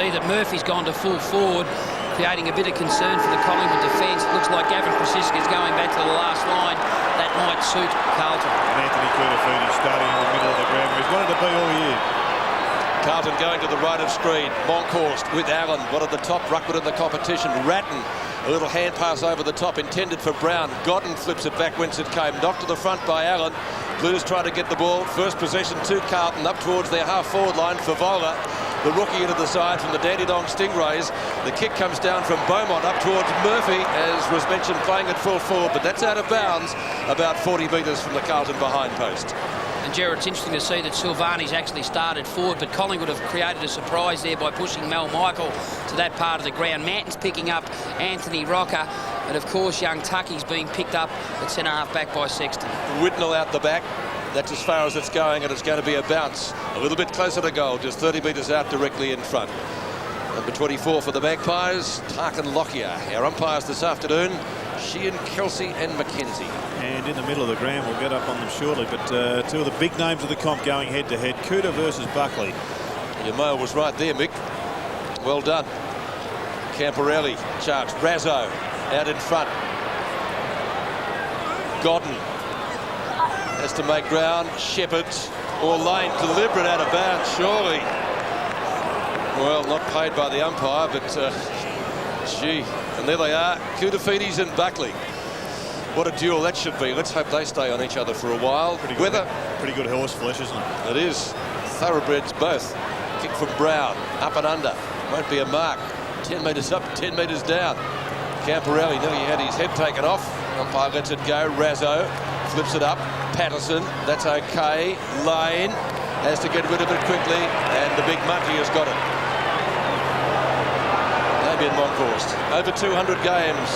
see that Murphy's gone to full forward, creating a bit of concern for the Collingwood defence. Looks like Gavin Krasiska's going back to the last line. That might suit Carlton. And Anthony Kurtafini starting in the middle of the ground where he's wanted to be all year. Carlton going to the right of screen. Monkhorst with Allen, one of the top ruckmen in the competition. Ratton, a little hand pass over the top intended for Brown. Godden flips it back whence it came. Knocked to the front by Allen. Blues trying to get the ball. First possession to Carlton up towards their half-forward line. Favola, the rookie, into the side from the Dandenong Stingrays. The kick comes down from Beaumont up towards Murphy, as was mentioned, playing at full forward, but that's out of bounds about 40 metres from the Carlton behind post. And Gerard, it's interesting to see that Silvani's actually started forward, but Collingwood have created a surprise there by pushing Mal Michael to that part of the ground. Manton's picking up Anthony Rocker, and of course young Tucky's being picked up at centre half back by Sexton. Whitnell out the back. That's as far as it's going, and it's going to be a bounce. A little bit closer to goal, just 30 metres out directly in front. Number 24 for the Magpies, Tarkin Lockyer. Our umpires this afternoon, Sheehan, Kelsey and McKenzie. And in the middle of the ground, we'll get up on them shortly, but two of the big names of the comp going head-to-head. Cooter versus Buckley. Your mail was right there, Mick. Well done. Camporelli charged. Razzo out in front. Godden has to make ground. Shepherd or Lane, deliberate out of bounds, surely. Well, not paid by the umpire, but gee. And there they are, Koutafidis and Buckley. What a duel that should be. Let's hope they stay on each other for a while. Pretty good horse flesh, isn't it? It is. Thoroughbreds both. Kick from Brown, up and under. Won't be a mark. 10 metres up, 10 metres down. Camporelli nearly had his head taken off. Umpire lets it go. Razzo flips it up. Patterson, that's okay. Lane has to get rid of it quickly, and the big monkey has got it. Damien Monkhorst, over 200 games.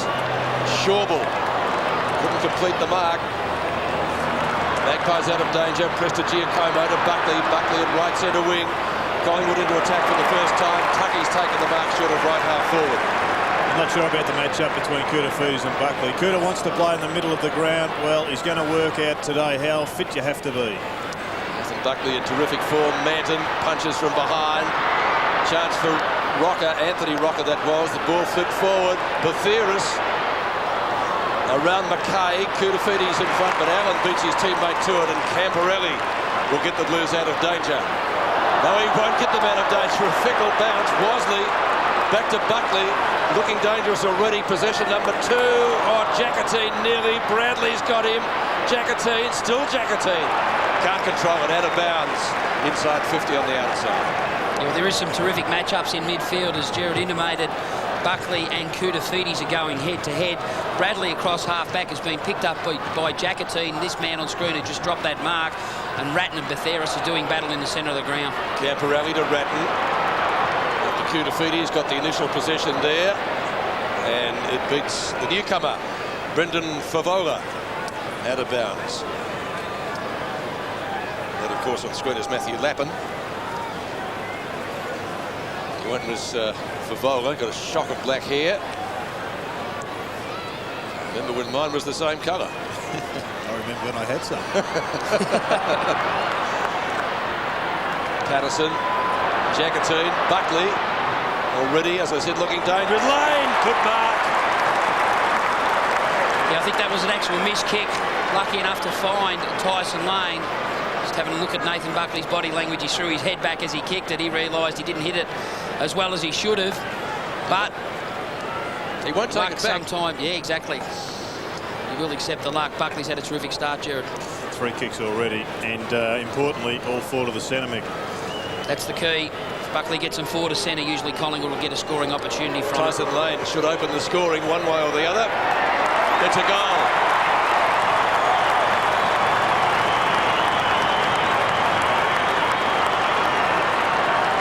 Shawble couldn't complete the mark. Magpies out of danger. Prestigiacomo to Buckley. Buckley at right centre wing. Collingwood into attack for the first time. Tucky's taken the mark short of right half forward. I'm not sure about the match-up between Koutafidis and Buckley. Cooter wants to play in the middle of the ground. Well, he's going to work out today how fit you have to be. Nathan Buckley in terrific form. Manton punches from behind. Chance for Rocker, Anthony Rocker that was. The ball flipped forward. Batheris around Mackay. Koutafidis in front, but Allen beats his teammate to it, and Camporelli will get the Blues out of danger. No, he won't get them out of danger. A fickle bounce. Wosley back to Buckley. Looking dangerous already. Possession number 2. Oh, Jackatine nearly. Bradley's got him. Jackatine, still Jackatine. Can't control it, out of bounds. Inside 50 on the outside. Yeah, there is some terrific matchups in midfield, as Gerard intimated. Buckley and Koutafidis are going head-to-head. Bradley across half-back has been picked up by Jackatine. This man on screen had just dropped that mark. And Ratton and Batheris are doing battle in the centre of the ground. Camporelli to Ratton. Koutafidis got the initial possession there, and it beats the newcomer, Brendan Favola, out of bounds. That, of course, on the screen is Matthew Lappin. The one was Favola, got a shock of black hair. Remember when mine was the same colour? I remember when I had some. Patterson, Jackatine, Buckley. Already, as I said, looking dangerous. Lane, good mark. Yeah, I think that was an actual miss kick. Lucky enough to find Tyson Lane. Just having a look at Nathan Buckley's body language. He threw his head back as he kicked it. He realised he didn't hit it as well as he should have. But he won't take it back. Sometime. Yeah, exactly. He will accept the luck. Buckley's had a terrific start, Gerard. 3 kicks already, and importantly, all 4 to the centre, Mick. That's the key. If Buckley gets them 4 to centre, usually Collingwood will get a scoring opportunity from Tyson Lane should open the scoring one way or the other. It's a goal.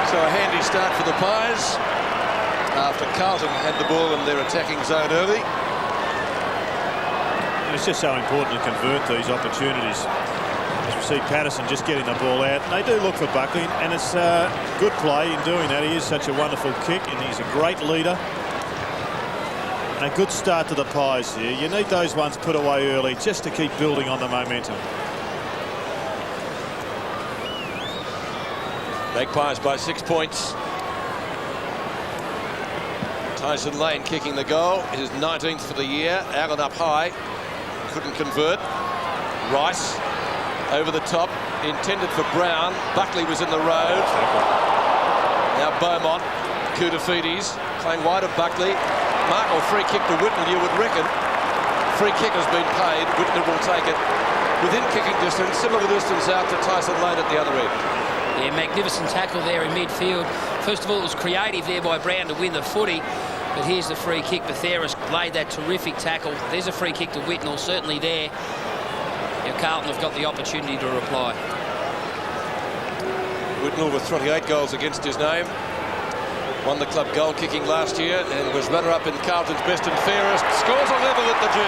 So a handy start for the Pies after Carlton had the ball in their attacking zone early. It's just so important to convert these opportunities. As we see Patterson just getting the ball out. And they do look for Buckley, and it's good play in doing that. He is such a wonderful kick, and he's a great leader. And a good start to the Pies here. You need those ones put away early just to keep building on the momentum. Magpies by 6 points. Tyson Lane kicking the goal. His 19th for the year. Allen up high. Couldn't convert. Rice over the top. Intended for Brown. Buckley was in the road. Now Beaumont. Koutoufides playing wide of Buckley. Mark or free kick to Whitnell, you would reckon. Free kick has been paid. Whitnell will take it within kicking distance. Similar distance out to Tyson Lane at the other end. Yeah, magnificent tackle there in midfield. First of all, it was creative there by Brown to win the footy. But here's the free kick. Betheris laid that terrific tackle. There's a free kick to Whitnell, certainly there. Now Carlton have got the opportunity to reply. Whitnell with 28 goals against his name. Won the club goal kicking last year and was runner-up in Carlton's best and fairest. Scores a level at the G.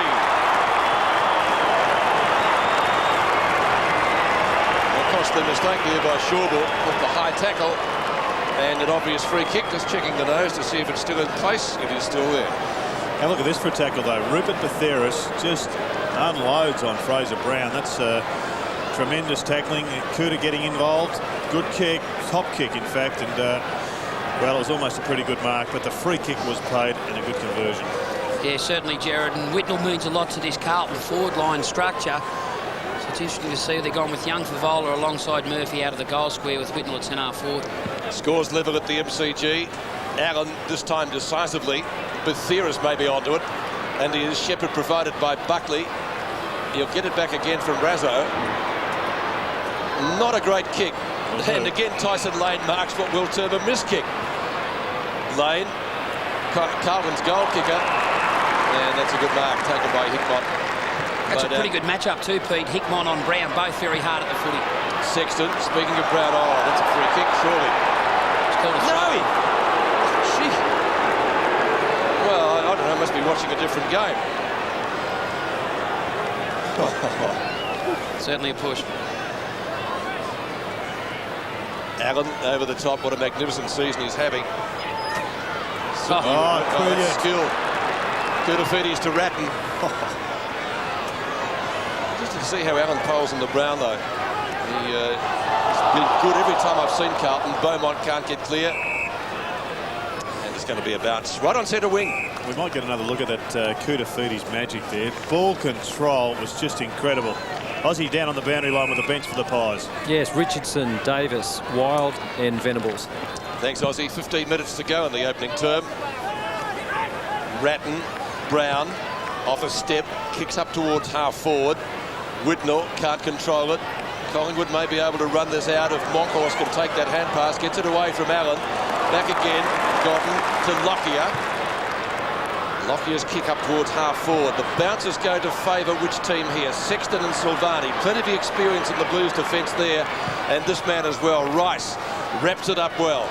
The mistake there by Shawball with the high tackle and an obvious free kick. Just checking the nose to see if it's still in place. It is still there. And look at this for a tackle though. Rupert Betheris just unloads on Fraser Brown. That's tremendous tackling. Cooter getting involved. Good kick, top kick in fact, and well, it was almost a pretty good mark, but the free kick was paid and a good conversion. Yeah, certainly, Jared, and Whitnell means a lot to this Carlton forward line structure. It's interesting to see they're going with young Favola alongside Murphy out of the goal square with Whitnell at centre forward. Scores level at the MCG. Allen this time decisively. Betheris may be onto it. And he is Shepherd provided by Buckley. He'll get it back again from Razzo. Not a great kick. And again Tyson Lane marks what we'll term a miss kick. Lane, Carlton's goal kicker. And that's a good mark taken by Hickmott. That's a pretty good matchup too, Pete. Hickmott on Brown, both very hard at the footy. Sexton, speaking of Brown, oh, that's a free kick, surely. It's called a throw. No! Gee. Well, I don't know, must be watching a different game. Certainly a push. Allen over the top, what a magnificent season he's having. Brilliant. Skill. Koutoufides to Ratton. To see how Allen poles in the Brown though. He's been good every time I've seen Carlton. Beaumont can't get clear. And it's going to be a bounce. Right on centre wing. We might get another look at that Koutoufides magic there. Ball control was just incredible. Aussie down on the boundary line with the bench for the Pies. Yes, Richardson, Davis, Wild and Venables. Thanks, Aussie. 15 minutes to go in the opening term. Ratton, Brown, off a step, kicks up towards half forward. Whitnell can't control it. Collingwood may be able to run this out if Monkhorst can take that hand pass. Gets it away from Allen. Back again. Gotten to Lockyer. Lockyer's kick up towards half forward. The bounces go to favour which team here? Sexton and Silvani. Plenty of experience in the Blues defence there. And this man as well. Rice wraps it up well.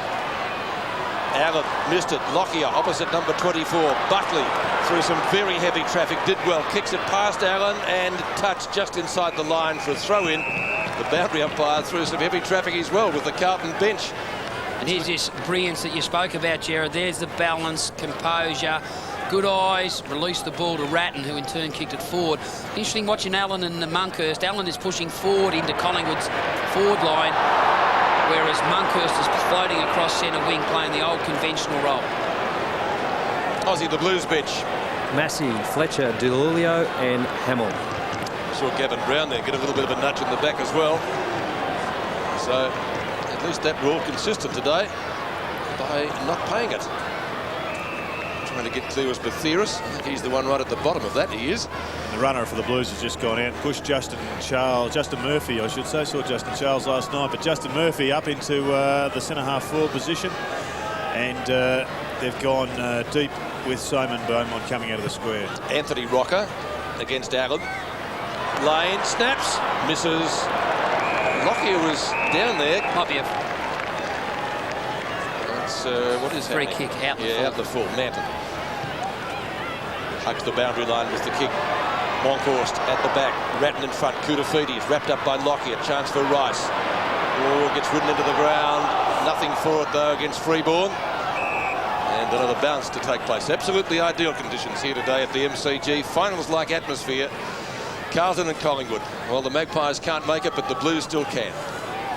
Allen missed it. Lockyer opposite number 24. Buckley through some very heavy traffic. Did well. Kicks it past Allen and touched just inside the line for a throw-in. The boundary umpire through some heavy traffic as well with the Carlton bench. And here's this brilliance that you spoke about, Jared. There's the balance, composure, good eyes, released the ball to Ratton, who in turn kicked it forward. Interesting watching Allen and Monkhorst. Allen is pushing forward into Collingwood's forward line, whereas Monkhorst is floating across centre wing, playing the old conventional role. Aussie, the Blues bench. Massey, Fletcher, DeLulio and Hamill. Saw Gavin Brown there get a little bit of a nudge in the back as well. So at least that rule consistent today by not paying it. Trying to get clear was Betheris. I think he's the one right at the bottom of that. He is. The runner for the Blues has just gone out and pushed Justin Murphy, I should say. Saw Justin Charles last night, but Justin Murphy up into the centre half forward position, and they've gone deep with Simon Beaumont coming out of the square. Anthony Rocker against Allen. Lane snaps, misses. Lockyer was down there. Might be a what is free happening? kick out the Yeah, full. out the full. Manton hugs the boundary line with the kick. Monkhorst at the back. Ratton in front. Koutoufides wrapped up by Lockyer. Chance for Rice. Oh, gets ridden into the ground. Nothing for it though against Freeborn. And another bounce to take place. Absolutely ideal conditions here today at the MCG. Finals-like atmosphere. Carlton and Collingwood. Well, the Magpies can't make it, but the Blues still can.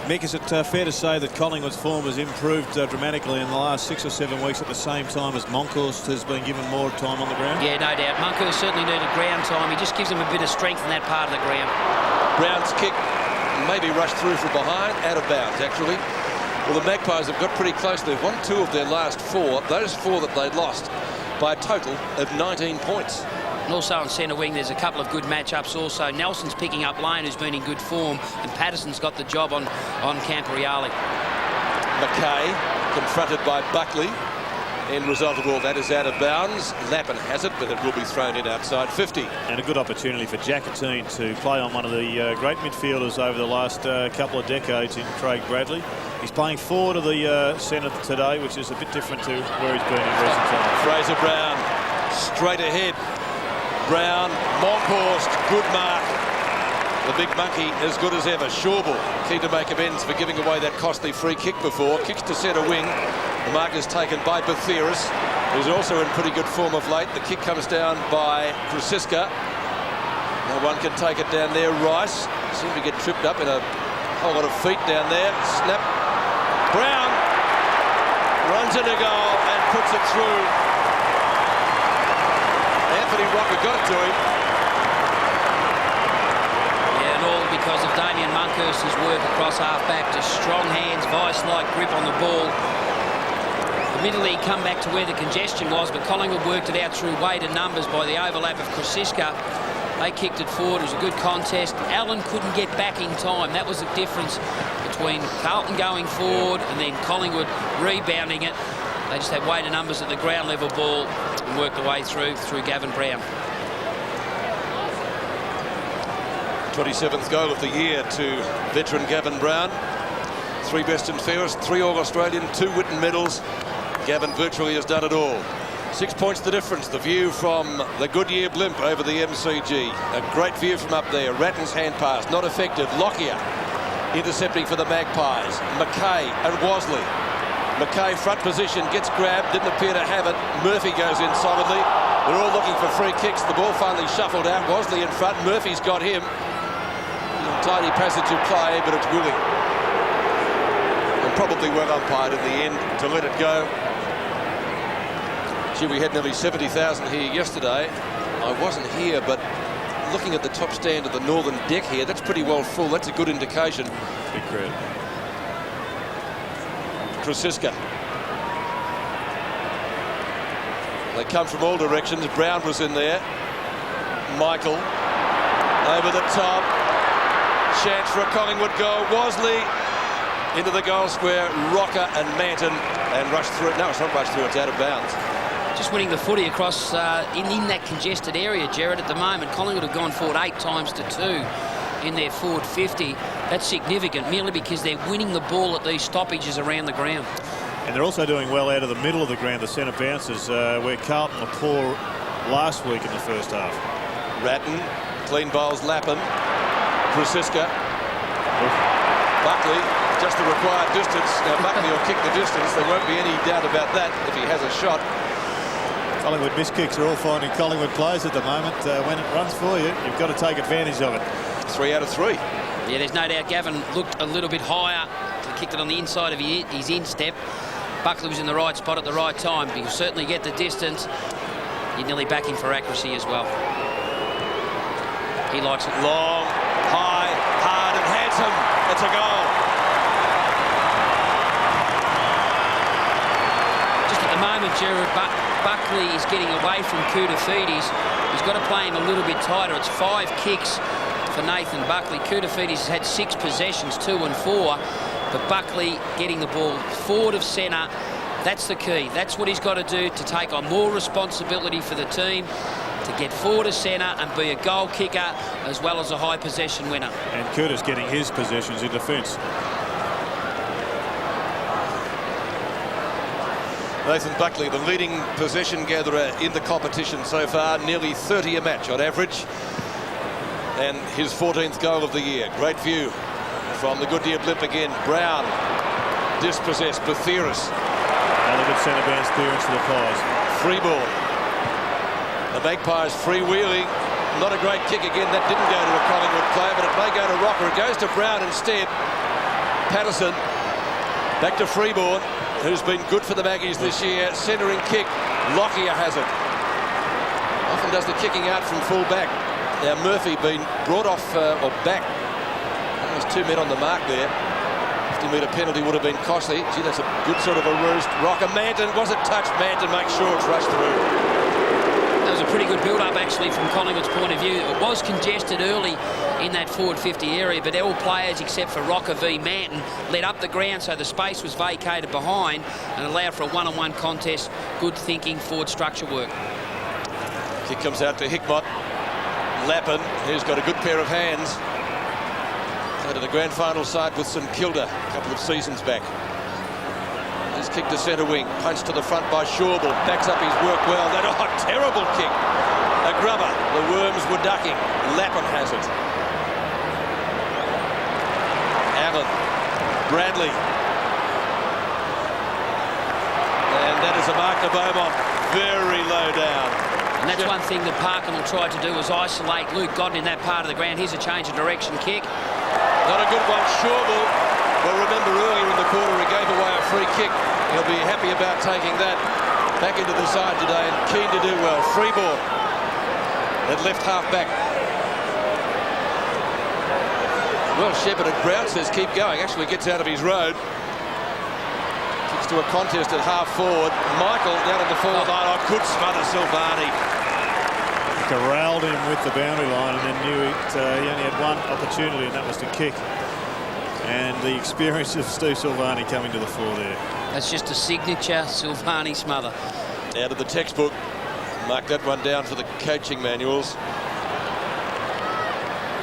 Mick, is it fair to say that Collingwood's form has improved dramatically in the last 6 or 7 weeks at the same time as Monkhorst has been given more time on the ground? Yeah, no doubt. Monkhorst certainly needed ground time. He just gives him a bit of strength in that part of the ground. Brown's kick maybe rushed through from behind, out of bounds actually. Well, the Magpies have got pretty close. They've won 2 of their last 4. Those 4 that they'd lost by a total of 19 points. And also on centre wing, there's a couple of good matchups also. Nelson's picking up Lane, who's been in good form, and Patterson's got the job on Camporeale. McKay confronted by Buckley. End result of all that is out of bounds. Lappin has it, but it will be thrown in outside 50. And a good opportunity for Jackatine to play on one of the great midfielders over the last couple of decades in Craig Bradley. He's playing forward of the centre today, which is a bit different to where he's been in recent times. Fraser Brown straight ahead. Brown, Monkhorst, good mark. The big monkey as good as ever. Shawbull keen to make amends for giving away that costly free kick before. Kicks to centre wing. The mark is taken by Batheris, who's also in pretty good form of late. The kick comes down by Krasiska. No one can take it down there. Rice seemed to get tripped up in a whole lot of feet down there. Snap. Brown runs into goal and puts it through. Anthony Rocker got it to him. Yeah, and all because of Damien Monkhorst's work across half-back. Just strong hands, vice-like grip on the ball. Admittedly, come back to where the congestion was, but Collingwood worked it out through weight and numbers by the overlap of Krasiska. They kicked it forward. It was a good contest. Allen couldn't get back in time. That was the difference between Carlton going forward and then Collingwood rebounding it. They just had weight and numbers at the ground level ball and worked the way through Gavin Brown. 27th goal of the year to veteran Gavin Brown. 3 best and fairest, 3 All-Australian, 2 Whitten medals. Gavin virtually has done it all. 6 points the difference. The view from the Goodyear blimp over the MCG. A great view from up there. Ratton's hand pass, not effective. Lockyer intercepting for the Magpies. McKay and Wasley. McKay front position, gets grabbed, didn't appear to have it. Murphy goes in solidly. They're all looking for free kicks. The ball finally shuffled out. Wasley in front. Murphy's got him. Tidy passage of play, but it's willing. And probably well umpired in the end to let it go. Gee, we had nearly 70,000 here yesterday. I wasn't here, but looking at the top stand of the northern deck here, that's pretty well full. That's a good indication. Big crowd. Krasiska. They come from all directions. Brown was in there. Michael over the top. Chance for a Collingwood goal. Wasley into the goal square. Rocker and Manton and rushed through it. No, it's not rushed through. It's out of bounds. Just winning the footy across in that congested area, Jared, at the moment. Collingwood have gone forward 8 times to 2 in their forward 50. That's significant, merely because they're winning the ball at these stoppages around the ground. And they're also doing well out of the middle of the ground, the centre bounces, where Carlton were poor last week in the first half. Ratton, clean bowls, Lappin. Krasiska. Buckley, just the required distance. Now Buckley will kick the distance. There won't be any doubt about that if he has a shot. Collingwood miss kicks are all finding Collingwood players at the moment. When it runs for you, you've got to take advantage of it. 3 out of 3. Yeah, there's no doubt Gavin looked a little bit higher. He kicked it on the inside of his instep. Buckley was in the right spot at the right time. He'll certainly get the distance. You're nearly backing for accuracy as well. He likes it. Long, high, hard and handsome. It's a goal. Just at the moment, Jared, Buckley is getting away from Koutafidis. He's got to play him a little bit tighter. It's 5 kicks for Nathan Buckley. Koutafidis has had 6 possessions, 2 and 4. But Buckley getting the ball forward of centre, that's the key. That's what he's got to do to take on more responsibility for the team, to get forward of centre and be a goal kicker as well as a high possession winner. And Curtis getting his possessions in defence. Nathan Buckley, the leading possession gatherer in the competition so far, nearly 30 a match on average. And his 14th goal of the year. Great view from the Goodyear blimp again. Brown dispossessed. Batheris. Another good centre bounce clearance to the Pies. Free ball. The Magpies freewheeling. Not a great kick again. That didn't go to a Collingwood player, but it may go to Rocker. It goes to Brown instead. Patterson back to Freeborn, who's been good for the Maggies this year. Centering kick. Lockyer has it. Often does the kicking out from full back. Now Murphy been brought off or back. There's 2 men on the mark there. 50-metre penalty would have been costly. Gee, that's a good sort of a roost. Rocker, Manton, was it touched? Manton makes sure it's rushed through. That was a pretty good build-up, actually, from Collingwood's point of view. It was congested early in that forward 50 area, but all players except for Rocker v Manton led up the ground, so the space was vacated behind and allowed for a one-on-one contest. Good thinking, forward structure work. Kick comes out to Hickmott. Lappin, who's got a good pair of hands. Go to the grand final side with St Kilda a couple of seasons back. His kick to centre wing, punched to the front by Shawble, backs up his work well. That terrible kick. A grubber. The Worms were ducking. Lappin has it. Allen, Bradley. And that is a mark to Beaumont. Very low down. And that's one thing that Parkin will try to do, is isolate Luke Godden in that part of the ground. Here's a change of direction kick. Not a good one, Shawble. Well, remember earlier in the quarter he gave away a free kick. He'll be happy about taking that back into the side today and keen to do well. Freeborn at left half back. Well, Shepherd at ground says keep going. Actually gets out of his road. Kicks to a contest at half forward. Michael down at the forward line. I could smother Silvani. Corralled him with the boundary line and then knew he only had one opportunity, and that was to kick. And the experience of Steve Silvani coming to the fore there. That's just a signature Silvani smother. Out of the textbook. Mark that one down for the coaching manuals.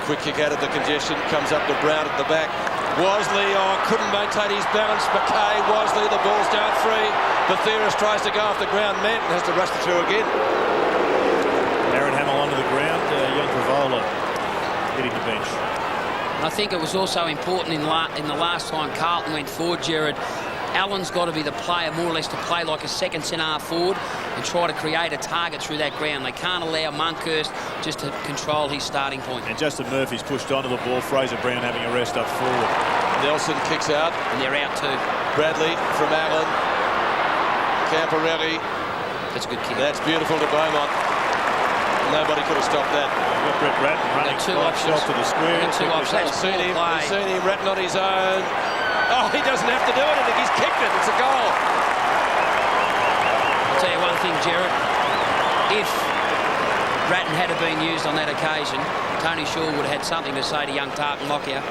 Quick kick out of the congestion. Comes up to Brown at the back. Wosley, couldn't maintain his balance. McKay, Wosley, the ball's down free. Batheris tries to go off the ground. Manton has to rush the through again. Aaron Hamill onto the ground. Young Gravola hitting the bench. I think it was also important in the last time Carlton went forward, Gerard. Allen's got to be the player, more or less, to play like a second centre forward and try to create a target through that ground. They can't allow Monkhurst just to control his starting point. And Justin Murphy's pushed onto the ball. Fraser Brown having a rest up forward. Nelson kicks out. And they're out too. Bradley from Allen. Camporelli. That's a good kick. That's beautiful to Beaumont. Nobody could have stopped that. Got Brett Ratton running two options to the square. Two options. We've seen him, Ratton on his own. Oh, he doesn't have to do anything. He's kicked it. It's a goal. I'll tell you one thing, Gerard. If Ratton had been used on that occasion, Tony Shaw would have had something to say to young Tartan Lockyer,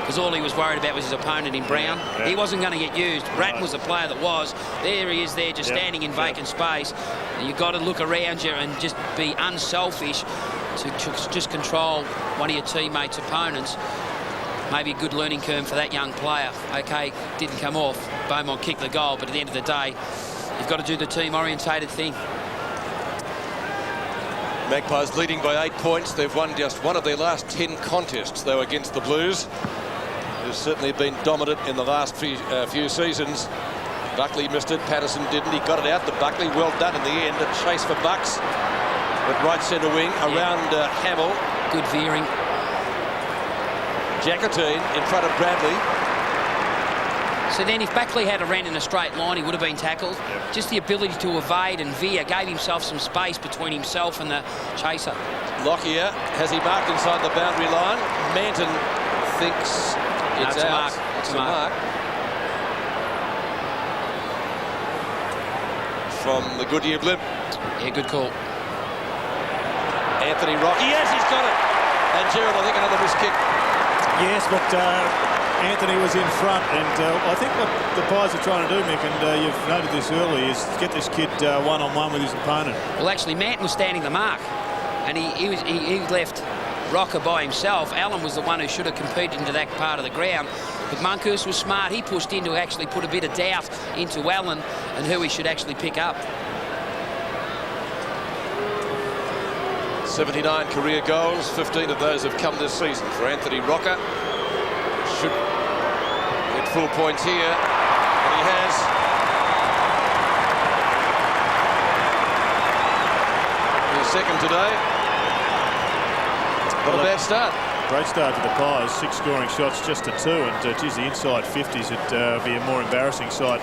because all he was worried about was his opponent in Brown. Yeah. He wasn't going to get used. Ratton was the player that was. There he is there, just standing in vacant space. And you've got to look around you and just be unselfish to just control one of your teammates' opponents. Maybe a good learning curve for that young player. OK, didn't come off. Beaumont kicked the goal, but at the end of the day, you've got to do the team-orientated thing. Magpies leading by 8 points. They've won just one of their last 10 contests, though, against the Blues. Who've certainly been dominant in the last few seasons. Buckley missed it. Patterson didn't. He got it out to Buckley. Well done in the end. A chase for Bucks at right centre wing around Hamill. Good veering. Jackatine in front of Bradley. So then if Buckley had ran in a straight line, he would have been tackled. Just the ability to evade and veer gave himself some space between himself and the chaser. Lockyer, has he marked inside the boundary line? Manton thinks it's out. It's a mark. From the Goodyear blimp. Yeah, good call. Anthony Rocky. Yes, he's got it. And Gerald, I think another missed kick. Yes, but Anthony was in front, and I think what the Pies are trying to do, Mick, and you've noted this early, is get this kid one-on-one with his opponent. Well, actually, Manton was standing the mark, and he left Rocker by himself. Allen was the one who should have competed into that part of the ground. But Monkhurst was smart. He pushed in to actually put a bit of doubt into Allen and who he should actually pick up. 79 career goals, 15 of those have come this season for Anthony Rocker. Should get full points here, and he has. His second today. Not a bad start. Great start to the Pies, 6 scoring shots just to 2, and geez, the inside 50s would be a more embarrassing sight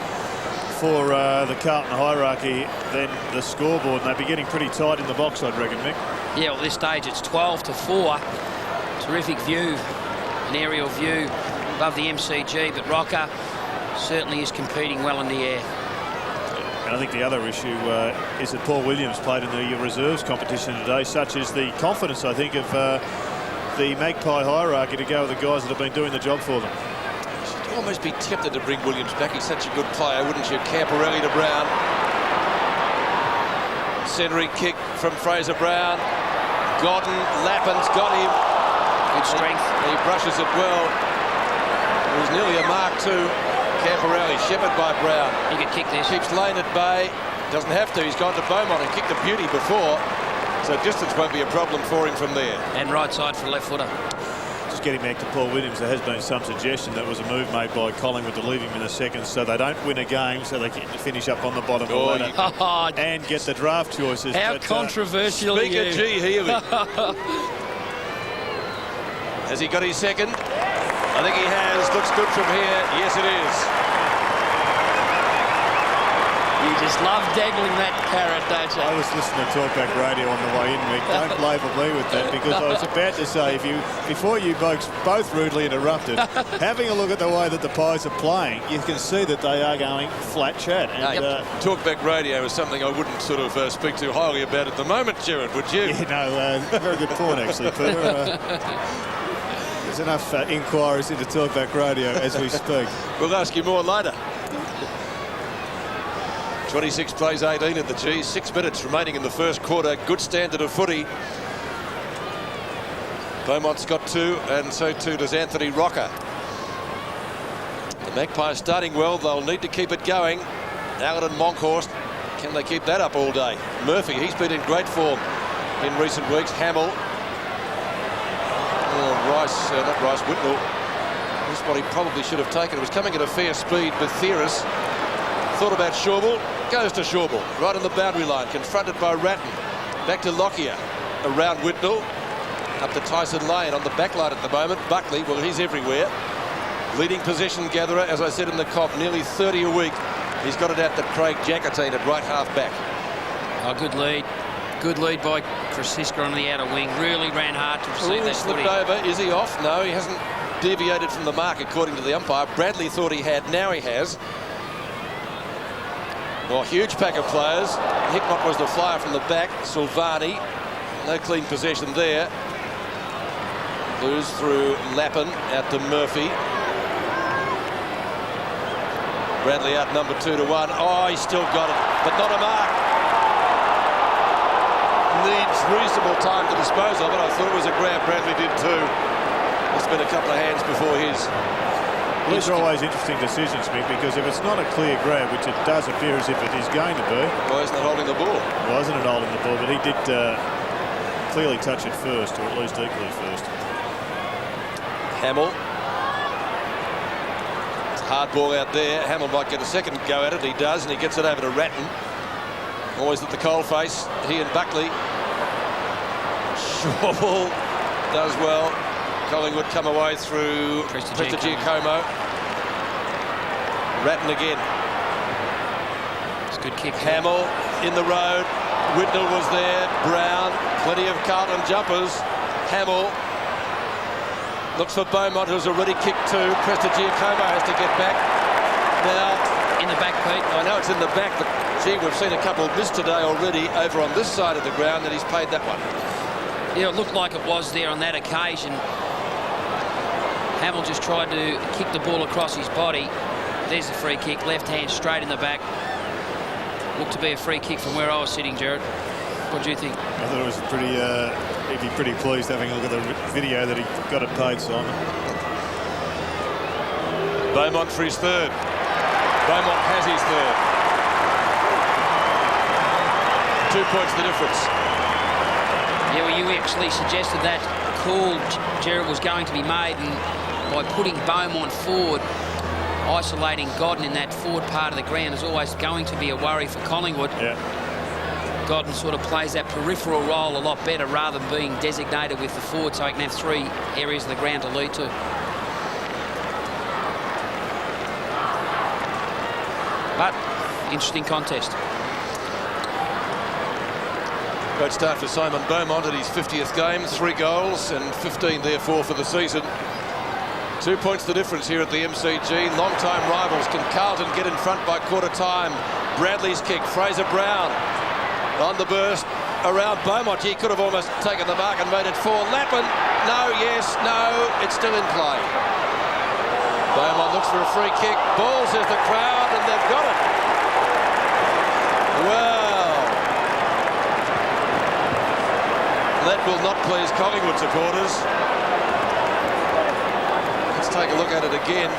for the Carlton hierarchy than the scoreboard, and they'd be getting pretty tight in the box, I'd reckon, Mick. Yeah, well, at this stage it's 12-4. Terrific view, an aerial view above the MCG, but Rocker certainly is competing well in the air. And I think the other issue is that Paul Williams played in the reserves competition today, such as the confidence, I think, of the Magpie hierarchy to go with the guys that have been doing the job for them. You'd almost be tempted to bring Williams back. He's such a good player, wouldn't you? Camporelli to Brown. Centering kick from Fraser Brown. Godden, Lappin's got him. Good strength. He brushes it well. It was nearly a mark too. Camporelli, shepherded by Brown. He could kick this. Keeps Lane at bay. Doesn't have to. He's gone to Beaumont and kicked a beauty before. So distance won't be a problem for him from there. And right side for left footer. Just getting back to Paul Williams, there has been some suggestion that was a move made by Collingwood to leave him in the seconds so they don't win a game, so they can finish up on the bottom of the ladder and get the draft choices. How controversial are you? Speaker G. Healy. Has he got his second? I think he has. Looks good from here. Yes, it is. You just love dangling that carrot, don't you? I was listening to Talkback Radio on the way in, Mick. Don't label me with that, because I was about to say, before you folks both rudely interrupted, having a look at the way that the Pies are playing, you can see that they are going flat chat. And, Talkback Radio is something I wouldn't sort of speak too highly about at the moment, Gerard, would you? Yeah, no, very good point, actually, Peter. There's enough inquiries into Talkback Radio as we speak. We'll ask you more later. 26 plays 18 at the G. 6 minutes remaining in the first quarter. Good standard of footy. Beaumont's got 2, and so too does Anthony Rocker. The Magpies starting well. They'll need to keep it going. Allen and Monkhorst, can they keep that up all day? Murphy, he's been in great form in recent weeks. Hamill. Whitnell. This is what he probably should have taken. It was coming at a fair speed, but Theris thought about Shawball. Goes to Shawball, right on the boundary line, confronted by Ratton. Back to Lockyer, around Whitnell, up to Tyson Lane on the back line at the moment. Buckley, well, he's everywhere. Leading possession gatherer, as I said in the comp, nearly 30 a week. He's got it out to Craig Jackatine at right half back. Oh, good lead. Good lead by Francisca on the outer wing. Really ran hard to receive that footy. Slipped over. Is he off? No, he hasn't deviated from the mark, according to the umpire. Bradley thought he had. Now he has. Well, huge pack of players. Hickmott was the flyer from the back. Silvani, no clean possession there. Lose through Lappin, out to Murphy. Bradley out number 2-1. Oh, he's still got it, but not a mark. Needs reasonable time to dispose of it. I thought it was a grab. Bradley did too. It's been a couple of hands before his. These are always interesting decisions, Mick, because if it's not a clear grab, which it does appear as if it is going to be. Why isn't it holding the ball? Wasn't it holding the ball, but he did clearly touch it first, or at least equally first. Hamill. It's a hard ball out there. Hamill might get a second go at it. He does, and he gets it over to Ratton. Always at the coalface. He and Buckley. Shawball does well. Collingwood come away through Prestigiacomo. Ratton again. It's a good kick. Hamill in the road. Whitnell was there. Brown. Plenty of Carlton jumpers. Hamill looks for Beaumont, who's already kicked 2. Prestigiacomo has to get back. Now in the back, Pete. I know it's in the back, but gee, we've seen a couple miss today already over on this side of the ground, and he's paid that one. Yeah, it looked like it was there on that occasion. Hamill just tried to kick the ball across his body. There's the free kick, left hand straight in the back. Looked to be a free kick from where I was sitting, Gerard. What do you think? I thought it was pretty. He'd be pretty pleased having a look at the video that he got it paid, Simon. Beaumont for his third. Beaumont has his third. 2 points the difference. Yeah, well, you actually suggested that call, Gerard, was going to be made, and by putting Beaumont forward, isolating Godden in that forward part of the ground is always going to be a worry for Collingwood. Yeah. Godden sort of plays that peripheral role a lot better rather than being designated with the forward, so he can have 3 areas of the ground to lead to. But interesting contest. Great start for Simon Beaumont at his 50th game, 3 goals and 15 therefore for the season. 2 points the difference here at the MCG. Long-time rivals. Can Carlton get in front by quarter time? Bradley's kick. Fraser Brown on the burst around Beaumont. He could have almost taken the mark and made it 4. Lappin. No, yes, no. It's still in play. Beaumont looks for a free kick. Ball, says the crowd, and they've got it. Well, that will not please Collingwood supporters. Let's take a look at it again.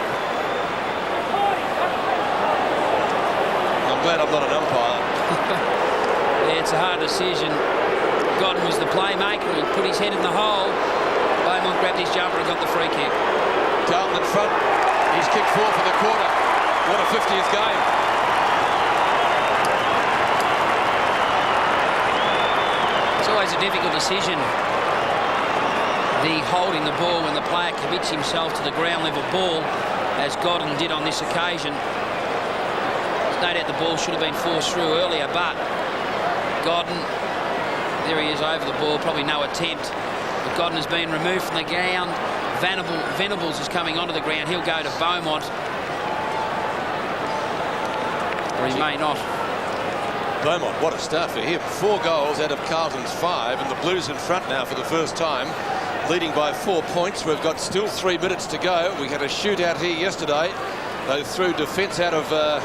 I'm glad I'm not an umpire. Yeah, it's a hard decision. Godden was the playmaker. He put his head in the hole. Beaumont grabbed his jumper and got the free kick. Carlton in front. He's kicked 4 for the quarter. What a 50th game. It's always a difficult decision, the holding the ball when the player commits himself to the ground level ball, as Godden did on this occasion. There's no doubt the ball should have been forced through earlier, but Godden, there he is over the ball, probably no attempt. But Godden has been removed from the ground. Venables is coming onto the ground. He'll go to Beaumont. Or he may not. Beaumont, what a start for him. 4 goals out of Carlton's 5, and the Blues in front now for the first time, leading by 4 points. We've got still 3 minutes to go. We had a shootout here yesterday. They threw defence out of the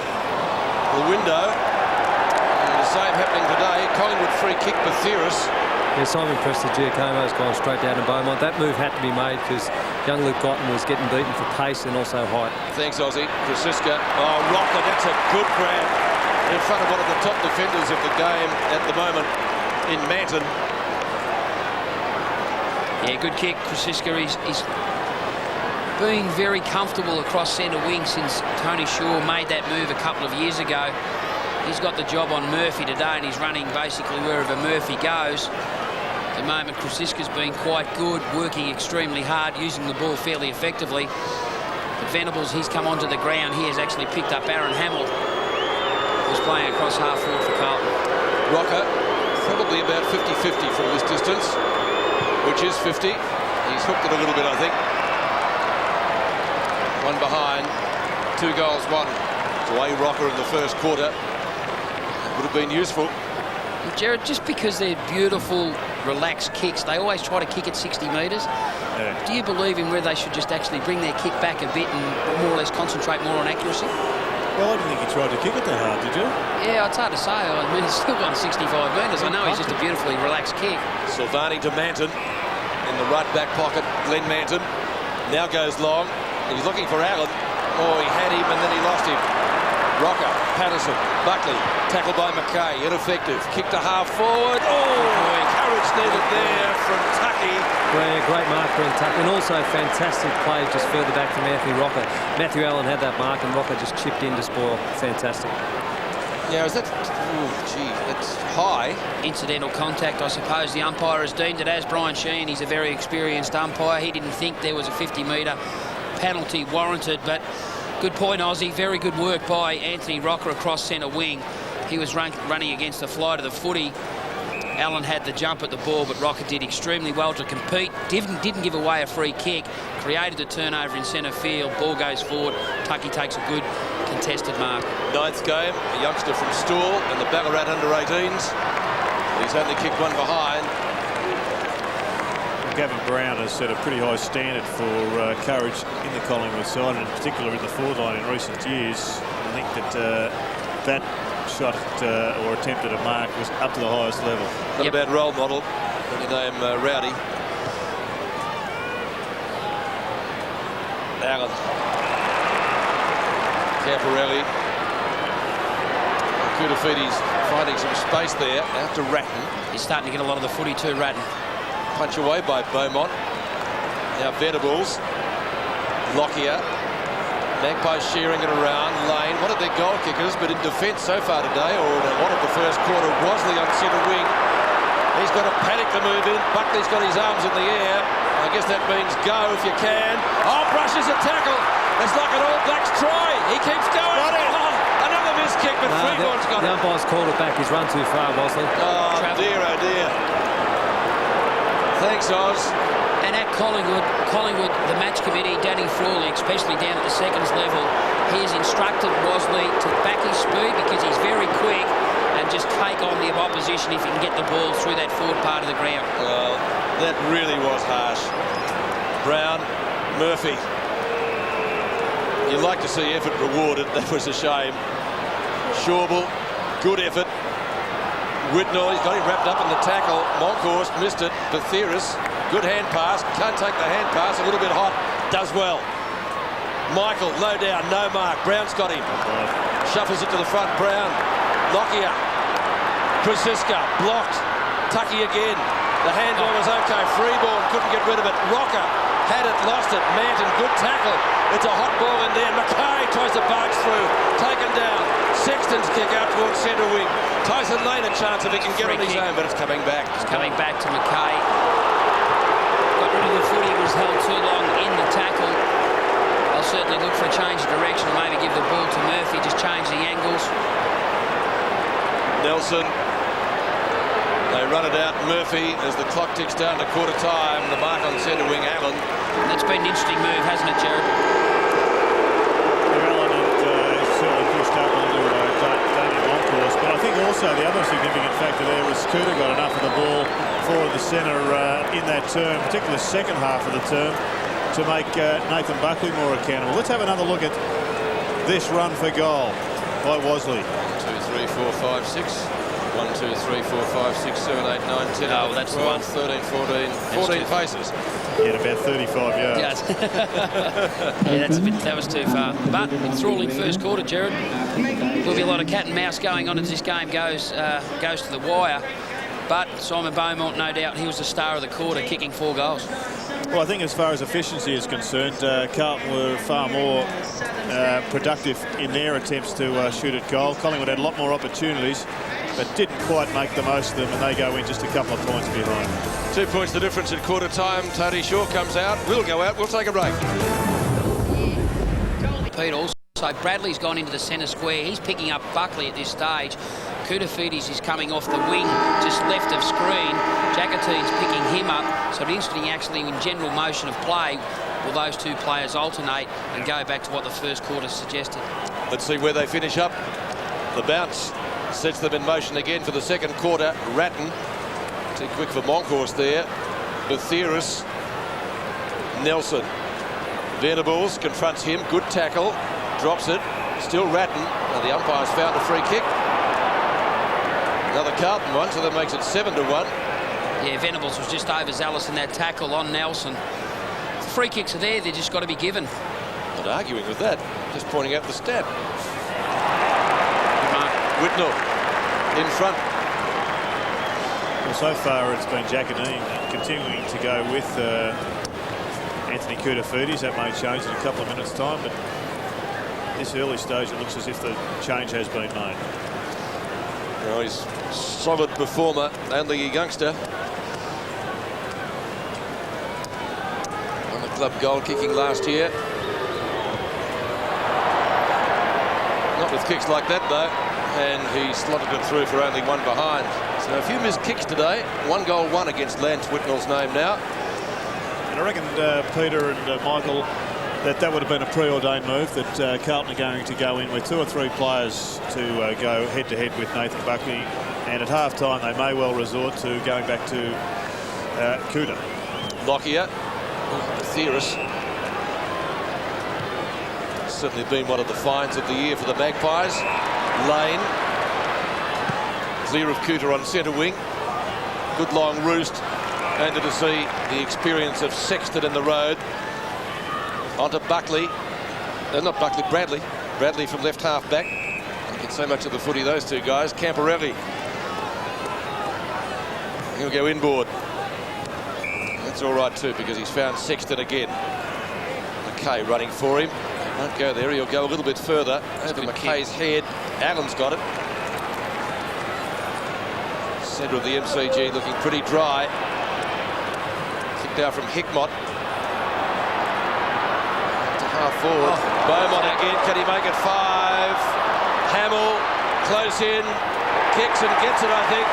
window. And the same happening today. Collingwood free kick, Batheris. Yeah, Simon Prestigiacomo's gone straight down to Beaumont. That move had to be made because young Luke Godden was getting beaten for pace and also height. Thanks, Aussie. Krasiska. Oh, Rocker, that's a good grab in front of one of the top defenders of the game at the moment in Manton. Yeah, good kick. Krasiska, he's been very comfortable across centre wing since Tony Shaw made that move a couple of years ago. He's got the job on Murphy today and he's running basically wherever Murphy goes. At the moment, Krasiska's been quite good, working extremely hard, using the ball fairly effectively. But Venables, he's come onto the ground. He has actually picked up Aaron Hamill, who's playing across half forward for Carlton. Rocker, probably about 50-50 from this distance, which is 50. He's hooked it a little bit, I think. 1 behind, 2 goals, 1. Away Rocker in the first quarter. Would have been useful. Jared, just because they're beautiful, relaxed kicks, they always try to kick at 60 metres. Yeah. Do you believe in where they should just actually bring their kick back a bit and more or less concentrate more on accuracy? Well, I didn't think he tried to kick it that hard, did you? Yeah, it's hard to say. I mean, he's still gone 65 metres. I know he's just a beautifully relaxed kick. Silvani to Manton in the right back pocket. Glenn Manton now goes long. He's looking for Allen. Oh, he had him and then he lost him. Rocker, Patterson, Buckley, tackled by McKay, ineffective. Kick to half forward. Oh, courage needed there from Tucky. Yeah, great mark from Tucky, and also fantastic play just further back from Anthony Rocker. Matthew Allen had that mark and Rocker just chipped in to spoil. Fantastic. Yeah, is that... Oh, gee, that's high. Incidental contact, I suppose. The umpire has deemed it as. Brian Sheehan, he's a very experienced umpire. He didn't think there was a 50-metre penalty warranted, but good point, Aussie. Very good work by Anthony Rocker across centre wing. He was running against the flight of the footy. Allen had the jump at the ball, but Rocker did extremely well to compete. Didn't give away a free kick. Created a turnover in centre field. Ball goes forward. Tucky takes a good contested mark. 9th game, a youngster from Stool and the Ballarat under-18s. He's only kicked 1 behind. Gavin Brown has set a pretty high standard for courage in the Collingwood side, and in particular in the forward line in recent years. I think that that shot at, or attempt at a mark was up to the highest level. Not a bad role model when you name Rowdy. Allen. Camporelli. Kutafides finding some space there out to Ratton. He's starting to get a lot of the footy too, Ratton. Punch away by Beaumont. Now Venables. Lockyer. Magpies shearing it around. Lane one of their goal kickers, but in defence so far today, or in a lot of the first quarter, Wosley on centre wing. He's got a panic to move in. Buckley's got his arms in the air. I guess that means go if you can. Oh, brushes a tackle. It's like an All Blacks try. He keeps going. Oh, another missed kick, but Freeborn's got it. The umpire's called it back. He's run too far, Wosley. Oh, dear, oh dear. Thanks, Oz. And at Collingwood, the match committee, Danny Frawley, especially down at the seconds level, he has instructed Wosley to back his speed because he's very quick and just take on the opposition if he can get the ball through that forward part of the ground. Well, that really was harsh. Brown, Murphy. You'd like to see effort rewarded. That was a shame. Schauble, good effort. Whitnell, he's got him wrapped up in the tackle. Monkhorst missed it. Bathiris, good hand pass. Can't take the hand pass. A little bit hot. Does well. Michael, low down, no mark. Brown's got him. Shuffles it to the front. Brown. Lockyer. Krasiska, blocked. Tucky again. The handball was okay. Freeborn couldn't get rid of it. Rocker had it, lost it. Manton, good tackle. It's a hot ball in there. Mackay tries to barge through. Taken down. Sexton's kick out towards centre wing. Tyson Lane a chance if he can get on his own, but it's coming back. It's coming back to Mackay. Got rid of the footy, was held too long in the tackle. I'll certainly look for a change of direction, or maybe give the ball to Murphy, just change the angles. Nelson. They run it out. Murphy, as the clock ticks down to quarter time. The mark on centre wing, Allen. That's been an interesting move, hasn't it, Jared? Allen had certainly pushed up onto Damien Monkhorst, but I think also the other significant factor there was Cooter got enough of the ball for the centre in that term, particularly the second half of the term, to make Nathan Buckley more accountable. Let's have another look at this run for goal by Wosley. 1, 2, 3, 4, 5, 6. 1, 2, 3, 4, 5, 6, 7, 8, 9, 10, 11, that's 12, 13, 14 paces. He had about 35 yards. Yes. That was too far. But enthralling first quarter, Jared. There'll be a lot of cat and mouse going on as this game goes to the wire. But Simon Beaumont, no doubt, he was the star of the quarter, kicking 4 goals. Well, I think as far as efficiency is concerned, Carlton were far more productive in their attempts to shoot at goal. Collingwood had a lot more opportunities, but didn't quite make the most of them, and they go in just a couple of points behind. 2 points the difference at quarter time. Tony Shaw comes out. We'll go out. We'll take a break. Pete, also Bradley's gone into the centre square. He's picking up Buckley at this stage. Koutafidis is coming off the wing just left of screen. Jackatine's picking him up. So it'll be interesting actually in general motion of play. Will those two players alternate and go back to what the first quarter suggested? Let's see where they finish up. The bounce sets them in motion again for the second quarter. Ratton, too quick for Monkhorst there. Bathiris, Nelson. Venables confronts him. Good tackle. Drops it. Still Ratton. Now the umpire's found a free kick. Another Carlton one, so that makes it 7-1. Yeah, Venables was just overzealous in that tackle on Nelson. The free kicks are there, they've just got to be given. Not arguing with that, just pointing out the stat. Whitnell in front. Well, so far it's been Jackatine continuing to go with Anthony Koutafidis. That may change in a couple of minutes' time, but this early stage it looks as if the change has been made. Well, he's a solid performer, only a youngster. On the club goal kicking last year. Not with kicks like that though, and he slotted it through for only 1 behind. So a few missed kicks today. 1 goal, 1 against Lance Whitnell's name now. And I reckon Peter and Michael, that would have been a preordained move, that Carlton are going to go in with 2 or 3 players to go head-to-head with Nathan Buckley, and at half-time they may well resort to going back to Cooter. Lockyer, Theris. Certainly been one of the finds of the year for the Magpies. Lane, clear of Cooter on centre wing. Good long roost, and to see the experience of Sexton in the road. Onto Buckley. Not Buckley, Bradley. Bradley from left half back. You get so much of the footy, those two guys. Camporelli. He'll go inboard. That's all right too, because he's found Sexton again. McKay running for him. Won't go there. He'll go a little bit further over McKay's head. Allen's got it. Centre of the MCG looking pretty dry. Kicked out from Hickmott. To half forward. Beaumont again. Can he make it 5? Hamill close in. Kicks and gets it, I think.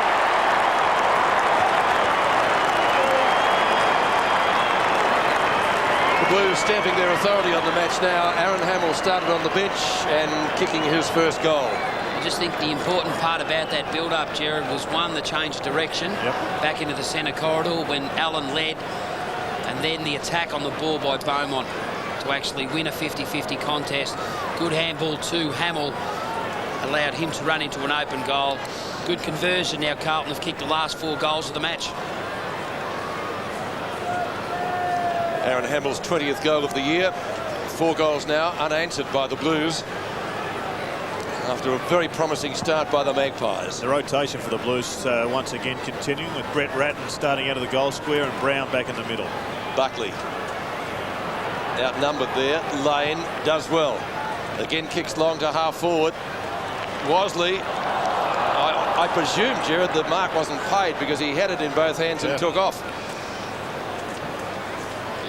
The Blues stamping their authority on the match now. Aaron Hamill started on the bench and kicking his first goal. I just think the important part about that build-up, Jared, was one, the change of direction back into the centre corridor when Allen led, and then the attack on the ball by Beaumont to actually win a 50-50 contest. Good handball to Hamill, allowed him to run into an open goal. Good conversion. Now Carlton have kicked the last 4 goals of the match. Aaron Hamill's 20th goal of the year. 4 goals now unanswered by the Blues after a very promising start by the Magpies. The rotation for the Blues once again continuing, with Brett Ratton starting out of the goal square and Brown back in the middle. Buckley outnumbered there. Lane does well. Again kicks long to half forward. Wosley, I presume, Jared, the mark wasn't paid because he had it in both hands and took off.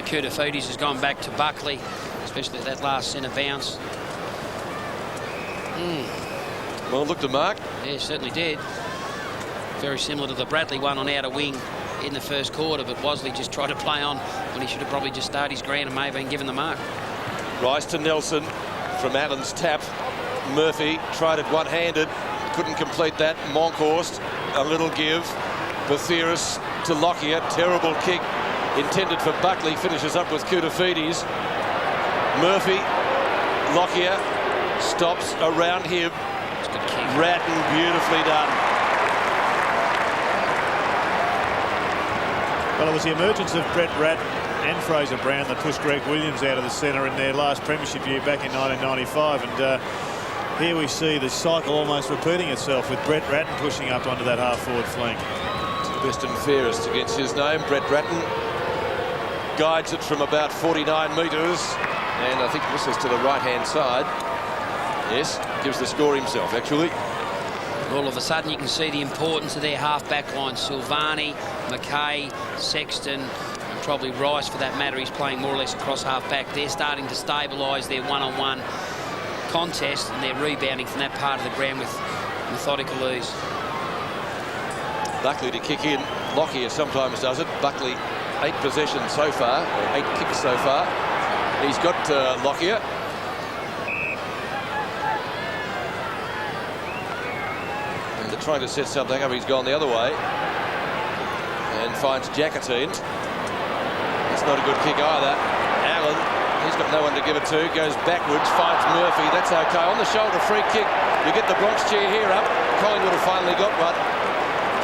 Kudafidis has gone back to Buckley, especially that last centre bounce. Well, looked the mark. Yeah, certainly did. Very similar to the Bradley one on outer wing in the first quarter, but Wosley just tried to play on when he should have probably just started his ground and may have been given the mark. Rice to Nelson from Allen's tap. Murphy tried it one-handed, couldn't complete that. Monkhorst, a little give. Bathiris to Lockyer, terrible kick intended for Buckley, finishes up with Kudafidis. Murphy, Lockyer, stops around him. Ratton, beautifully done. Well, it was the emergence of Brett Ratton and Fraser Brown that pushed Greg Williams out of the centre in their last premiership year back in 1995, and here we see the cycle almost repeating itself with Brett Ratton pushing up onto that half-forward flank. Best and fairest against his name. Brett Ratton guides it from about 49 metres, and I think this is to the right-hand side. Yes, gives the score himself, actually. All of a sudden you can see the importance of their half-back line. Silvani, McKay, Sexton, and probably Rice for that matter. He's playing more or less across half-back. They're starting to stabilise their one-on-one contest, and they're rebounding from that part of the ground with methodical ease. Buckley to kick in. Lockyer sometimes does it. Buckley 8 possessions so far, or 8 kicks so far. He's got Lockyer. And they're trying to set something up. He's gone the other way and finds Jackatine. That's not a good kick either. Allen, he's got no one to give it to. Goes backwards, finds Murphy. That's okay. On the shoulder, free kick. You get the Bronx chair here up. Collingwood have finally got one.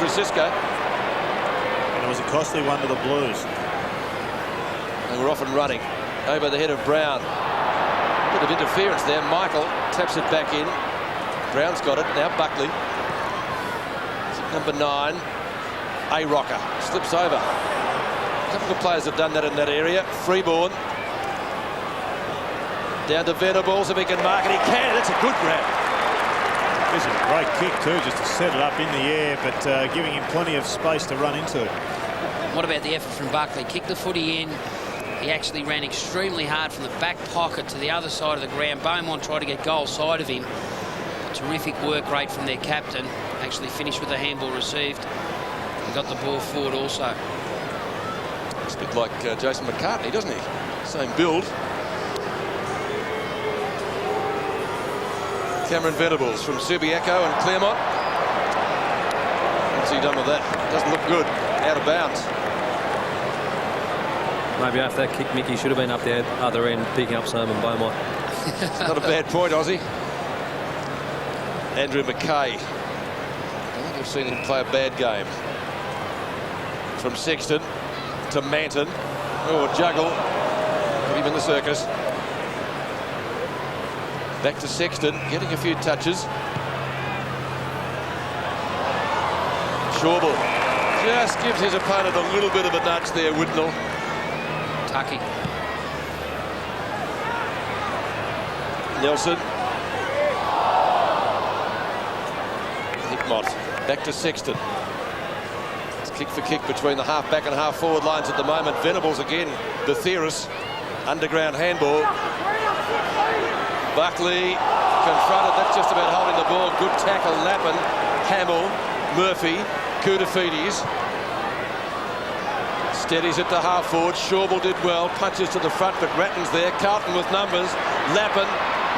Francisco. And it was a costly one to the Blues. And we're off and running over the head of Brown. A bit of interference there. Michael taps it back in. Brown's got it. Now Buckley. Number 9. A Rocker slips over. A couple of players have done that in that area. Freeborn. Down to Venables. If he can mark it, he can. That's a good grab. This is a great kick too, just to set it up in the air, but giving him plenty of space to run into. What about the effort from Buckley? Kicked the footy in. He actually ran extremely hard from the back pocket to the other side of the ground. Beaumont tried to get goal side of him. Terrific work rate from their captain. Actually finished with a handball received and got the ball forward also. Looks a bit like Jason McCartney, doesn't he? Same build. Cameron Venables from Subiaco and Claremont. What's he done with that? Doesn't look good. Out of bounds. Maybe after that kick, Mickey should have been up the other end picking up Simon Beaumont. Not a bad point, Aussie. Andrew McKay. I don't think I've seen him play a bad game. From Sexton to Manton. Oh, a juggle. Put him in the circus. Back to Sexton, getting a few touches. Shawble just gives his opponent a little bit of a nudge there, Whitnell. Tucky. Nelson. Hickmott back to Sexton. It's kick for kick between the half-back and half-forward lines at the moment. Venables again. Betheris. Underground handball. Buckley confronted. That's just about holding the ball. Good tackle. Lappin, Hamill, Murphy, Koutafidis. Steadies it to half forward. Shawball did well. Punches to the front, but Ratton's there. Carlton with numbers. Lappin.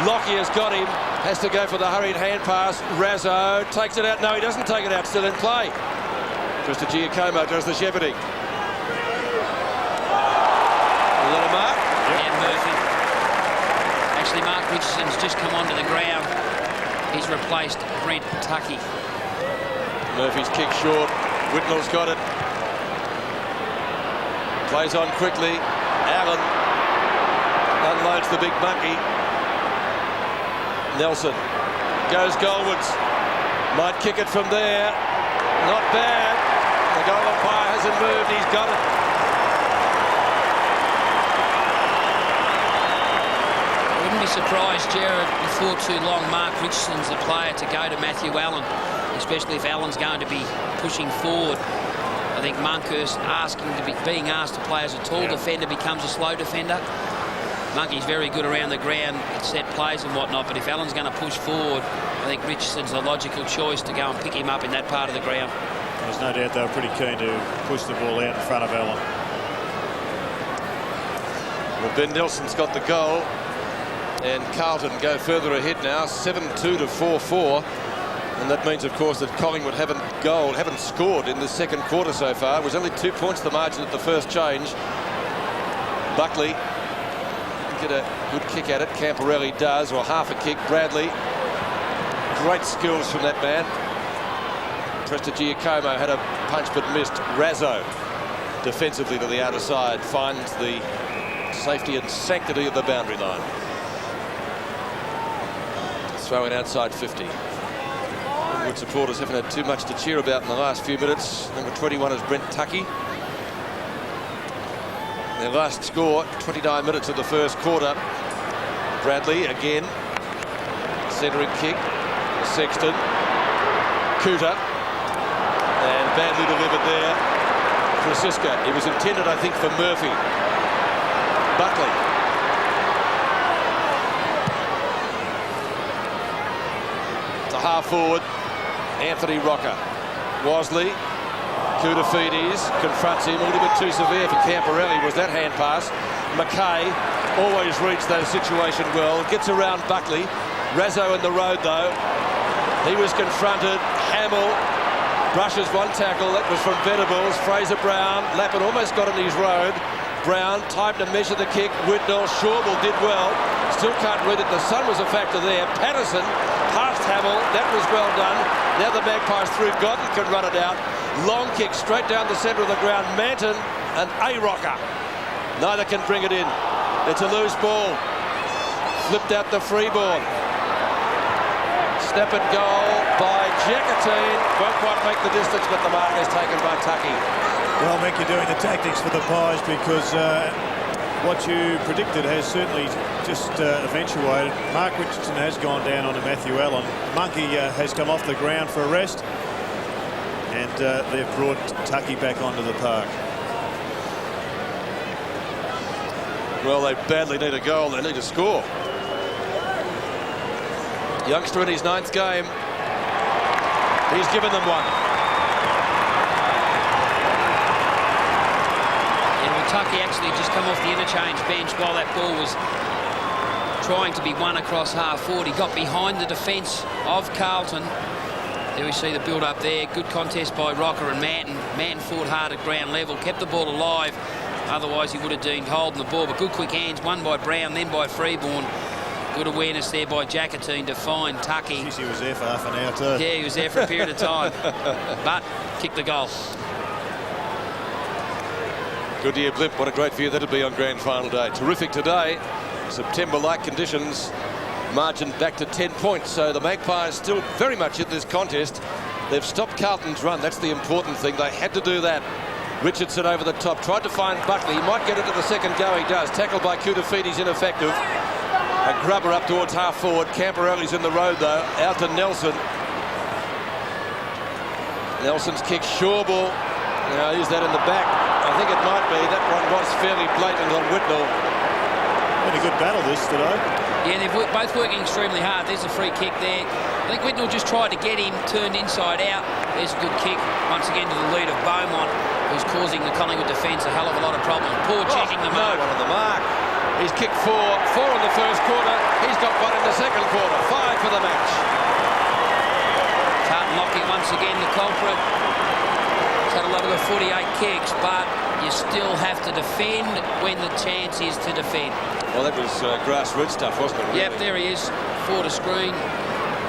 Lockie has got him. Has to go for the hurried hand pass. Razzo takes it out. No, he doesn't take it out. Still in play. Mr. Giacomo does the shepherding. Is that a mark? Yeah, Murphy. Actually, Mark Richardson's just come onto the ground. He's replaced Brent Tucky. Murphy's kick short. Whitnell's got it. Plays on quickly. Allen unloads the big monkey. Nelson goes goalwards. Might kick it from there. Not bad. The goal umpire hasn't moved. He's got it. I wouldn't be surprised, Jared, before too long, Mark Richardson's the player to go to Matthew Allen, especially if Allen's going to be pushing forward. I think Monkhurst being asked to play as a tall defender becomes a slow defender. Monkey's very good around the ground, set plays and whatnot, but if Allen's going to push forward, I think Richardson's a logical choice to go and pick him up in that part of the ground. There's no doubt they were pretty keen to push the ball out in front of Allen. Well, Ben Nelson's got the goal, and Carlton go further ahead now, 7-2 to 4-4. And that means, of course, that Collingwood haven't scored in the second quarter so far. It was only 2 points the margin at the first change. Buckley get a good kick at it. Camporelli does, or half a kick. Bradley, great skills from that man. Prestigiacomo had a punch but missed. Razzo defensively to the outer side finds the safety and sanctity of the boundary line. Throw in outside 50. Collingwood supporters haven't had too much to cheer about in the last few minutes. Number 21 is Brent Tucky. Their last score, 29 minutes of the first quarter. Bradley again. Centering kick. Sexton. Cooter. And badly delivered there. Francisca. It was intended, I think, for Murphy. Buckley. To half forward. Anthony Rocker. Wasley. Koutafidis confronts him. A little bit too severe for Camporelli was that hand pass. McKay always reads those situations well. Gets around Buckley. Razzo in the road though. He was confronted. Hamill brushes one tackle. That was from Venables. Fraser Brown. Lappin almost got in his road. Brown time to measure the kick. Whitnell. Shawball did well. Still can't read it. The sun was a factor there. Patterson past Hamill. That was well done. Now the Magpies through. Godden can run it out. Long kick straight down the centre of the ground. Manton and a Rocker. Neither can bring it in. It's a loose ball. Flipped out the freeboard. Snap and goal by Jacatine. Won't quite make the distance, but the mark is taken by Tucky. Well, Mick, you're doing the tactics for the Pies because what you predicted has certainly just eventuated. Mark Richardson has gone down onto Matthew Allen. Monkey has come off the ground for a rest. And they've brought Tucky back onto the park. Well, they badly need a goal. They need a score. Youngster in his 9th game. He's given them one. Yeah, well, Tucky actually just come off the interchange bench while that ball was trying to be won across half forward. He got behind the defence of Carlton. There we see the build-up there. Good contest by Rocker and Manton. Manton fought hard at ground level, kept the ball alive. Otherwise, he would have deemed holding the ball. But good quick hands, one by Brown, then by Freeborn. Good awareness there by Jacatine to find Tucky. Jeez, he was there for half an hour too. Yeah, he was there for a period of time. But kicked the goal. Goodyear Blimp, what a great view that'll be on grand final day. Terrific today. September-like conditions. Margin back to 10 points, so the Magpies still very much in this contest. They've stopped Carlton's run. That's the important thing. They had to do that. Richardson over the top. Tried to find Buckley. He might get it to the second go. He does. Tackled by Koutafidis, ineffective. A grubber up towards half forward. Camporelli's in the road though. Out to Nelson. Nelson's kick, Shawball. Now is that in the back? I think it might be. That one was fairly blatant on Whitnall. Been a good battle this today. Yeah, they're both working extremely hard. There's a free kick there. I think Whitnall just tried to get him, turned inside out. There's a good kick once again to the lead of Beaumont, who's causing the Collingwood defence a hell of a lot of problems. Poor checking the mark. No one on the mark. He's kicked four in the first quarter. He's got one in the second quarter. 5 for the match. Carlton Lockyer once again the culprit. He's had a lot of the 48 kicks, but you still have to defend when the chance is to defend. Well, that was grassroots stuff, wasn't it? Really? Yep, there he is. 4 to screen.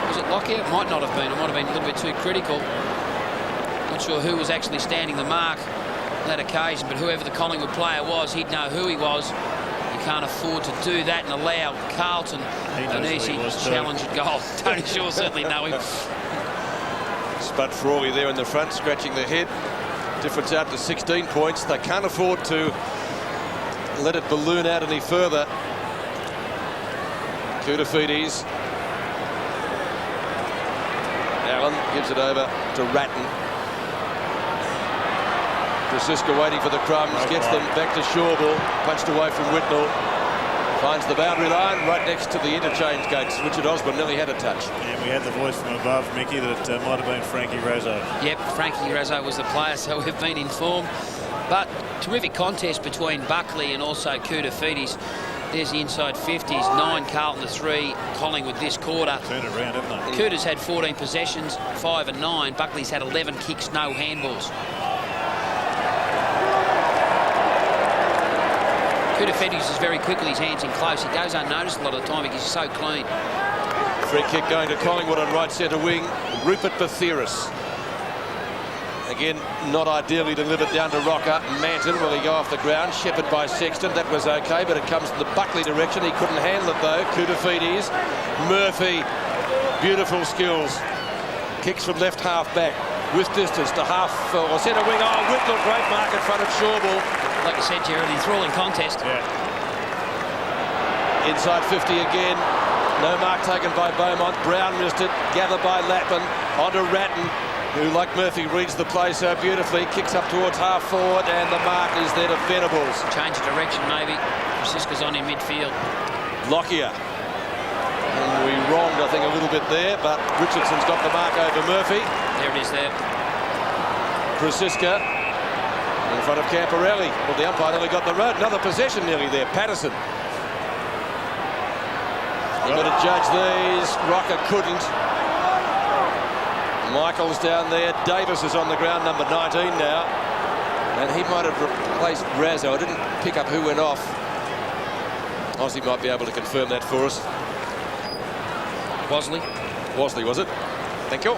Was it Lockyer? It might not have been. It might have been a little bit too critical. Not sure who was actually standing the mark on that occasion, but whoever the Collingwood player was, he'd know who he was. You can't afford to do that and allow Carlton an easy challenge at goal. Tony Shaw certainly know him. Spud Frawley there in the front, scratching the head. Difference out to 16 points. They can't afford to let it balloon out any further. Koutoufides. Allen gives it over to Ratton. Francisca waiting for the crumbs, gets them back to Shawball, punched away from Whitnall. Finds the boundary line right next to the interchange gates. Richard Osborne nearly had a touch. And we had the voice from above, Mickey, that it might have been Frankie Razzo. Yep, Frankie Razzo was the player, so we've been informed. But terrific contest between Buckley and also Koutoufides. There's the inside 50s, 9 Carlton to 3, Collingwood this quarter. Turned it around, haven't they? Coutous had 14 possessions, 5 and 9. Buckley's had 11 kicks, no handballs. Koutoufides is very quick with his hands in close. He goes unnoticed a lot of the time because he's so clean. Free kick going to Collingwood on right centre wing. Rupert Bathiris. Again, not ideally delivered down to Rocker. Manton, will he go off the ground? Shepherd by Sexton. That was okay, but it comes in the Buckley direction. He couldn't handle it, though. Koutoufides. Murphy. Beautiful skills. Kicks from left half back. With distance to half or centre wing. Oh, Whitnall, great mark in front of Shawball. Like I said, Gerard, enthralling contest. Yeah. Inside 50 again. No mark taken by Beaumont. Brown missed it. Gathered by Lappin. Onto Ratton, who, like Murphy, reads the play so beautifully. Kicks up towards half forward, and the mark is there to Venables. Change of direction, maybe. Francisca's on in midfield. Lockyer. And we wronged, I think, a little bit there, but Richardson's got the mark over Murphy. There it is there. Francisca in front of Camporelli. Well, the umpire nearly got the road. Another possession nearly there. Patterson. You've got to judge these. Rocker couldn't. Michael's down there. Davis is on the ground, number 19 now. And he might have replaced Razzo. I didn't pick up who went off. Ozzy might be able to confirm that for us. Bosley. Bosley, was it? Thank you.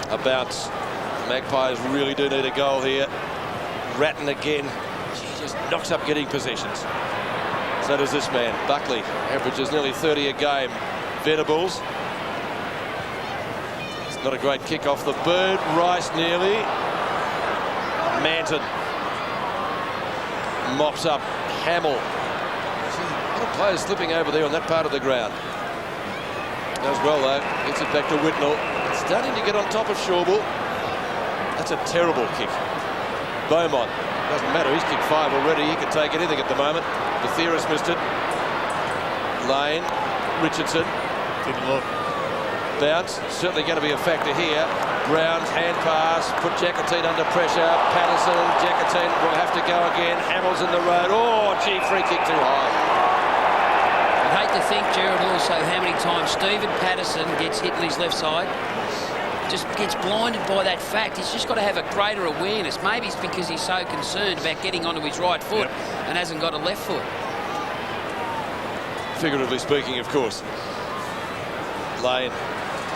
A bounce. Magpies really do need a goal here. Ratton again. He just knocks up getting possessions. So does this man. Buckley averages nearly 30 a game. Venables. It's not a great kick off the bird. Rice nearly. Manton. Mops up. Hamill. See, a lot of players slipping over there on that part of the ground. Does well though. Gets it back to Whitnall. Starting to get on top of Shawball. That's a terrible kick. Beaumont. Doesn't matter. He's kicked 5 already. He can take anything at the moment. Bathiris missed it. Lane. Richardson. Didn't look. Bounce. Certainly going to be a factor here. Brown's hand pass. Put Jacatine under pressure. Patterson. Jacatine will have to go again. Hamill's in the road. Oh, gee, free kick too high. I'd hate to think, Gerard, also how many times Stephen Patterson gets hit on his left side. Just gets blinded by that fact. He's just got to have a greater awareness. Maybe it's because he's so concerned about getting onto his right foot and hasn't got a left foot. Figuratively speaking, of course. Lane,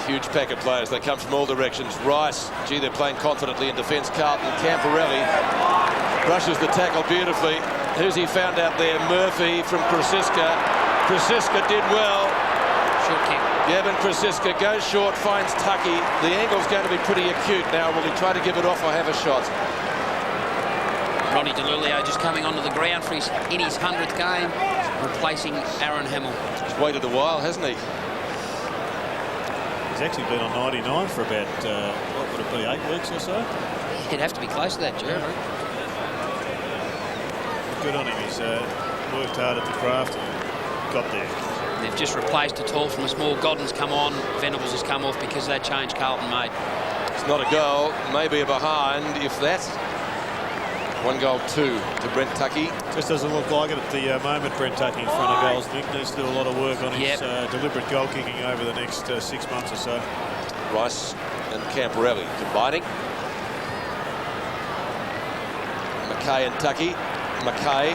huge pack of players. They come from all directions. Rice, gee, they're playing confidently in defence. Carlton. Camporelli brushes the tackle beautifully. Who's he found out there? Murphy from Francisca. Francisca did well. Short kick. Gavin Francisca goes short, finds Tucky. The angle's going to be pretty acute now. Will he try to give it off or have a shot? Ronnie DeLulio just coming onto the ground for in his 100th game. replacing Aaron Hamill. He's waited a while, hasn't he? He's actually been on 99 for about, what would it be, 8 weeks or so? He'd have to be close to that, Jared. Good on him. He's worked hard at the craft and got there. They've just replaced a tall from a small. Godden's come on. Venables has come off because of that change Carlton made. It's not a goal, maybe a behind, if that. 1 goal 2 to Brent Tuckey. Just doesn't look like it at the moment. Brent Tuckey in front of goals. Nick needs to do a lot of work on his deliberate goal kicking over the next 6 months or so. Rice and Camporelli combining. Mackay and Tuckey. Mackay.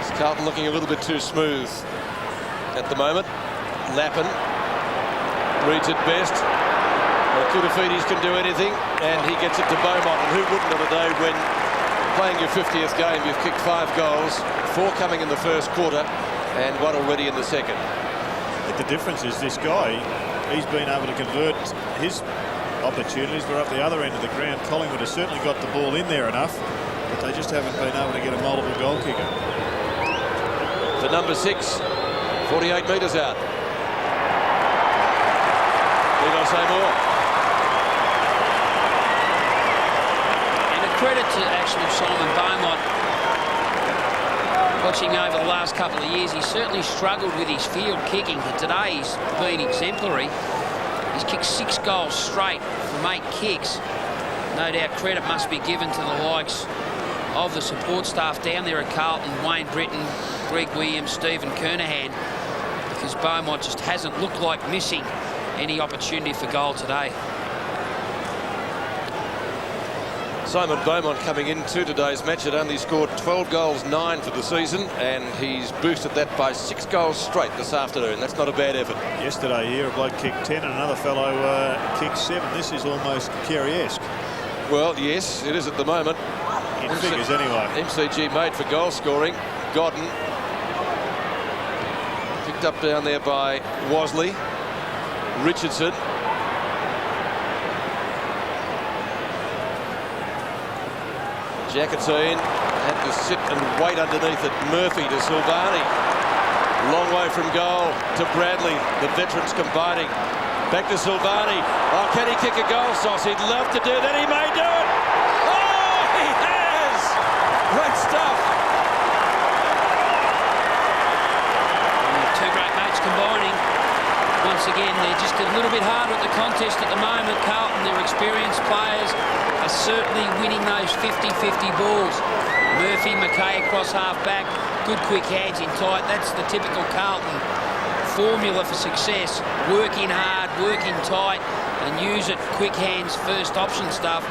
Is Carlton looking a little bit too smooth at the moment? Lappin reads it best. Koutafidis can do anything, and he gets it to Beaumont. And who wouldn't on a day when playing your 50th game, you've kicked 5 goals, 4 coming in the first quarter, and 1 already in the second. I think the difference is this guy, he's been able to convert his opportunities. We're up the other end of the ground. Collingwood has certainly got the ball in there enough, but they just haven't been able to get a multiple goal kicker. For number 6, 48 metres out. Need I say more? Credit to actually Simon Beaumont. Watching over the last couple of years, he's certainly struggled with his field kicking, but today he's been exemplary. He's kicked 6 goals straight from 8 kicks. No doubt credit must be given to the likes of the support staff down there at Carlton, Wayne Britton, Greg Williams, Stephen Kernahan, because Beaumont just hasn't looked like missing any opportunity for goal today. Simon Beaumont coming into today's match had only scored 12 goals, 9 for the season, and he's boosted that by 6 goals straight this afternoon. That's not a bad effort. Yesterday here, a bloke kicked 10 and another fellow kicked 7. This is almost Carey-esque. Well, yes, it is at the moment. In figures, anyway. MCG made for goal scoring. Godden picked up down there by Wasley. Richardson. Jacatine had to sit and wait underneath it. Murphy to Silvani. Long way from goal to Bradley. The veterans combining. Back to Silvani. Oh, can he kick a goal, Sauce? He'd love to do that. He may do it. Oh, he has! Great stuff. Two great mates combining. Once again, they're just a little bit harder at the contest at the moment. Carlton, their experienced players, are certainly winning those 50-50 balls. Murphy, Mackay across half-back, good quick hands in tight. That's the typical Carlton formula for success. Work in hard, work in tight, and use it. Quick hands, first option stuff.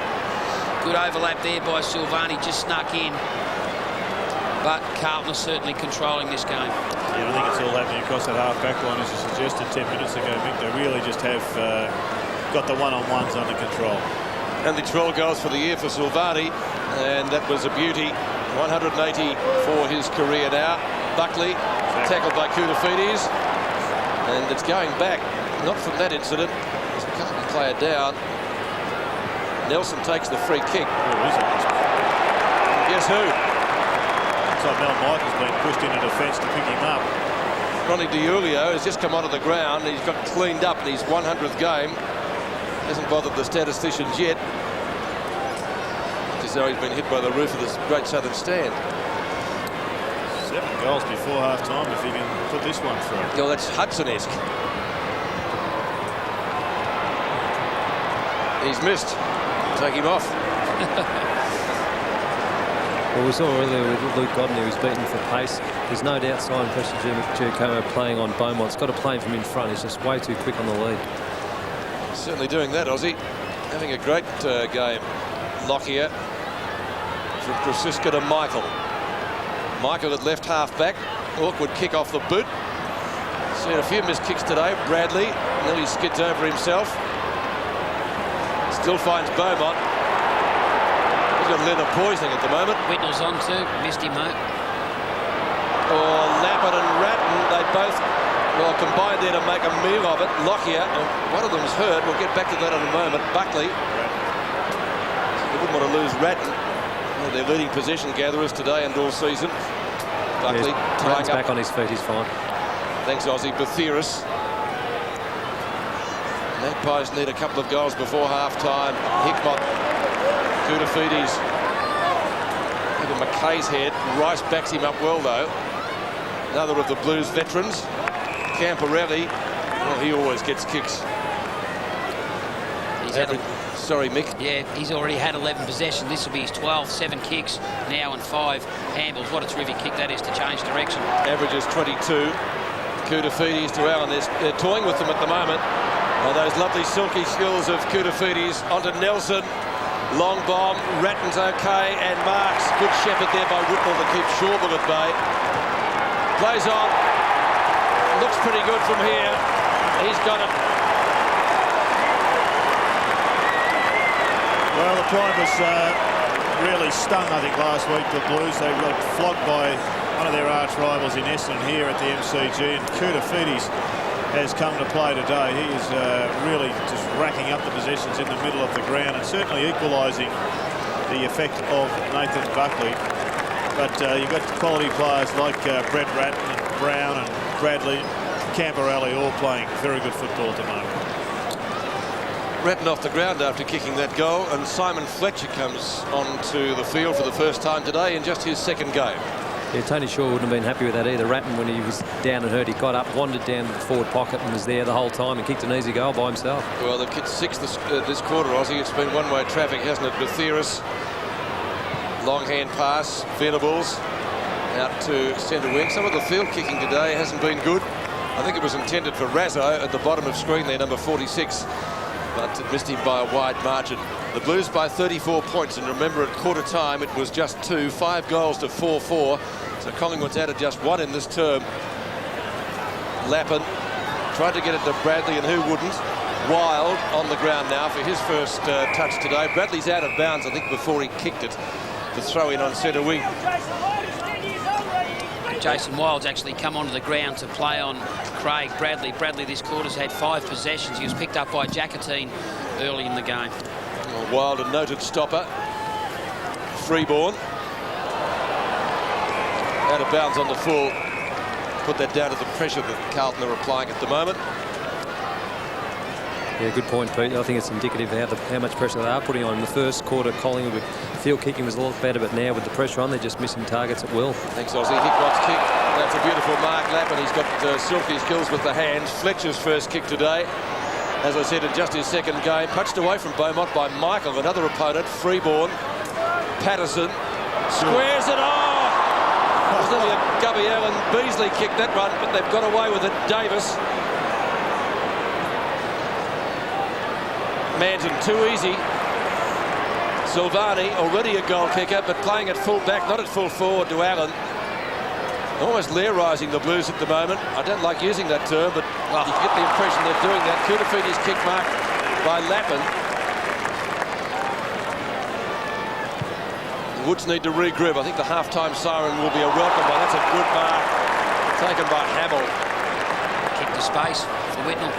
Good overlap there by Silvani, just snuck in. But Carlton are certainly controlling this game. Yeah, I think it's all happening across that half-back line, as you suggested 10 minutes ago, Mick. They really just have got the one-on-ones under control. Only 12 goals for the year for Silvani, and that was a beauty. 180 for his career now. Buckley tackled by Koutafidis, and it's going back, not from that incident. It's a Carlton player down. Nelson takes the free kick. Who is it? Guess who? Looks like Mel Michael's been pushed into defence to pick him up. Ronnie DiUlio has just come onto the ground. He's got cleaned up in his 100th game. Hasn't bothered the statisticians yet. As though he's been hit by the roof of this Great Southern Stand. 7 goals before half-time if he can put this one through. Oh, that's Hudson-esque. He's missed. Take him off. Well, we saw earlier with Luke Godden, who was beaten for pace. There's no doubt Simon Giacomo playing on Beaumont. He's got to play him from in front. He's just way too quick on the lead. Certainly doing that, Aussie. Having a great game. Lockyer from Krasiska to Michael. Michael at left half-back. Awkward kick off the boot. Seen a few missed kicks today. Bradley nearly skids over himself. Still finds Beaumont. He's got leather poisoning at the moment. Whitnell's on too. Missed him, mate. Or Lappin and Ratton, they both combined there to make a meal of it. Lockyer, one of them's hurt. We'll get back to that in a moment. Buckley. They wouldn't want to lose Ratton. One of their leading possession gatherers today and all season. Buckley tying up. Back on his feet, he's fine. Thanks, Aussie. Bathiris. Magpies need a couple of goals before half-time. Hickmott, Koutafidis. Over McKay's head. Rice backs him up well, though. Another of the Blues veterans. Camporelli. Well, he always gets kicks. He's Sorry, Mick. Yeah, he's already had 11 possessions. This will be his 12th, 7 kicks now and 5 handles. What a terrific kick that is to change direction. Averages 22. Koutafidis to Allen. They're toying with them at the moment. Oh, those lovely silky skills of Koutafidis onto Nelson. Long bomb. Ratton's okay. And Marks. Good shepherd there by Whitnall to keep Shawbull at bay. Plays on. Looks pretty good from here. He's got it. Well, the Pride was really stung, I think, last week, the Blues. They got flogged by one of their arch rivals in Essendon here at the MCG, and Koutafidis has come to play today. He is really just racking up the possessions in the middle of the ground and certainly equalising the effect of Nathan Buckley. But you've got quality players like Brett Ratton and Brown and Bradley, Camporelli, all playing very good football at the moment. Ratton off the ground after kicking that goal, and Simon Fletcher comes onto the field for the first time today in just his second game. Yeah, Tony Shaw wouldn't have been happy with that either. Ratton, when he was down and hurt, he got up, wandered down to the forward pocket and was there the whole time and kicked an easy goal by himself. Well, they've kicked 6 this quarter, Aussie. It's been one-way traffic, hasn't it? Bathiris, long hand pass, Venables out to centre wing. Some of the field kicking today hasn't been good. I think it was intended for Razzo at the bottom of screen there, number 46. But it missed him by a wide margin. The Blues by 34 points, and remember at quarter time it was just 2, 5 goals to 4-4. So Collingwood's added just 1 in this term. Lappin tried to get it to Bradley, and who wouldn't? Wild on the ground now for his first touch today. Bradley's out of bounds, I think, before he kicked it to throw in on centre wing. Jason Wild's actually come onto the ground to play on Craig Bradley. Bradley this quarter's had 5 possessions. He was picked up by Jackatine early in the game. Well, Wild, a noted stopper. Freeborn. Out of bounds on the full. Put that down to the pressure that Carlton are applying at the moment. Yeah, good point, Pete. I think it's indicative of how much pressure they are putting on. In the first quarter, Collingwood with field kicking was a lot better, but now with the pressure on, they're just missing targets at will. Thanks, Aussie. Hickmott's kick. That's a beautiful mark, Lappin. He's got silky skills with the hands. Fletcher's first kick today. As I said, in just his second game. Punched away from Beaumont by Michael, another opponent. Freeborn. Patterson. Squares it off. It was only a Gubby Allen Beasley kick, that one, but they've got away with it. Davis. Manton too easy. Silvani, already a goal kicker, but playing at full back, not at full forward to Allen. Almost lair-rising the Blues at the moment. I don't like using that term, but you get the impression they're doing that. Koutafidis kick mark by Lappin. Woods need to regroup. I think the half-time siren will be a welcome one. That's a good mark taken by Hamill. Kick to space for Whitnall.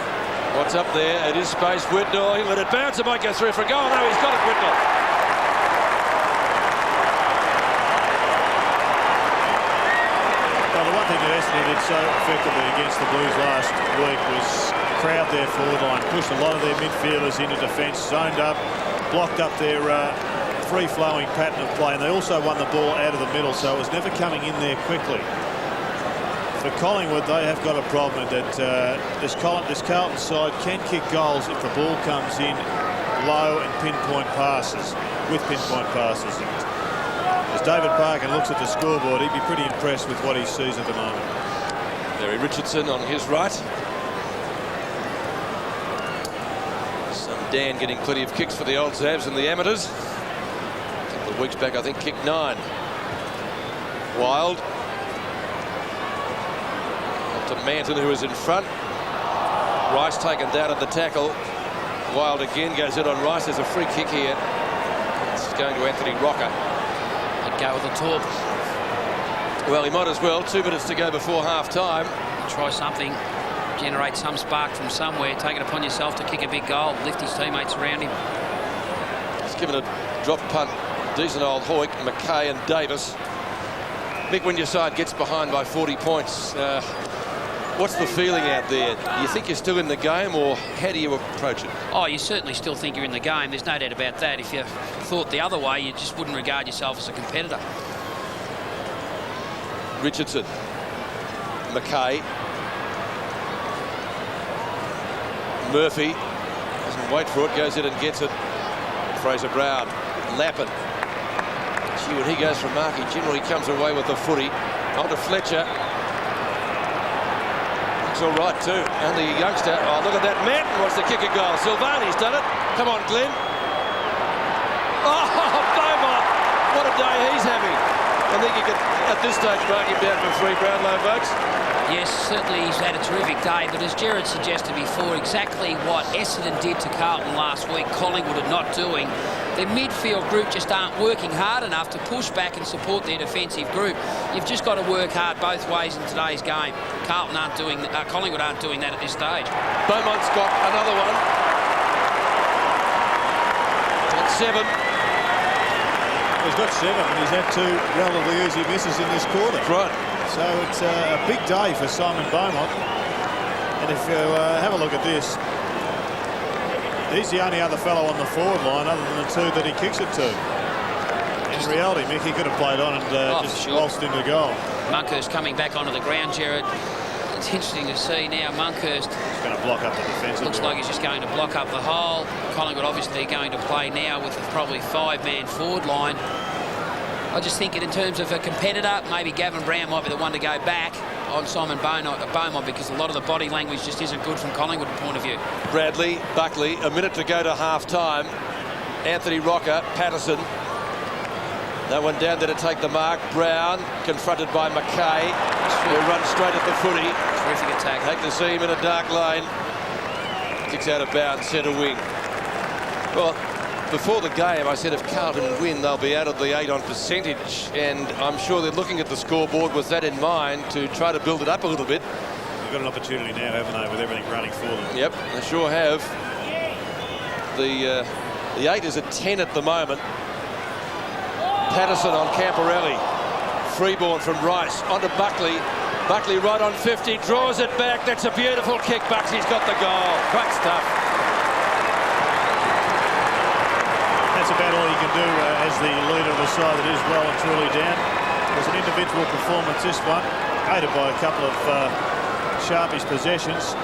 What's up there? It is space. Whitnall. He'll let it bounce. It might go through for a goal. No, he's got it, Whitnall. Well, the one thing that Essendon did so effectively against the Blues last week was crowd their forward line, pushed a lot of their midfielders into defence, zoned up, blocked up their free-flowing pattern of play, and they also won the ball out of the middle, so it was never coming in there quickly. For Collingwood, they have got a problem that this Carlton side can kick goals if the ball comes in low and pinpoint passes, with pinpoint passes. As David Parkin looks at the scoreboard, he'd be pretty impressed with what he sees at the moment. Barry Richardson on his right. Some Dan getting plenty of kicks for the old Zabs and the amateurs. A couple of weeks back, I think, kicked 9. Wild. To Manton, who is in front. Rice taken down at the tackle. Wild again goes in on Rice. There's a free kick here. It's going to Anthony Rocker. I'd go with the top. Well, he might as well. 2 minutes to go before half-time. Try something. Generate some spark from somewhere. Take it upon yourself to kick a big goal. Lift his teammates around him. He's given a drop punt decent old Hoyk, McKay and Davis. Mick, when your side gets behind by 40 points, what's the feeling out there? Do you think you're still in the game, or how do you approach it? Oh, you certainly still think you're in the game. There's no doubt about that. If you thought the other way, you just wouldn't regard yourself as a competitor. Richardson, McKay, Murphy doesn't wait for it, goes in and gets it. Fraser Brown, Lappin. Gee, when he goes for mark, he generally comes away with the footy. On to Fletcher. Looks all right too. And the youngster, oh, look at that. Manton wants to kick a goal. Silvani's done it. Come on, Glenn. Oh, Beaumont. What a day he's having. I think you could, at this stage, mark him down for 3 Brownlow votes. Yes, certainly he's had a terrific day, but as Gerard suggested before, exactly what Essendon did to Carlton last week, Collingwood are not doing. Their midfield group just aren't working hard enough to push back and support their defensive group. You've just got to work hard both ways in today's game. Collingwood aren't doing that at this stage. Beaumont's got another one. At 7. He's got 7, and he's had 2 relatively easy misses in this quarter. That's right. So it's a big day for Simon Beaumont. And if you have a look at this, he's the only other fellow on the forward line other than the 2 that he kicks it to. In reality, Mick, he could have played on and just waltzed into goal. Monkhurst coming back onto the ground, Gerard. It's interesting to see now. Monkhurst He's going to block up the defensive. looks like he's just going to block up the hole. Collingwood obviously going to play now with a probably 5-man forward line. I just think in terms of a competitor, maybe Gavin Brown might be the one to go back on Simon Beaumont, because a lot of the body language just isn't good from Collingwood point of view. Bradley, Buckley, a minute to go to half-time. Anthony Rocker, Patterson. No one down there to take the mark. Brown, confronted by McKay, who runs straight at the footy. Terrific attack. Hate to see him in a dark lane. Kicks out of bounds, centre wing. Well, before the game, I said if Carlton win, they'll be out of the 8 on percentage, and I'm sure they're looking at the scoreboard with that in mind to try to build it up a little bit. They've got an opportunity now, haven't they, with everything running for them? Yep, they sure have. The 8 is at 10 at the moment. Patterson on Camporelli. Freeborn from Rice onto Buckley. Buckley right on 50, draws it back. That's a beautiful kick. Buckley's got the goal. Great stuff. That's about all you can do as the leader of the side that is well and truly down. It was an individual performance, this one, aided by a couple of Sharpies possessions.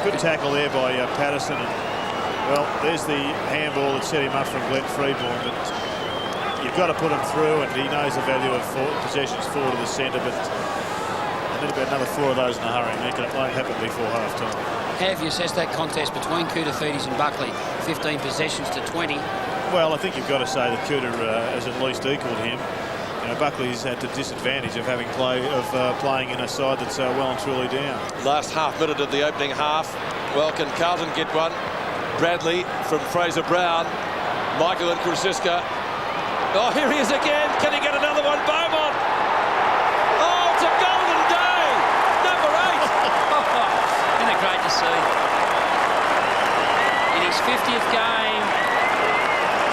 Good tackle there by Patterson. And, well, there's the handball that set him up from Glenn Freeborn, but you've got to put him through, and he knows the value of possessions forward to the centre, but I need about another 4 of those in a hurry, Nick, and it won't happen before half-time. How have you assessed that contest between Koutafidis and Buckley? 15 possessions to 20. Well, I think you've got to say that Cooter has at least equalled him. You know, Buckley's had the disadvantage of having playing in a side that's well and truly down. Last half minute of the opening half. Well, can Carlton get one? Bradley from Fraser Brown. Michael and Krasiska. Oh, here he is again. Can he get another one? Beaumont. Oh, it's a golden day. Number 8. Isn't it great to see? In his 50th game,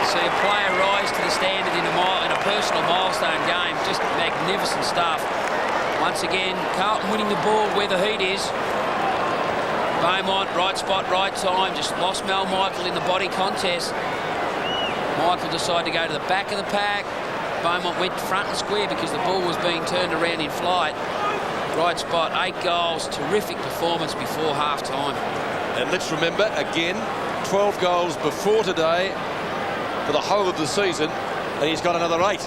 see a player rise to the standard in a personal milestone game. Just magnificent stuff. Once again, Carlton winning the ball where the heat is. Beaumont, right spot, right time. Just lost Mal Michael in the body contest. Michael decided to go to the back of the pack. Beaumont went front and square because the ball was being turned around in flight. Right spot, 8 goals. Terrific performance before half-time. And let's remember, again, 12 goals before today for the whole of the season, and he's got another 8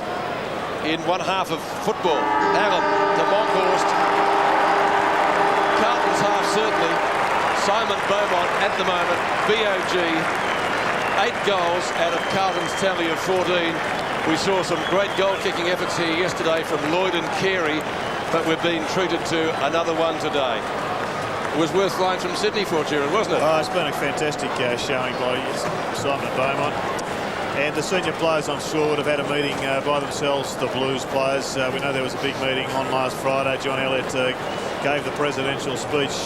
in one half of football. Allen to Monkhorst. Carlton's half certainly. Simon Beaumont at the moment, BOG, 8 goals out of Carlton's tally of 14. We saw some great goal-kicking efforts here yesterday from Lloyd and Carey, but we've been treated to another one today. It was worth flying from Sydney for, Gerard, wasn't it? Oh, it's been a fantastic showing by Simon Beaumont. And the senior players, I'm sure, would have had a meeting by themselves, the Blues players. We know there was a big meeting on last Friday. John Elliott gave the presidential speech,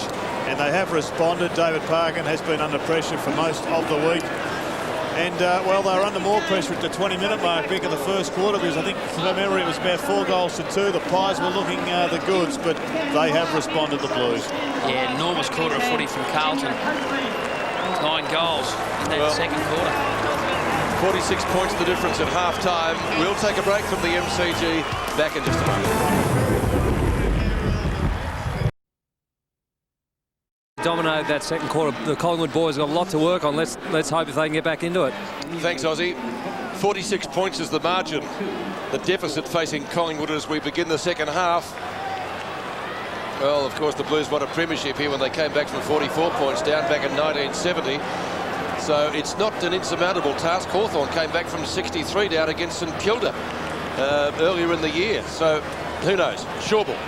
and they have responded. David Parkin has been under pressure for most of the week. And, well, they were under more pressure at the 20-minute mark back in the first quarter because I think, from memory, it was about 4 goals to 2. The Pies were looking the goods, but they have responded, the Blues. Yeah, enormous quarter of footy from Carlton. 9 goals in that second quarter. 46 points the difference at half-time. We'll take a break from the MCG. Back in just a moment. Dominated that second quarter. The Collingwood boys got a lot to work on. Let's hope if they can get back into it. Thanks, Ozzy. 46 points is the margin. The deficit facing Collingwood as we begin the second half. Well, of course, the Blues won a premiership here when they came back from 44 points down back in 1970. So it's not an insurmountable task. Hawthorn came back from 63 down against St Kilda earlier in the year. So who knows? Shawball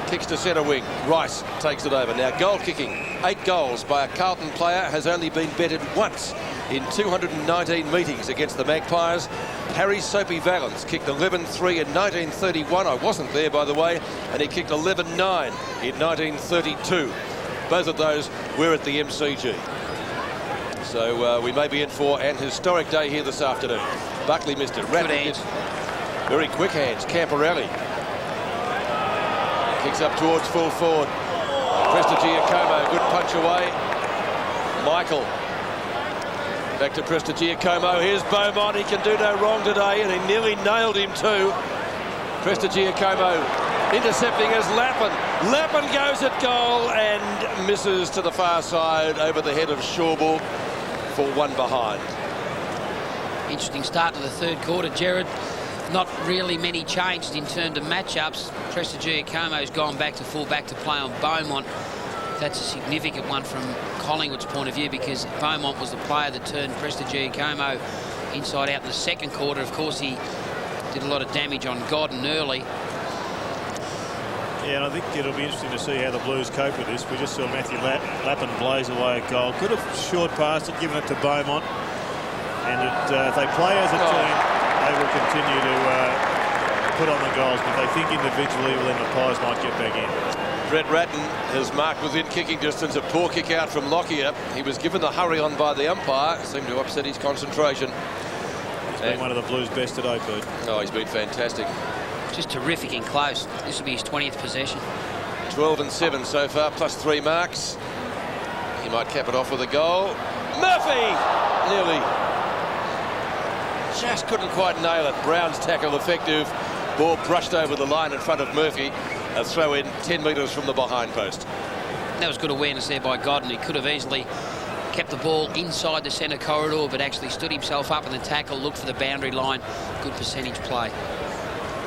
kicks to centre wing. Rice takes it over. Now goal kicking. 8 goals by a Carlton player has only been betted once in 219 meetings against the Magpies. Harry Soapy Valens kicked 11-3 in 1931. I wasn't there, by the way, and he kicked 11-9 in 1932. Both of those were at the MCG. So we may be in for an historic day here this afternoon. Buckley missed it. Good hands. Very quick hands. Camporelli kicks up towards full forward. Prestigiacomo, good punch away. Michael. Back to Prestigiacomo. Here's Beaumont. He can do no wrong today, and he nearly nailed him too. Prestigiacomo intercepting as Lappin. Lappin goes at goal and misses to the far side over the head of Shawball for 1 behind. Interesting start to the third quarter, Gerard. Not really many changes in terms of matchups. Prestigiacomo's gone back to full back to play on Beaumont. That's a significant one from Collingwood's point of view because Beaumont was the player that turned Prestigiacomo inside out in the second quarter. Of course, he did a lot of damage on Godden early. Yeah, and I think it'll be interesting to see how the Blues cope with this. We just saw Matthew Lappin blaze away a goal. Could have short passed it, given it to Beaumont. And if they play as a team, they will continue to put on the goals. But they think individually, well, then the Pies might get back in. Brett Ratton has marked within kicking distance. A poor kick out from Lockyer. He was given the hurry on by the umpire. Seemed to upset his concentration. He's been one of the Blues' best today, Pete. Oh, he's been fantastic. Just terrific in close. This will be his 20th possession. 12 and 7 so far, plus 3 marks. He might cap it off with a goal. Murphy! Nearly. Just couldn't quite nail it. Brown's tackle effective. Ball brushed over the line in front of Murphy. A throw in 10 metres from the behind post. That was good awareness there by Godden. He could have easily kept the ball inside the centre corridor, but actually stood himself up in the tackle, looked for the boundary line. Good percentage play.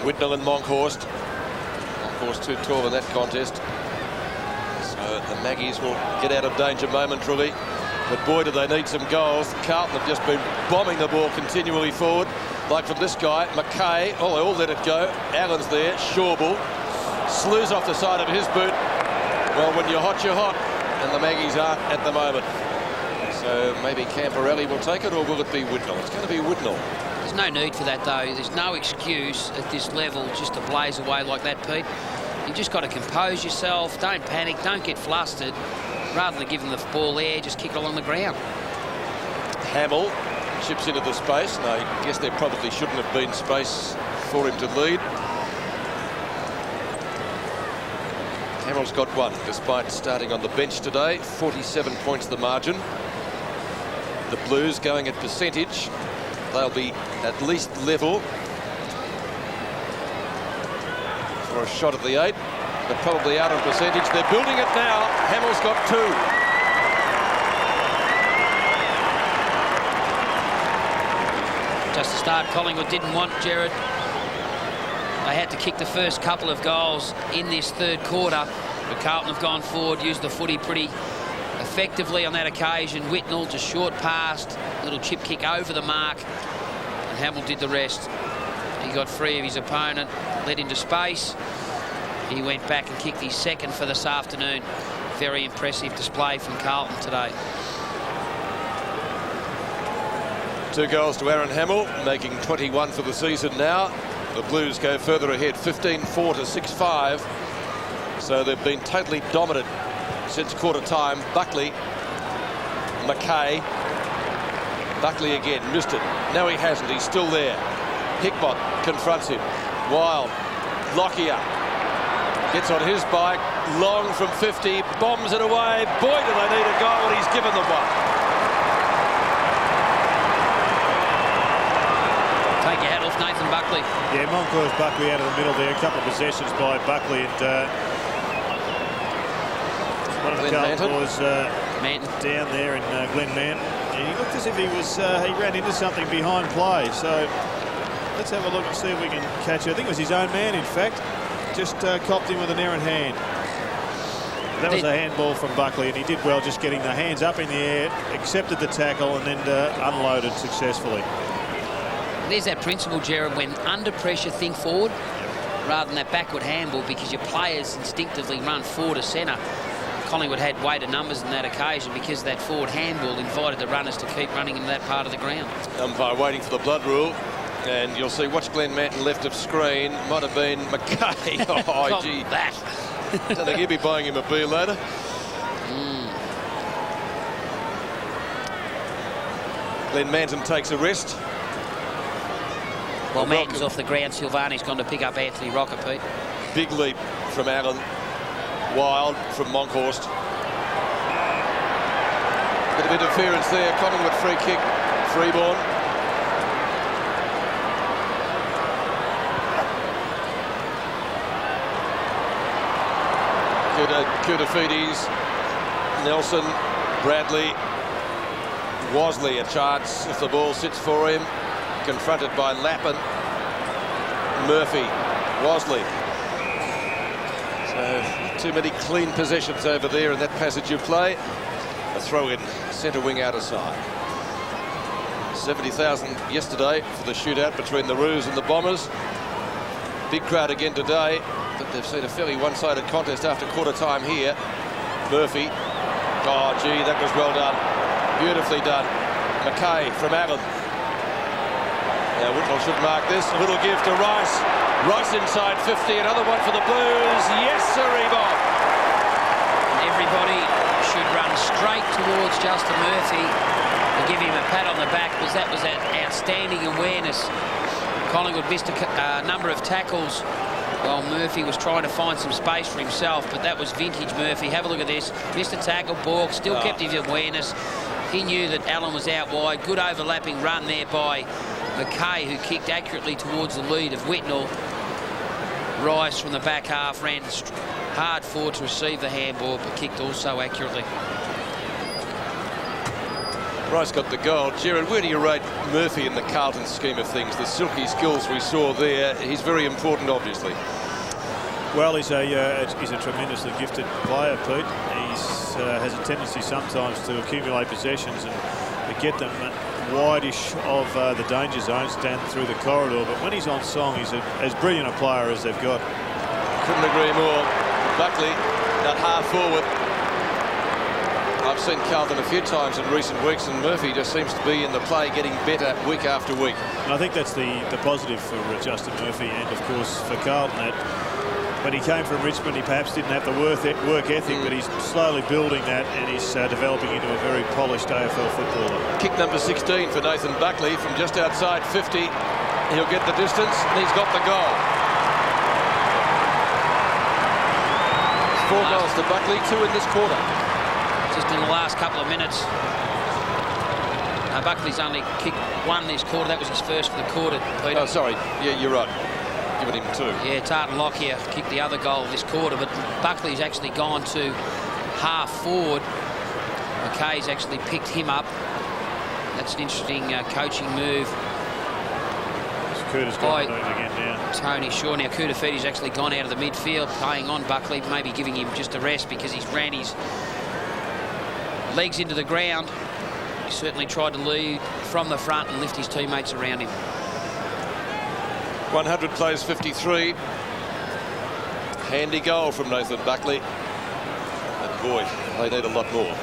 Whitnell and Monkhorst. Monkhorst 2-12 in that contest. So the Maggies will get out of danger momentarily. But boy, do they need some goals. Carlton have just been bombing the ball continually forward. Like from this guy, McKay. Oh, they all let it go. Allen's there. Shawball. Slews off the side of his boot. Well, when you're hot, you're hot. And the Maggies aren't at the moment. So maybe Camporelli will take it, or will it be Whitnell? It's going to be Whitnell. There's no need for that, though. There's no excuse at this level just to blaze away like that, Pete. You've just got to compose yourself. Don't panic. Don't get flustered. Rather than giving the ball air, just kick it along the ground. Hamill chips into the space. And I guess there probably shouldn't have been space for him to lead. Hamill's got 1, despite starting on the bench today. 47 points the margin. The Blues going at percentage. They'll be at least level for a shot at the 8. They're probably out of percentage. They're building it now. Hamill's got 2. Just to start, Collingwood didn't want Gerard. They had to kick the first couple of goals in this third quarter. But Carlton have gone forward, used the footy pretty effectively on that occasion. Whitnell just short passed, little chip kick over the mark, and Hamill did the rest. He got free of his opponent, led into space. He went back and kicked his second for this afternoon. Very impressive display from Carlton today. 2 goals to Aaron Hamill, making 21 for the season now. The Blues go further ahead, 15-4 to 6-5. So they've been totally dominant since quarter time. Buckley, McKay, Buckley again, missed it. No, he hasn't. He's still there. Hickmott confronts him. Wild. Lockyer gets on his bike. Long from 50. Bombs it away. Boy, do they need a goal, and he's given them one. Take your hat off, Nathan Buckley. Yeah, Moncourt's Buckley out of the middle there. A couple of possessions by Buckley, and one of the Carlton boys down there in Glenn Manton. He looked as if he was he ran into something behind play. So let's have a look and see if we can catch it. I think it was his own man, in fact. Just copped him with an errant hand. That was a handball from Buckley, and he did well just getting the hands up in the air, accepted the tackle, and then unloaded successfully. There's that principle, Jared, when under pressure, think forward rather than that backward handball, because your players instinctively run forward to centre. Collingwood had weighted numbers on that occasion because that forward handball invited the runners to keep running in that part of the ground. Umpire waiting for the blood rule, and you'll see, watch Glenn Manton left of screen. Might have been McKay. Oh, gee. That. Don't think he'll be buying him a beer later. Glenn Manton takes a rest. Well, Manton's off the ground. Silvani's gone to pick up Anthony Rocker, Pete. Big leap from Allen. Wild from Monkhorst. Bit of interference there. Collingwood free kick. Freeborn. Koutafidis, Nelson, Bradley, Wasley a chance if the ball sits for him. Confronted by Lappin. Murphy, Wasley. So too many clean possessions over there in that passage of play. A throw in, centre wing outer side. 70,000 yesterday for the shootout between the Roos and the Bombers. Big crowd again today, but they've seen a fairly one-sided contest after quarter time here. Murphy. Oh, gee, that was well done. Beautifully done. McKay from Allen. Now Whitnell should mark this. A little give to Rice. Rice inside 50. Another one for the Blues. Yes, sirree, Bob. Everybody should run straight towards Justin Murphy and give him a pat on the back, because that was that outstanding awareness. Collingwood missed a number of tackles while Murphy was trying to find some space for himself, but that was vintage Murphy. Have a look at this. Missed a tackle, Bork, still kept his awareness. He knew that Allen was out wide. Good overlapping run there by McKay, who kicked accurately towards the lead of Whitnell. Rice from the back half ran hard forward to receive the handball, but kicked also accurately. Rice got the goal. Jared, where do you rate Murphy in the Carlton scheme of things? The silky skills we saw there. He's very important, obviously. Well, he's a tremendously gifted player, Pete. He has a tendency sometimes to accumulate possessions and to get them wide-ish of the danger zones down through the corridor. But when he's on song, he's as brilliant a player as they've got. Couldn't agree more. Buckley, that half forward. I've seen Carlton a few times in recent weeks, and Murphy just seems to be in the play, getting better week after week. And I think that's the positive for Justin Murphy, and of course for Carlton, that when he came from Richmond, he perhaps didn't have the work ethic, but he's slowly building that, and he's developing into a very polished AFL footballer. Kick number 16 for Nathan Buckley from just outside 50. He'll get the distance, and he's got the goal. 4 goals to Buckley, 2 in this quarter. Just in the last couple of minutes. Buckley's only kicked 1 this quarter. That was his first for the quarter, Peter. Oh, sorry. Yeah, you're right. Giving him 2. Yeah, Tartan Lockyer kicked the other goal this quarter, but Buckley's actually gone to half forward. McKay's actually picked him up. That's an interesting coaching move. Curtis got again now. Tony Shaw. Now Koutafidis actually gone out of the midfield, playing on Buckley, maybe giving him just a rest because he's ran his legs into the ground. He certainly tried to lead from the front and lift his teammates around him. 100 plays 53. Handy goal from Nathan Buckley. And boy, they need a lot more.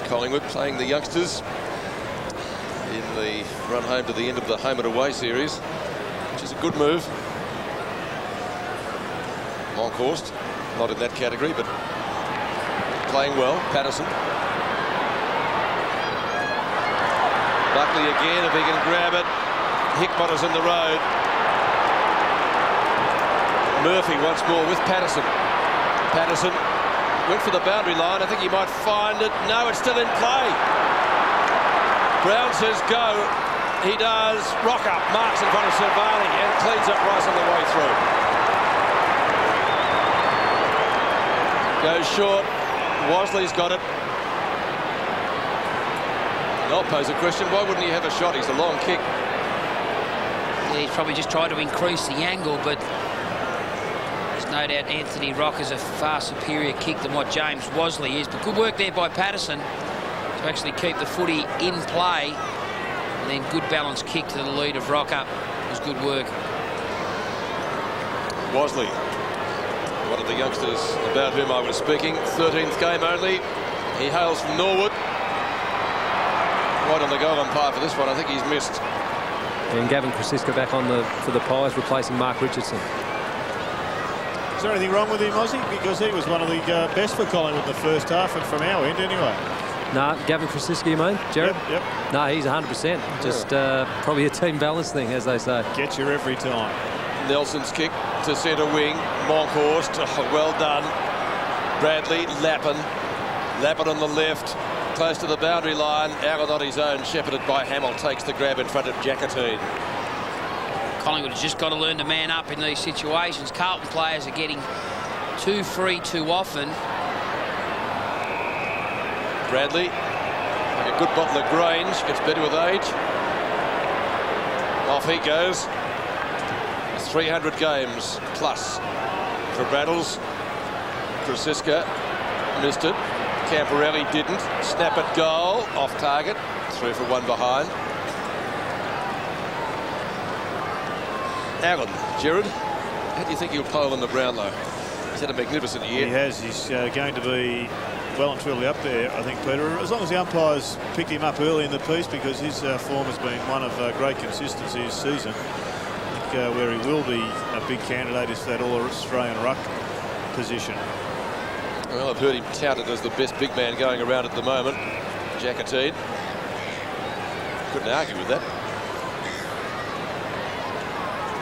Collingwood playing the youngsters in the run home to the end of the home and away series, which is a good move. Monkhorst, not in that category, but playing well. Patterson. Buckley again, if he can grab it. Hickmott is in the road. Murphy once more with Patterson. Patterson went for the boundary line. I think he might find it. No, it's still in play. Brown says go. He does. Rock up, marks in front of Silvani and cleans up Rice on the way through. Goes short. Wasley's got it. And I'll pose a question. Why wouldn't he have a shot? He's a long kick. Yeah, he's probably just tried to increase the angle, but there's no doubt Anthony Rocker's a far superior kick than what James Wasley is. But good work there by Patterson to actually keep the footy in play. And then good balanced kick to the lead of Rocker. It was good work. Wasley, one of the youngsters about whom I was speaking, 13th game only. He hails from Norwood. Right on the goal umpire for this one. I think he's missed. And Gavin Krasiska back on for the Pies, replacing Mark Richardson. Is there anything wrong with him, Ozzy? Because he was one of the best for Collingwood in the first half, and from our end anyway. No, Gavin Krasiska, you mean, Jared? Yep. No, he's 100%. Just probably a team balance thing, as they say. Gets you every time. Nelson's kick to centre wing. Monkhorst, well done. Bradley, Lappin on the left, close to the boundary line. Allen on his own, shepherded by Hamill, takes the grab in front of Jackatine. Collingwood has just got to learn to man up in these situations. Carlton players are getting too free too often. Bradley, like a good bottle of Grange, gets better with age. Off he goes. 300 games plus for Braddles. Krasiska missed it. Camporelli didn't. Snap at goal, off target. 3 for 1 behind. Allen, Gerard, how do you think he'll play on the Brownlow? He's had a magnificent year. He has. He's going to be well and truly up there, I think, Peter, as long as the umpires picked him up early in the piece, because his form has been one of great consistency this season. I think where he will be a big candidate is for that All-Australian ruck position. Well, I've heard him touted as the best big man going around at the moment. Jackatine. Couldn't argue with that.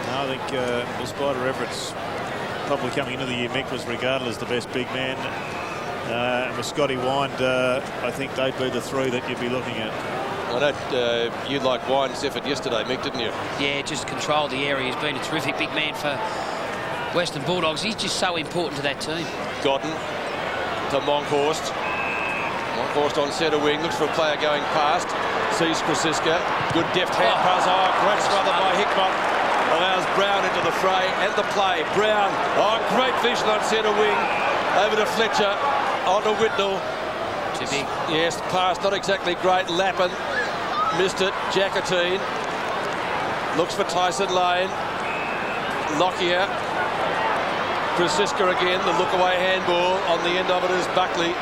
No, I think the Spider Everett's probably coming into the year. Mick was regarded as the best big man. And with Scotty Wind, I think they'd be the 3 that you'd be looking at. I know you liked Wind's effort yesterday, Mick, didn't you? Yeah, just controlled the area. He's been a terrific big man for Western Bulldogs. He's just so important to that team. Godden to Monkhorst. Monkhorst on centre wing, looks for a player going past. Sees Krasiska. Good deft hand pass. Oh, great smother by Hickmott. Allows Brown into the fray and the play. Brown, great vision on centre wing. Over to Fletcher, onto Whitnell. Too big. Yes, pass not exactly great. Lappin missed it. Jackatine looks for Tyson Lane. Lockyer. Krasiska again, the look-away handball. On the end of it is Buckley.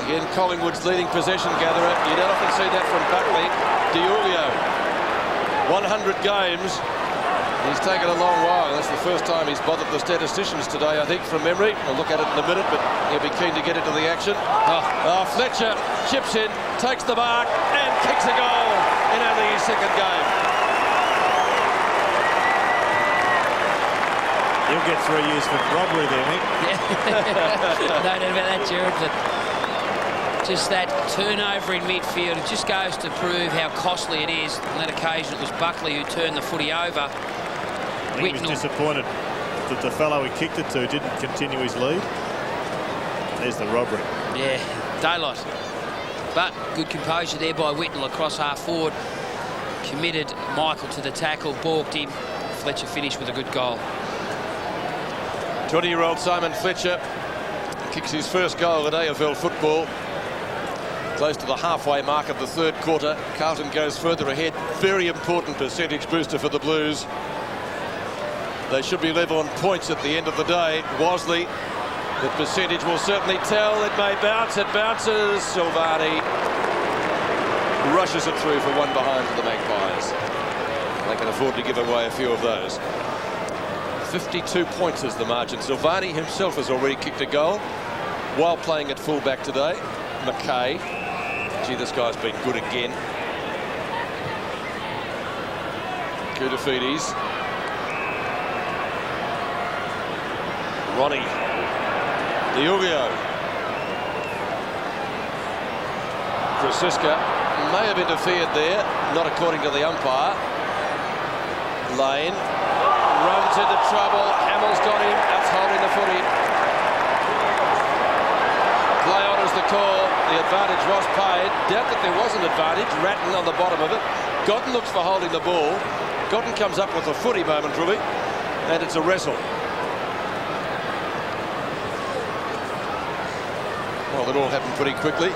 Again, Collingwood's leading possession gatherer. You don't often see that from Buckley. Diulio, 100 games. He's taken a long while. That's the first time he's bothered the statisticians today, I think, from memory. I'll look at it in a minute, but he'll be keen to get into the action. Fletcher chips in, takes the mark, and kicks a goal in only his second game. He'll get 3 years for robbery there, Mick. No doubt about that, Gerard. But just that turnover in midfield, it just goes to prove how costly it is. On that occasion, it was Buckley who turned the footy over. He was disappointed that the fellow he kicked it to didn't continue his lead. There's the robbery. Yeah, daylight. But good composure there by Whitnell across half forward. Committed Michael to the tackle, balked him. Fletcher finished with a good goal. 20-year-old Simon Fletcher kicks his first goal at AFL football. Close to the halfway mark of the third quarter. Carlton goes further ahead. Very important percentage booster for the Blues. They should be level on points at the end of the day. Wasley, the percentage will certainly tell. It may bounce. It bounces. Silvani rushes it through for 1 behind for the Magpies. They can afford to give away a few of those. 52 points is the margin. Silvani himself has already kicked a goal while playing at fullback today. McKay Gee, this guy's been good again. Koutafidis. Ronnie. Diogo. Krasiska may have interfered there, not according to the umpire. Lane runs into trouble. Hamill's got him. That's holding the footy. Play on is the call. The advantage was paid. Doubt that there was an advantage. Ratton on the bottom of it. Godden looks for holding the ball. Godden comes up with a footy momentarily, and it's a wrestle. Well, it all happened pretty quickly.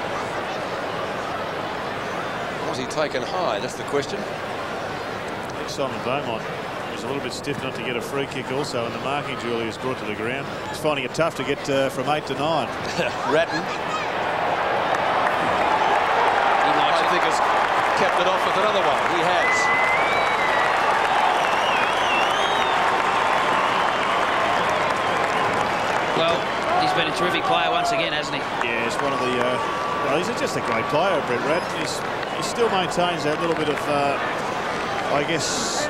Was he taken high? That's the question. I think Simon Beaumont was a little bit stiff not to get a free kick also, and the marking Julie is brought to the ground. He's finding it tough to get from 8 to 9. Ratton. I think has kept it off with another one. He has. Well, he's been a terrific player once again, hasn't he? Yeah, he's one of the... well, he's just a great player, Brett Ratton. He still maintains that little bit of, I guess,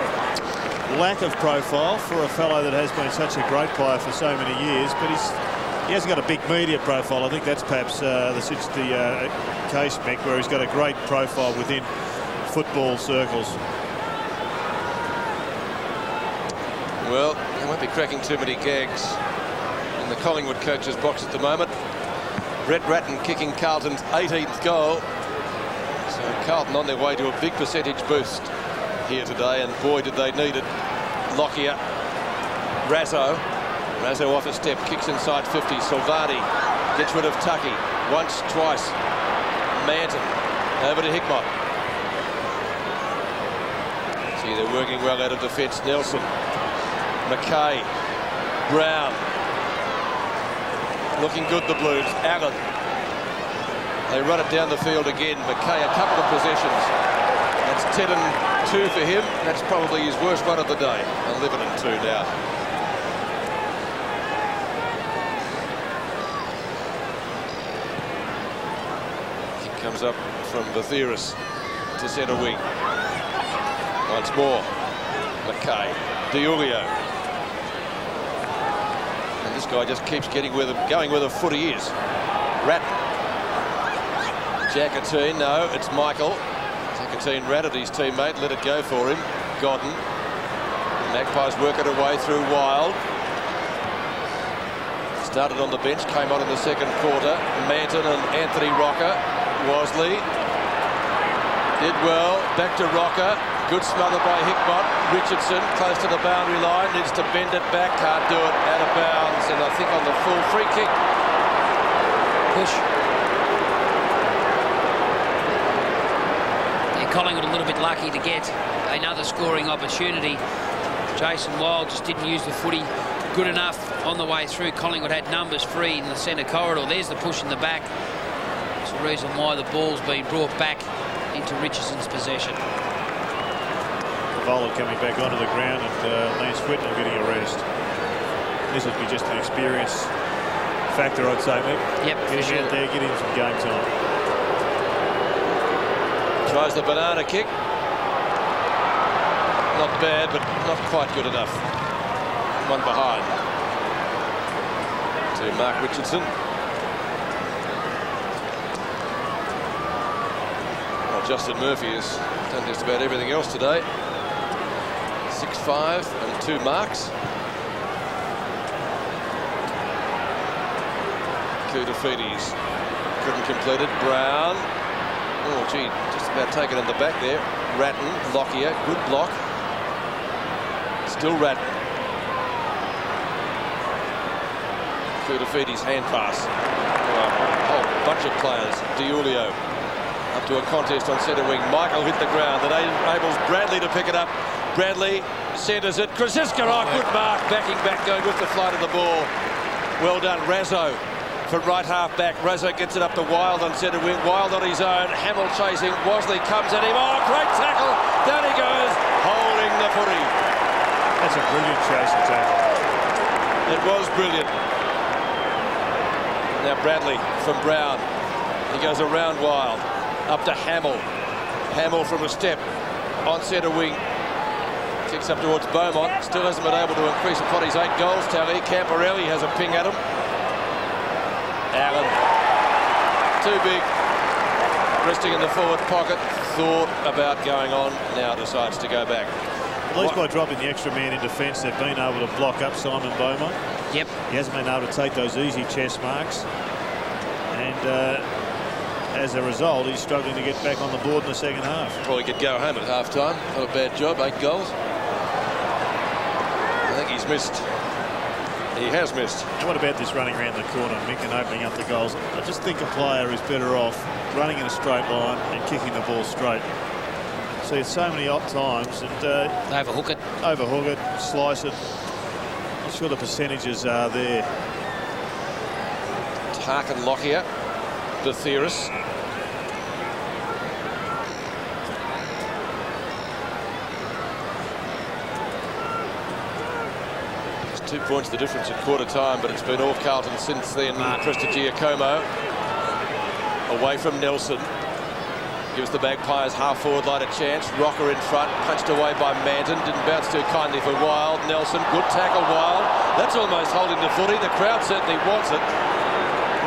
lack of profile for a fellow that has been such a great player for so many years, but he hasn't got a big media profile. I think that's perhaps the case, Mick, where he's got a great profile within football circles. Well, he won't be cracking too many gags in the Collingwood coach's box at the moment. Brett Ratton kicking Carlton's 18th goal. So Carlton on their way to a big percentage boost here today, and boy did they need it. Lockyer, Razzo off a step, kicks inside 50. Silvani gets rid of Tucky once, twice. Manton over to Hickmott. See, they're working well out of defence. Nelson, McKay, Brown, looking good, the Blues. Allen, they run it down the field again. McKay, a couple of possessions. That's 10 and 2 for him. That's probably his worst one of the day. 11 and 2 now. He comes up from Bathiris to centre wing. Once more, McKay, Diogo. And this guy just keeps getting with him, going where the footy is. Ratton. Jackatine, no, it's Michael. Jackatine ratted his teammate, let it go for him. Godden. Magpies work it away through Wild. Started on the bench, came on in the second quarter. Manton and Anthony Rocker. Worsley did well, back to Rocker. Good smother by Hickmott. Richardson close to the boundary line, needs to bend it back, can't do it, out of bounds, and I think on the full free kick. Push. Yeah, Collingwood a little bit lucky to get another scoring opportunity. Jason Wild just didn't use the footy good enough on the way through. Collingwood had numbers free in the centre corridor. There's the push in the back. It's the reason why the ball's been brought back into Richardson's possession. Vola coming back onto the ground, and Lance Whitnell getting a rest. This would be just an experience factor, I'd say, Mick. Yep, get him out there, get him some game time. Tries the banana kick. Not bad, but not quite good enough. One behind to Mark Richardson. Well, Justin Murphy has done just about everything else today. 6'5" and 2 marks. Koutafidis couldn't complete it. Brown. Oh, gee, just about taken in the back there. Ratton, Lockyer, good block. Still Ratton. Koutafidis hand pass. A whole bunch of players. Diulio up to a contest on centre wing. Michael hit the ground. That enables Bradley to pick it up. Bradley centres it. Krasiska, oh, good mark. Backing back, going with the flight of the ball. Well done, Razzo. For right half back, Razzo gets it up to Wild on centre wing. Wild on his own. Hamill chasing. Worsley comes at him. Oh, great tackle. Down he goes, holding the footy. That's a brilliant chase and tackle. It was brilliant. Now Bradley from Brown. He goes around Wild. Up to Hamill. Hamill from a step on centre wing. Kicks up towards Beaumont. Still hasn't been able to increase upon his 8 goals tally. Camporelli has a ping at him. Allen. Too big. Resting in the forward pocket. Thought about going on. Now decides to go back. At least by dropping the extra man in defence, they've been able to block up Simon Beaumont. Yep. He hasn't been able to take those easy chest marks. And as a result, he's struggling to get back on the board in the second half. Probably could go home at half-time. Not a bad job, 8 goals. I think he's missed. He has missed. And what about this running around the corner, Mick, and opening up the goals? I just think a player is better off running in a straight line and kicking the ball straight. See it so many times, and Overhook it. overhook it, slice it. Not sure the percentages are there. Tarkin Lockyer. Theoris. It's 2 points the difference at quarter time, but it's been all Carlton since then. Prestigiacomo away from Nelson. Gives the Magpies half forward line a chance. Rocker in front, punched away by Manton. Didn't bounce too kindly for Wild. Nelson, good tackle, Wild. That's almost holding the footy. The crowd certainly wants it.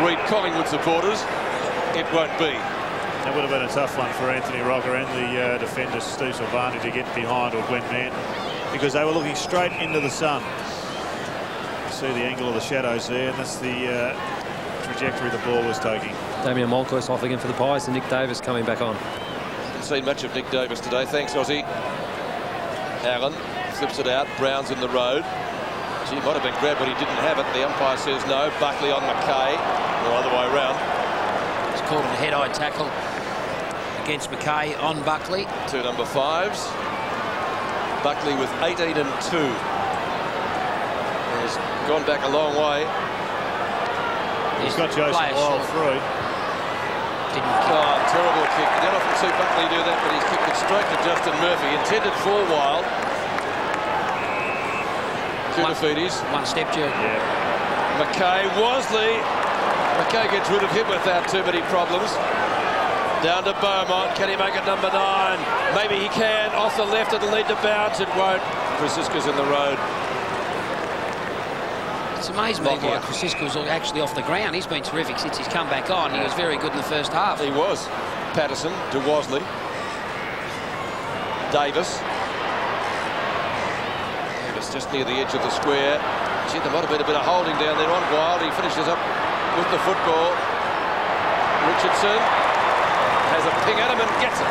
Read Collingwood supporters. It won't be. That would have been a tough one for Anthony Rocker and the defender Steve Silvani to get behind, or Glenn Manton, because they were looking straight into the sun. You see the angle of the shadows there, and that's the trajectory the ball was taking. Damien Moncrief off again for the Pies, and Nick Davis coming back on. Haven't seen much of Nick Davis today. Thanks, Aussie. Allen flips it out. Brown's in the road. Gee, might have been grabbed, but he didn't have it. The umpire says no. Buckley on McKay, or other way around. Called a head-eye tackle against McKay on Buckley. 2 number 5s. Buckley with 18 and 2. He's gone back a long way. He's got Joseph Wild through. Didn't kick. Oh, terrible kick. You don't often see Buckley do that, but he's kicked it straight to Justin Murphy. Intended for Wild. Koutoufidis. One step, Jared. Yeah. McKay, Worsley. McKay gets rid of him without too many problems. Down to Beaumont. Can he make it number 9? Maybe he can. Off the left, it'll lead to bounce. It won't. Francisca's in the road. It's amazing me why Francisco's actually off the ground. He's been terrific since he's come back on. He was very good in the first half. He was. Patterson to Worsley. Davis. Davis just near the edge of the square. Gee, there might have been a bit of holding down there on Wild. He finishes up with the football. Richardson has a ping at him and gets it.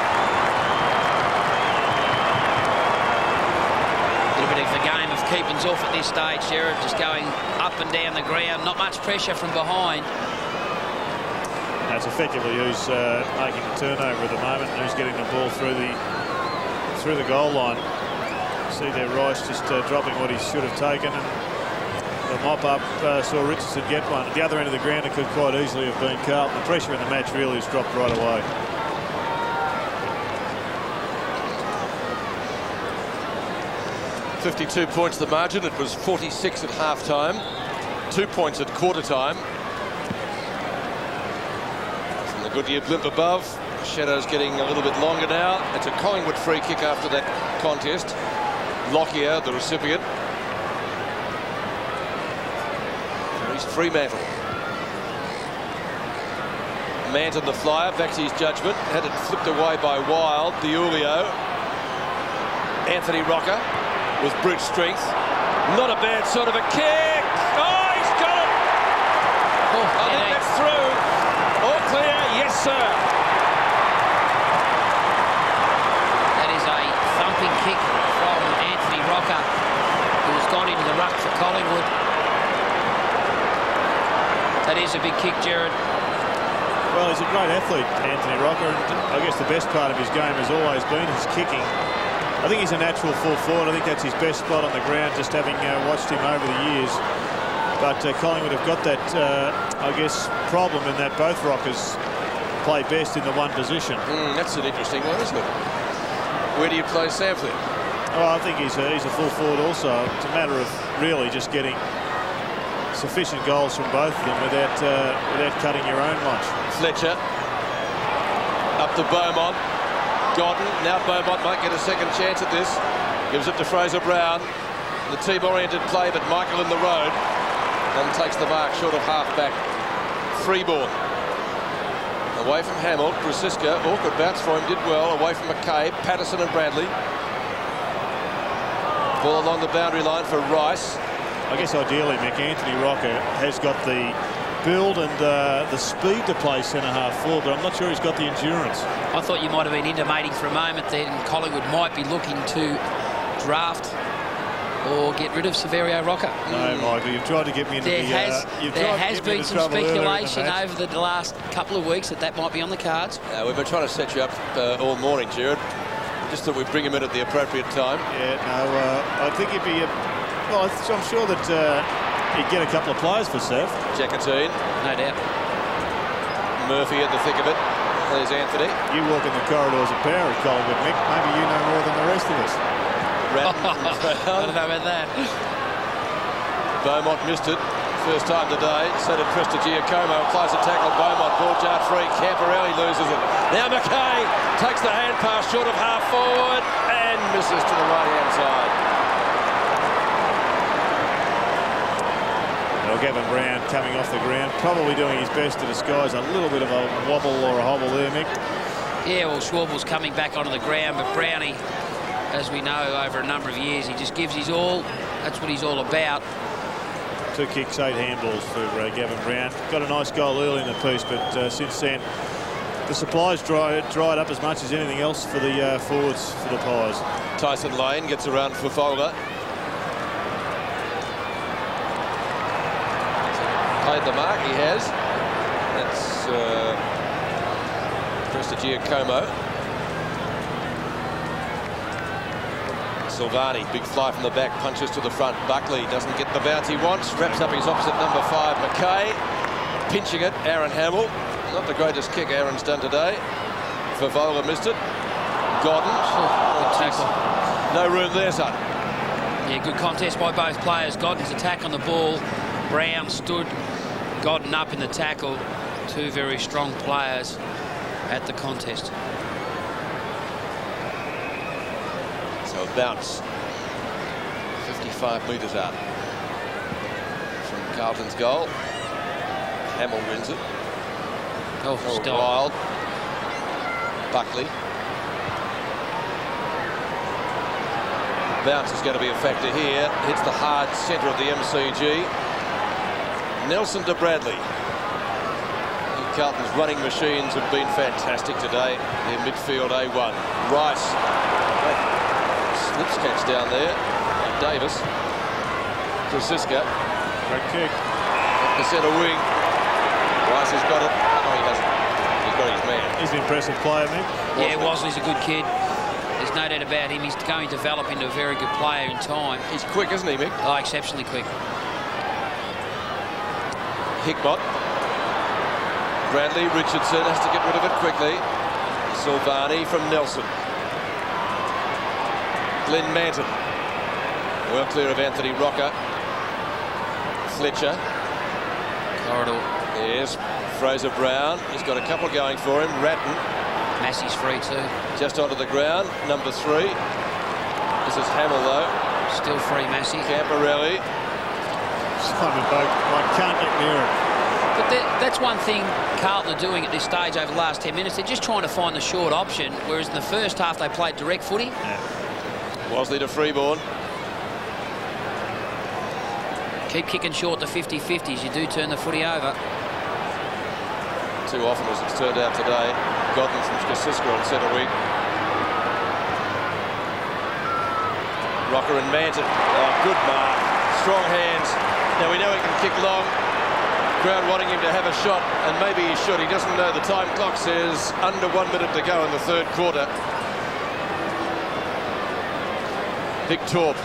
A little bit of the game of keeping's off at this stage, Jared, just going up and down the ground. Not much pressure from behind. That's effectively who's making the turnover at the moment, and who's getting the ball through the goal line. See there, Rice just dropping what he should have taken, and the mop-up saw Richardson get one. At the other end of the ground, it could quite easily have been Carlton. The pressure in the match really has dropped right away. $52 points the margin. It was 46 at half-time. 2 points at quarter-time. From the Goodyear blimp above, shadows getting a little bit longer now. It's a Collingwood free kick after that contest. Lockyer, the recipient. Fremantle. Manton the flyer, back to his judgment. Had it flipped away by Wild. Diulio. Anthony Rocker with brute strength. Not a bad sort of a kick. Oh, he's got it. I think that's through. All clear. Yes, sir. That is a thumping kick from Anthony Rocker, who's gone into the ruck for Collingwood. That is a big kick, Jared. Well, he's a great athlete, Anthony Rocker, and I guess the best part of his game has always been his kicking. I think he's a natural full forward. I think that's his best spot on the ground, just having watched him over the years. But Collingwood have got that, I guess, problem in that both Rockers play best in the one position. That's an interesting one, isn't it? Where do you play Samford? Well, I think he's a full forward also. It's a matter of really just getting sufficient goals from both of them without cutting your own lunch. Fletcher Up to Beaumont. Godden. Now Beaumont might get a second chance at this. Gives it to Fraser Brown. The team-oriented play, but Michael in the road. And takes the mark short of half-back. Freeborn. Away from Hamill. Krasiska. Awkward bounce for him. Did well. Away from McCabe. Patterson and Bradley. Ball along the boundary line for Rice. I guess ideally, Mick, Anthony Rocker has got the build and the speed to play centre-half forward, but I'm not sure he's got the endurance. I thought you might have been intimating for a moment that Collingwood might be looking to draft or get rid of Severio Rocker. No, Michael, you've tried to get me into there has been some speculation over the last couple of weeks that might be on the cards. We've been trying to set you up all morning, Jared. Just thought we'd bring him in at the appropriate time. Yeah, no, I think he'd be... well, I'm sure that he'd get a couple of players for Seth. Jacatine. No doubt. Murphy at the thick of it. There's Anthony. You walk in the corridors of power at Collingwood, Mick. Maybe you know more than the rest of us. I don't know about that. Beaumont missed it. First time today. So did Prestigiacomo. Applies a tackle. Beaumont. Ball jar free. Camporelli loses it. Now McKay takes the hand pass short of half forward and misses to the right-hand side. Well, Gavin Brown coming off the ground, probably doing his best to disguise a little bit of a wobble or a hobble there, Mick. Yeah, well, Schwabel's coming back onto the ground, but Brownie, as we know, over a number of years, he just gives his all. That's what he's all about. 2 kicks, 8 handballs for Gavin Brown. Got a nice goal early in the piece, but since then, the supplies dried up as much as anything else for the forwards for the Pies. Tyson Lane gets around for Folger. Played the mark, he has. That's Prestigiacomo. Silvani, big fly from the back, punches to the front. Buckley doesn't get the bounce he wants. Wraps up his opposite number 5, McKay. Pinching it, Aaron Hamill. Not the greatest kick Aaron's done today. Favola missed it. Godden. Good tackle. No room there, son. Yeah, good contest by both players. Godden's attack on the ball. Brown stood Godden up in the tackle. 2 very strong players at the contest. So a bounce. 55 metres out from Carlton's goal. Hamill wins it. Oh, still. Wild. Buckley. Bounce is going to be a factor here. Hits the hard centre of the MCG. Nelson to Bradley. Carlton's running machines have been fantastic today. Their midfield A1. Rice. Slips catch down there. Davis. Krasiska. Great kick. The centre wing. Rice has got it. No, he hasn't. He's got his man. He's an impressive player, Mick. Yeah, Wosley's a good kid. There's no doubt about him. He's going to develop into a very good player in time. He's quick, isn't he, Mick? Oh, exceptionally quick. Hickbot. Bradley, Richardson has to get rid of it quickly. Silvani from Nelson. Glenn Manton. Well clear of Anthony Rocker. Fletcher. Corridor. Yes, Fraser Brown. He's got a couple going for him. Ratton. Massey's free too. Just onto the ground. Number 3. This is Hamill, though. Still free, Massey. Camporelli. Simon Boak, I can't get near it. But that's one thing Carlton are doing at this stage over the last 10 minutes. They're just trying to find the short option, whereas in the first half they played direct footy. Yeah. Wosley to Freeborn. Keep kicking short to 50-50s. You do turn the footy over. Too often as it's turned out today. Godden from Krasiska on centre wing. Rocker and Manton. Oh, good mark. Strong hands. Now we know he can kick long. Crowd wanting him to have a shot, and maybe he should. He doesn't know. The time clock says under 1 minute to go in the 3rd quarter. Big Torp.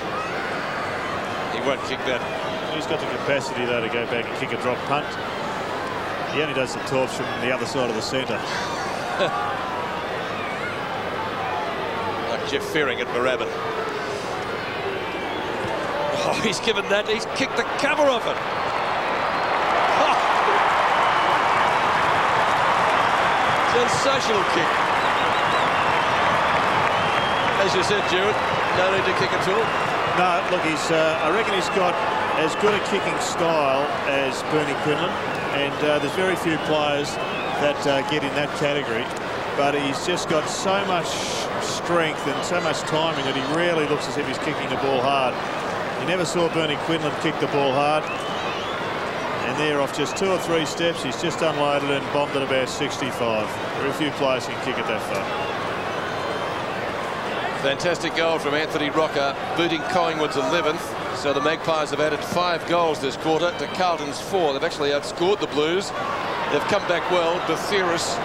He won't kick that. He's got the capacity, though, to go back and kick a drop punt. He only does the torps from the other side of the centre. Like Jeff Fearing at Moorabbin. Oh, he's given that. He's kicked the cover off it. Oh. Sensational kick. as you said, Jared, no need to kick at all. No, look, I reckon he's got as good a kicking style as Bernie Quinlan, and there's very few players that get in that category. But he's just got so much strength and so much timing that he rarely looks as if he's kicking the ball hard. You never saw Bernie Quinlan kick the ball hard. And there, off just 2 or 3 steps, he's just unloaded and bombed at about 65. Very few players can kick it that far. Fantastic goal from Anthony Rocker, beating Collingwood's 11th. So the Magpies have added 5 goals this quarter to Carlton's 4. They've actually outscored the Blues. They've come back well. Bathiris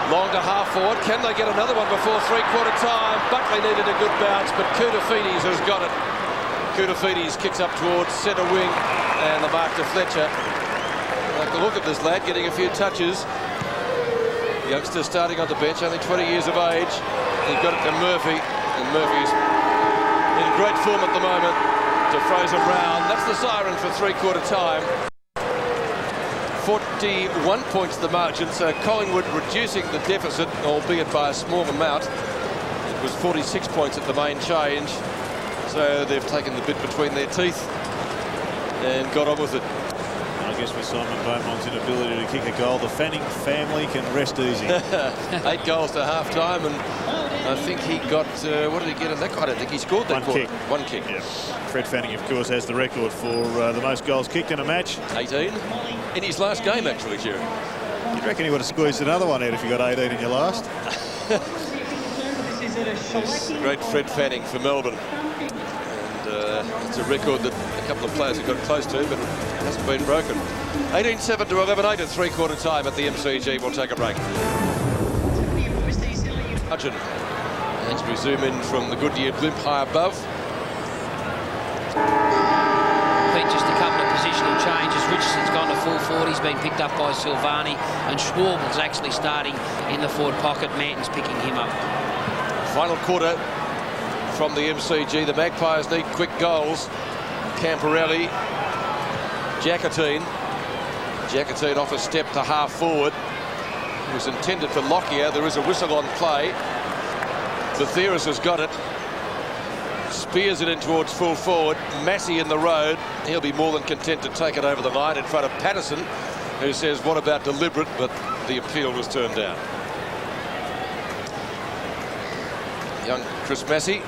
long to half forward. Can they get another one before 3/4 time? Buckley needed a good bounce, but Koutafidis has got it. Koutafidis kicks up towards centre wing, and the mark to Fletcher. Like the look of this lad, getting a few touches. Youngster starting on the bench, only 20 years of age. He got it to Murphy, and Murphy's in great form at the moment. To Fraser Brown. That's the siren for 3/4 time. 41 points the margin, so Collingwood reducing the deficit, albeit by a small amount. It was 46 points at the main change, so they've taken the bit between their teeth and got on with it. I guess with Simon Beaumont's inability to kick a goal, the Fanning family can rest easy. 8 goals to half-time, and I think he got, what did he get in that? I don't think he scored that quarter. One kick. Yeah. Fred Fanning, of course, has the record for the most goals kicked in a match. 18 in his last game, actually, Jerry. You'd reckon he would have squeezed another one out if you got 18 in your last. Yes, great Fred Fanning for Melbourne. And it's a record that a couple of players have got close to, but it hasn't been broken. 18-7 to 11-8 at 3/4 time at the MCG. We'll take a break. Hudson. As we zoom in from the Goodyear blimp high above. Pete, just a couple of positional changes. Richardson's gone to full forward. He's been picked up by Silvani, and Schwabel's actually starting in the forward pocket. Manton's picking him up. Final quarter from the MCG. The Magpies need quick goals. Camporelli, Jacatine. Jacatine off a step to half forward. It was intended for Lockyer. There is a whistle on play. Bathiris has got it. Spears it in towards full forward. Massey in the road. He'll be more than content to take it over the line in front of Patterson, who says, what about deliberate? But the appeal was turned down. Young Chris Massey,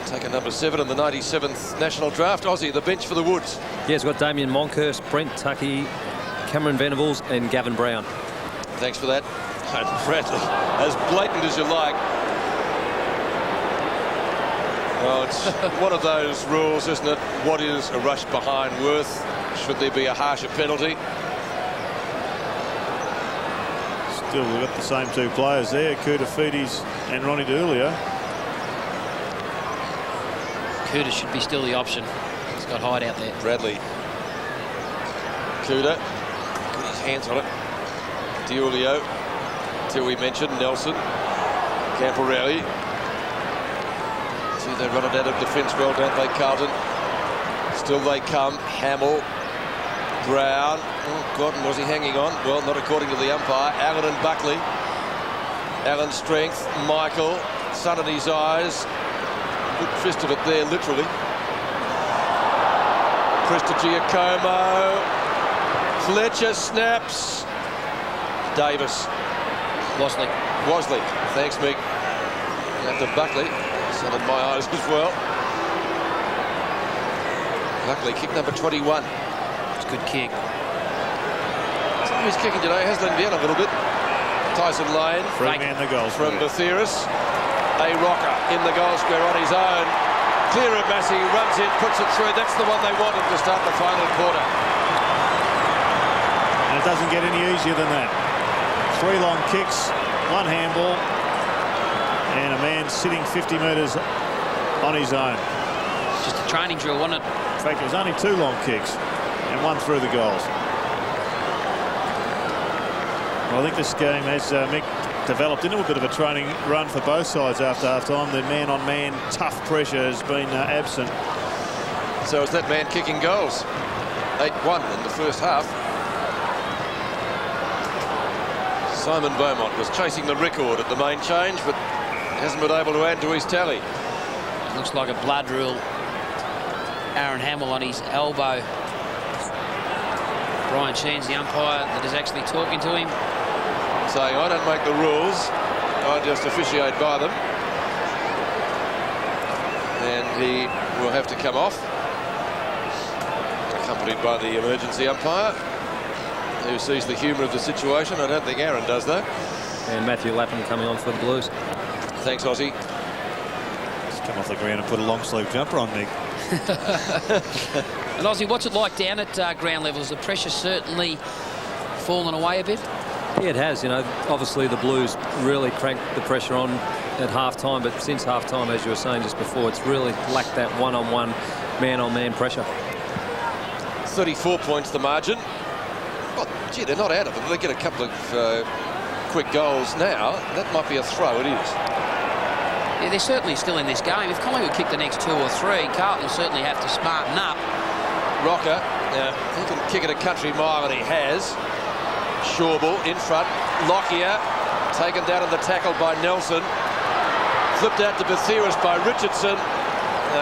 taker number 7 in the 97th national draft. Aussie, the bench for the Woods. Yeah, he's got Damien Monkhurst, Brent Tuckey, Cameron Venables and Gavin Brown. Thanks for that. And Bradley, as blatant as you like. Well, it's one of those rules, isn't it? What is a rush behind worth? Should there be a harsher penalty? Still, we've got the same 2 players there, Koutafidis and Ronnie D'Eulio. Kuda should be still the option. He's got Hyde out there. Bradley. Kuda. Got his hands on it. D'Eulio. Till we mentioned Nelson. Camporelli. See, they run it out of defence well, don't they, Carlton? Still they come. Hamill. Brown. Oh, God, was he hanging on? Well, not according to the umpire. Allen and Buckley. Allen's strength. Michael. Sun in his eyes. Good fist of it there, literally. Prestigiacomo. Fletcher snaps. Davis. Wosley. Thanks, Mick. After Buckley. Sun in my eyes as well. Buckley, kick number 21. It's a good kick. He's kicking today, has leaned down a little bit. Tyson Lane. Freeman the goal From Bathiris. A Rocker in the goal square on his own. Clear of Massey, runs in, puts it through. That's the one they wanted to start the final quarter. And it doesn't get any easier than that. 3 long kicks, 1 handball, and a man sitting 50 metres on his own. Just a training drill, wasn't it? In fact, it was only 2 long kicks and 1 through the goals. Well, I think this game, as Mick developed into a bit of a training run for both sides after half-time, the man-on-man tough pressure has been absent. So it's that man kicking goals. 8-1 in the first half. Simon Beaumont was chasing the record at the main change, but hasn't been able to add to his tally. Looks like a blood rule. Aaron Hamill on his elbow. Brian Sheen's the umpire that is actually talking to him. Saying, I don't make the rules, I just officiate by them. And he will have to come off, accompanied by the emergency umpire, who sees the humour of the situation. I don't think Aaron does, though. And Matthew Lappin coming on for the Blues. Thanks, Ozzy. Just come off the ground and put a long sleeve jumper on, Nick. And Ozzy, what's it like down at ground levels? The pressure certainly fallen away a bit. Yeah, it has. You know, obviously the Blues really cranked the pressure on at half-time, but since half-time, as you were saying just before, it's really lacked that one-on-one, man-on-man pressure. 34 points the margin. Oh, gee, they're not out of it. They get a couple of quick goals now. That might be a throw. It is. Yeah, they're certainly still in this game. If Collingwood kick the next 2 or 3, Carlton will certainly have to smarten up. Rocker, he can kick it a country mile, and he has. Shawbull in front. Lockyer taken down in the tackle by Nelson. Flipped out to Bathiris by Richardson.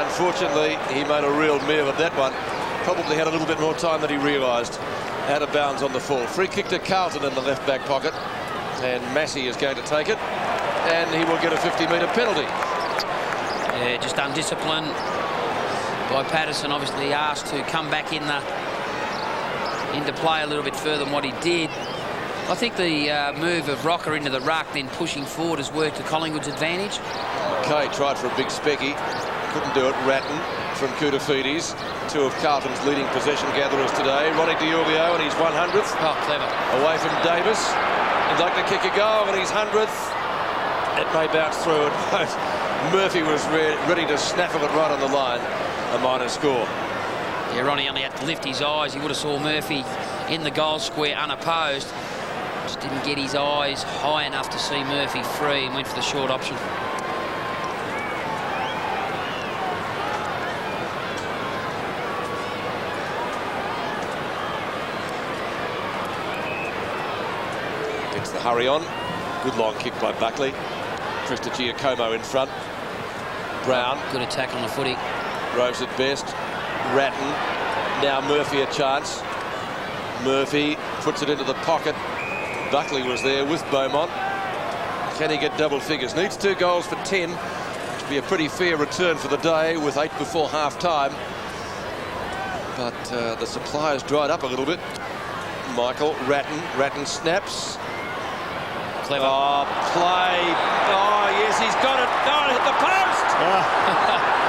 Unfortunately, he made a real meal of that one. Probably had a little bit more time than he realised. Out of bounds on the fall. Free kick to Carlton in the left back pocket. And Massey is going to take it. And he will get a 50-metre penalty. Yeah, just undisciplined by Patterson. Obviously asked to come back into play a little bit further than what he did. I think the move of Rocker into the ruck, then pushing forward, has worked to Collingwood's advantage. McKay tried for a big specky. Couldn't do it. Ratton from Koutafidis. 2 of Carlton's leading possession gatherers today. Ronnie DiUlio and his 100th. Oh, clever. Away from Davis. He'd like to kick a goal and his 100th. It may bounce through it. Murphy was ready to snaffle it right on the line. A minor score. Yeah, Ronnie only had to lift his eyes. He would have saw Murphy in the goal square unopposed. Just didn't get his eyes high enough to see Murphy free and went for the short option. Gets the hurry on. Good long kick by Buckley. Trista Giacomo in front. Brown. Good attack on the footy. Rose at best. Ratton. Now Murphy a chance. Murphy puts it into the pocket. Buckley was there with Beaumont. Can he get double figures? Needs 2 goals for 10. Which would be a pretty fair return for the day with 8 before half-time. But the supply has dried up a little bit. Michael Ratton. Ratton snaps. Clever. Oh, play. Oh, yes, he's got it. Oh, it hit the post.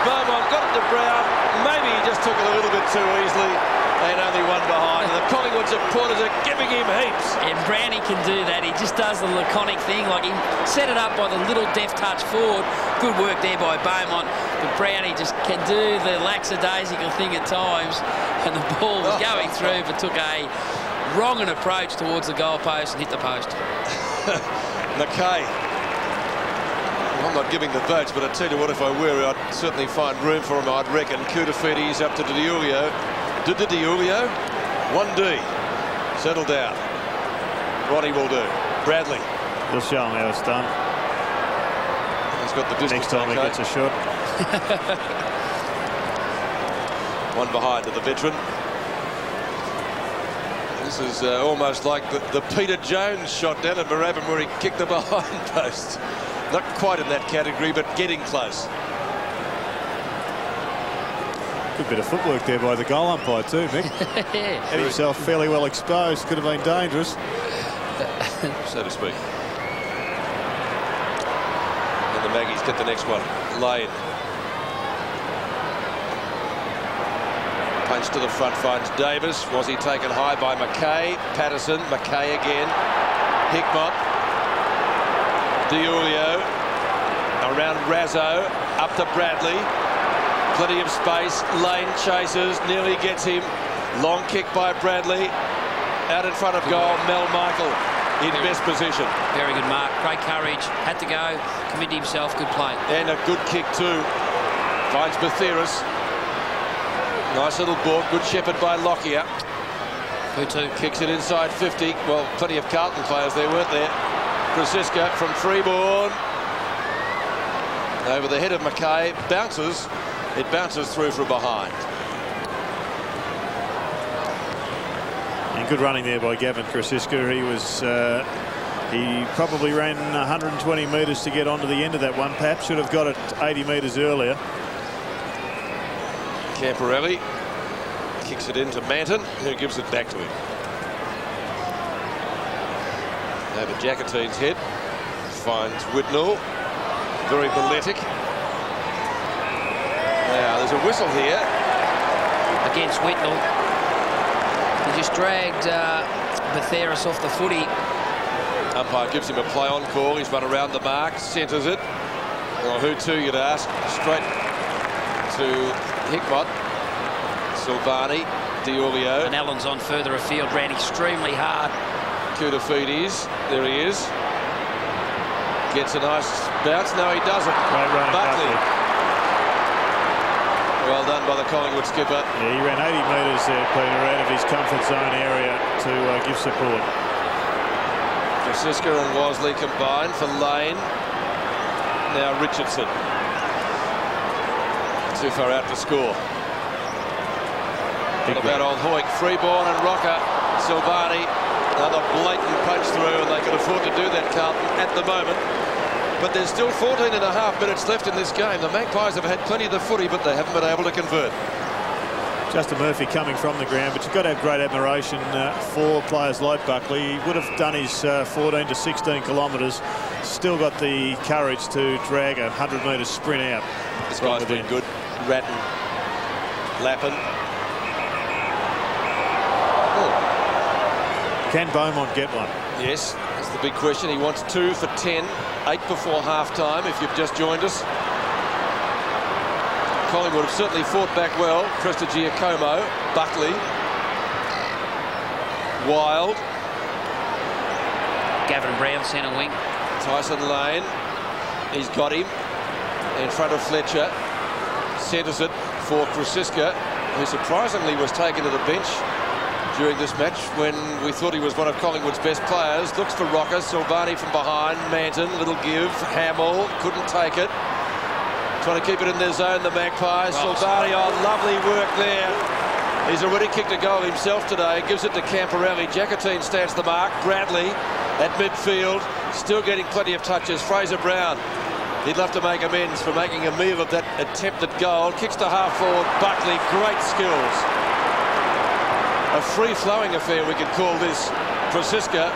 Beaumont got it to Brown. Maybe he just took it a little bit too easily. And only one behind. And the Collingwood supporters are giving him heaps. And Brownie can do that. He just does the laconic thing. Like, he set it up by the little deft touch forward. Good work there by Beaumont. But Brownie just can do the lackadaisical thing at times. And the ball was going through, but took a wrong approach towards the goalpost and hit the post. McKay. I'm not giving the votes, but I tell you what, if I were, I'd certainly find room for him, I'd reckon. Koutafidis up to DiUlio. DiUlio. 1D. Settle down. Ronnie will do. Bradley. He'll show him how it's done. He's got the distance. Next time he gets a shot. One behind to the veteran. This is almost like the Peter Jones shot down at Moorabbin where he kicked the behind post. Not quite in that category, but getting close. Good bit of footwork there by the goal umpire too, Mick. Had himself fairly well exposed. Could have been dangerous. So to speak. And the Maggies get the next one. Lane. Punch to the front finds Davis. Was he taken high by McKay? Patterson. McKay again. Hickmott. DiUlio. Around Razzo. Up to Bradley. Plenty of space. Lane chases. Nearly gets him. Long kick by Bradley. Out in front of goal. Mel Michael in best position. Very good mark. Great courage. Had to go. Committed himself. Good play. And a good kick too. Finds Bathiris. Nice little ball. Good shepherd by Lockyer. Who kicks it inside 50. Well, plenty of Carlton players there, weren't there? Francisca from Freeborn. over the head of Mackay, bounces. It bounces through from behind. And good running there by Gavin Krasiska. He was he probably ran 120 metres to get onto the end of that one. Perhaps should have got it 80 metres earlier. Camporelli kicks it into Manton, who gives it back to him. Over Jacatine's head, finds Whitnall, very balletic. Now there's a whistle here against Whitnall. He just dragged Batheris off the footy. Umpire gives him a play-on call. He's run around the mark, centres it. Well, who to, you'd ask? Straight to Hickmott, Silvani, Diolio. And Allen's on further afield, ran extremely hard. Kudafides, there he is. Gets a nice bounce. No, he doesn't. Great run, Buckley. Well done by the Collingwood skipper. Yeah, he ran 80 metres there, Peter, out of his comfort zone area to give support. Francisca and Wosley combined for Lane. Now Richardson. Too far out to score. What about old Hoyk? Freeborn and Rocker. Silvani. Another blatant punch through, and they can afford to do that, Carlton, at the moment. But there's still 14 and a half minutes left in this game. The Magpies have had plenty of the footy, but they haven't been able to convert. Justin Murphy coming from the ground, but you've got to have great admiration for players like Buckley. He would have done his 14 to 16 kilometres, still got the courage to drag a 100-metre sprint out. This guy's been good. Ratton, Lappin. Can Beaumont get one? Yes, that's the big question. He wants 2 for 10, 8 before half-time, if you've just joined us. Collingwood have certainly fought back well. Prestigiacomo, Buckley, Wild. Gavin Brown, centre wing. Tyson Lane, he's got him in front of Fletcher. Centres it for Krasiska, who surprisingly was taken to the bench during this match when we thought he was one of Collingwood's best players. Looks for Rocker, Silvani from behind, Manton, little give, Hamill, couldn't take it. Trying to keep it in their zone, the Magpies. Silvani, oh, lovely work there. He's already kicked a goal himself today. Gives it to Camporelli. Jacatine stands the mark. Bradley at midfield, still getting plenty of touches. Fraser Brown, he'd love to make amends for making a meal of that attempted goal. Kicks to half forward. Buckley, great skills. A free-flowing affair, we could call this. Krasiska,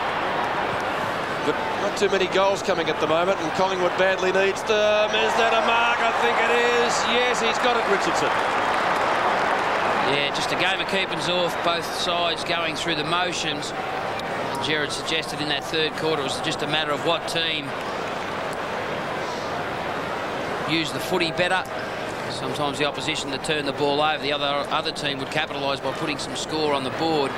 but not too many goals coming at the moment, and Collingwood badly needs them. Is that a mark? I think it is. Yes, he's got it, Richardson. Yeah, just a game of keepings off, both sides going through the motions. Gerard suggested in that third quarter it was just a matter of what team used the footy better. Sometimes the opposition that turned the ball over, the other team would capitalise by putting some score on the board.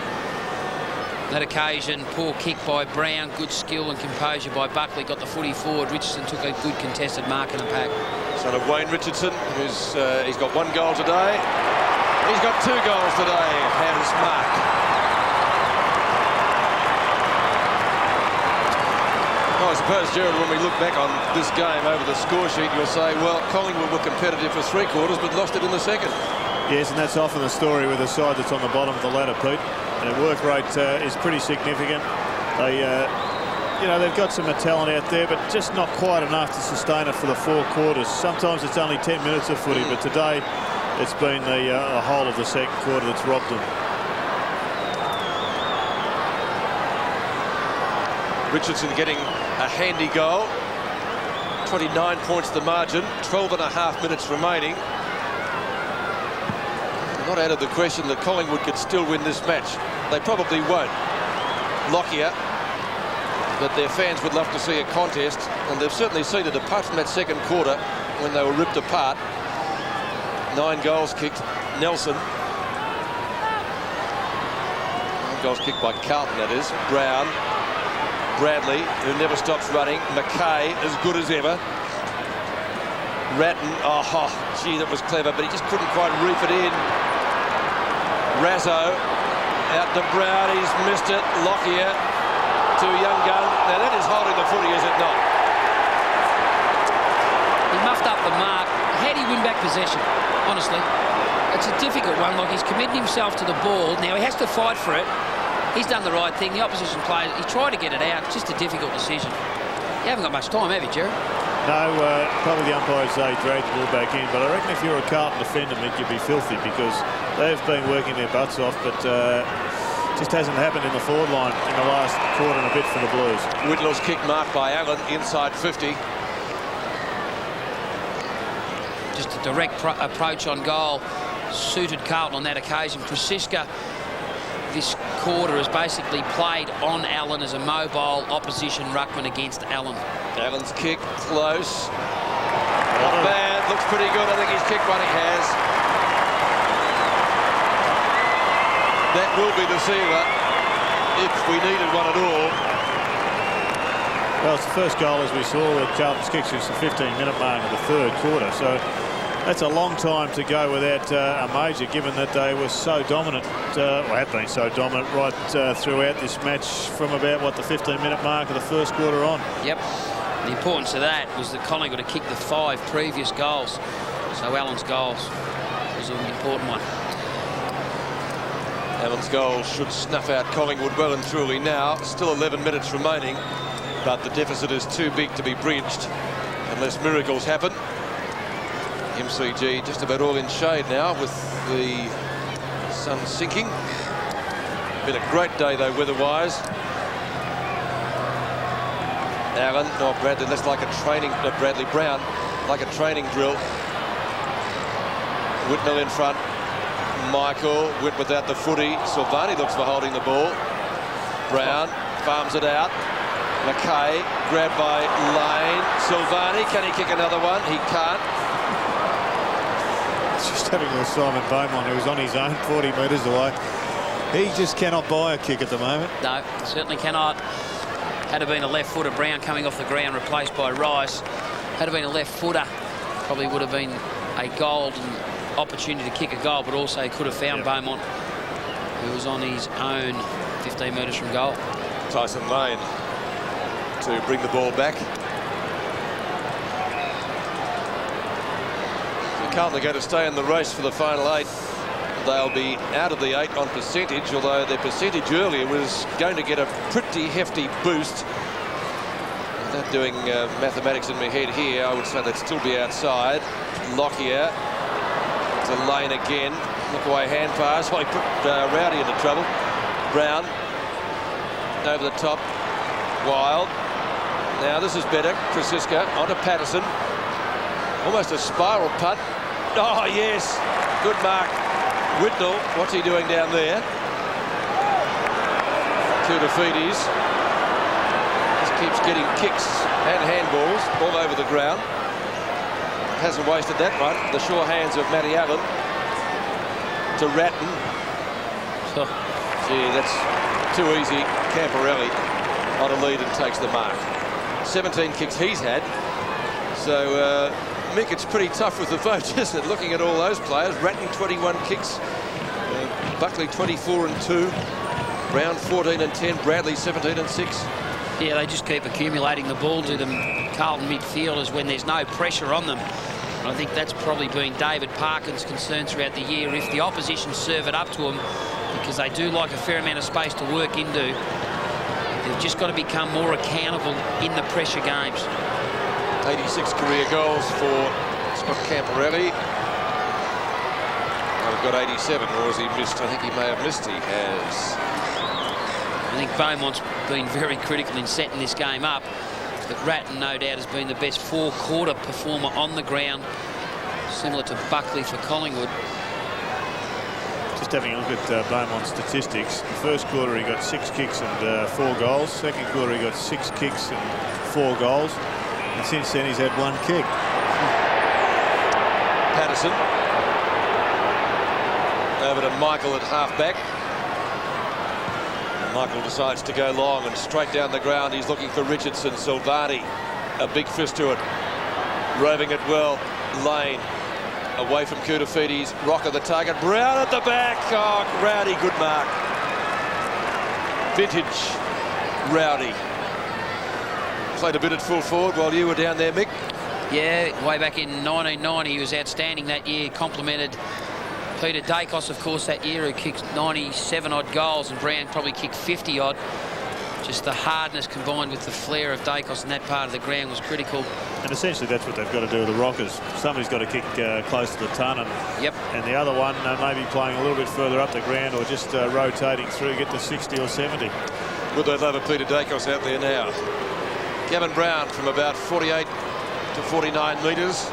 That occasion, poor kick by Brown, good skill and composure by Buckley, got the footy forward. Richardson took a good contested mark in the pack. Son of Wayne Richardson, who's he's got 1 goal today. He's got 2 goals today, has Mark. Well, I suppose, Gerard, when we look back on this game over the score sheet, you'll say, well, Collingwood were competitive for 3 quarters, but lost it in the second. Yes, and that's often the story with a side that's on the bottom of the ladder, Pete. And their work rate is pretty significant. They, you know, they've got some talent out there, but just not quite enough to sustain it for the 4 quarters. Sometimes it's only 10 minutes of footy, but today it's been the whole of the second quarter that's robbed them. Richardson getting a handy goal. 29 points the margin, 12 and a half minutes remaining. Not out of the question that Collingwood could still win this match. They probably won't. Lockyer, but their fans would love to see a contest, and they've certainly seen it apart from that second quarter when they were ripped apart. 9 goals kicked. Nelson. 9 goals kicked by Carlton, that is. Brown. Bradley, who never stops running. Mackay, as good as ever. Ratton, oh, gee, that was clever, but he just couldn't quite reef it in. Razzo, out to Brown, he's missed it. Lockyer to Young Gun. Now that is holding the footy, is it not? He muffed up the possession, honestly. It's a difficult one. Like, he's committed himself to the ball. Now, he has to fight for it. He's done the right thing. The opposition player, he tried to get it out. It's just a difficult decision. You haven't got much time, have you, Jerry? No, probably the umpires say drag the ball back in, but I reckon if you're a Carlton defender, Mick, you'd be filthy because they've been working their butts off, but just hasn't happened in the forward line in the last quarter and a bit for the Blues. Whitlaw's kick marked by Allen inside 50. Just a direct approach on goal suited Carlton on that occasion. Prasiska this quarter has basically played on Allen as a mobile opposition ruckman against Allen. Allen's kick close. Not bad. Looks pretty good. I think his kick one he has. That will be the sealer if we needed one at all. Well, it's the first goal, as we saw, at Carlton's kick since the 15-minute mark of the third quarter. So that's a long time to go without a major, given that they were so dominant, or have been so dominant right throughout this match from about, what, the 15-minute mark of the first quarter on. Yep. The importance of that was that Collingwood had kicked the 5 previous goals. So Allen's goals was an important one. Allen's goal should snuff out Collingwood well and truly now. Still 11 minutes remaining, but the deficit is too big to be bridged unless miracles happen. MCG just about all in shade now with the sun sinking. Been a great day though weather-wise. Allen, no, Bradley, that's like a training, Bradley Brown, like a training drill. Whitnell in front. Michael, Whit without the footy. Silvani looks for holding the ball. Brown farms it out. McKay, grabbed by Lane. Silvani, can he kick another one? He can't. Just having a Simon Beaumont, who was on his own 40 metres away. He just cannot buy a kick at the moment. No, certainly cannot. Had it been a left footer, Brown coming off the ground, replaced by Rice. Had it been a left footer, probably would have been a golden opportunity to kick a goal, but also he could have found Beaumont, who was on his own 15 metres from goal. Tyson Lane to bring the ball back. Carlton are going to stay in the race for the final 8. They'll be out of the 8 on percentage, although their percentage earlier was going to get a pretty hefty boost. Without doing mathematics in my head here, I would say they'd still be outside. Lockyer to Lane again. Look away hand pass. Well, he put Rowdy into trouble. Brown over the top. Wild. Now this is better. Prasiska onto Patterson. Almost a spiral putt. Oh, yes. Good mark. Whitnell, what's he doing down there? Koutafidis just keeps getting kicks and handballs all over the ground. Hasn't wasted that one. The sure hands of Matty Allen to Ratton. Gee, that's too easy. Camporelli on a lead and takes the mark. 17 kicks he's had. So, Mick, it's pretty tough with the vote, isn't it? Looking at all those players. Ratton 21 kicks. Buckley 24 and 2. Brown 14 and 10. Bradley 17 and 6. Yeah, they just keep accumulating the ball to them, Carlton midfielders, when there's no pressure on them. And I think that's probably been David Parkin's concern throughout the year. If the opposition serve it up to them, because they do like a fair amount of space to work into, they've just got to become more accountable in the pressure games. 86 career goals for Scott Camporelli. I've got 87, or has he missed? I think he may have missed. He has. I think Beaumont's been very critical in setting this game up, but Ratton, no doubt, has been the best four-quarter performer on the ground, similar to Buckley for Collingwood. Just having a look at Beaumont's statistics. The first quarter he got 6 kicks and 4 goals. Second quarter he got 6 kicks and 4 goals. And since then he's had 1 kick. Patterson over to Michael at half-back. Michael decides to go long and straight down the ground. He's looking for Richardson. Silvani, a big fist to it. Roving it well. Lane away from Koutafidis. Rocker the target. Brown at the back. Oh, Rowdy, good mark. Vintage Rowdy. Played a bit at full forward while you were down there, Mick. Yeah, way back in 1990, he was outstanding that year. Complimented Peter Dacos, of course, that year, who kicked 97-odd goals, and Brown probably kicked 50-odd. Just the hardness combined with the flair of Dacos in that part of the ground was critical. And essentially that's what they've got to do with the Rockers. Somebody's got to kick close to the ton, and the other one maybe playing a little bit further up the ground, or just rotating through, get to 60 or 70. Would they love a Peter Dacos out there now? Gavin Brown from about 48 to 49 metres.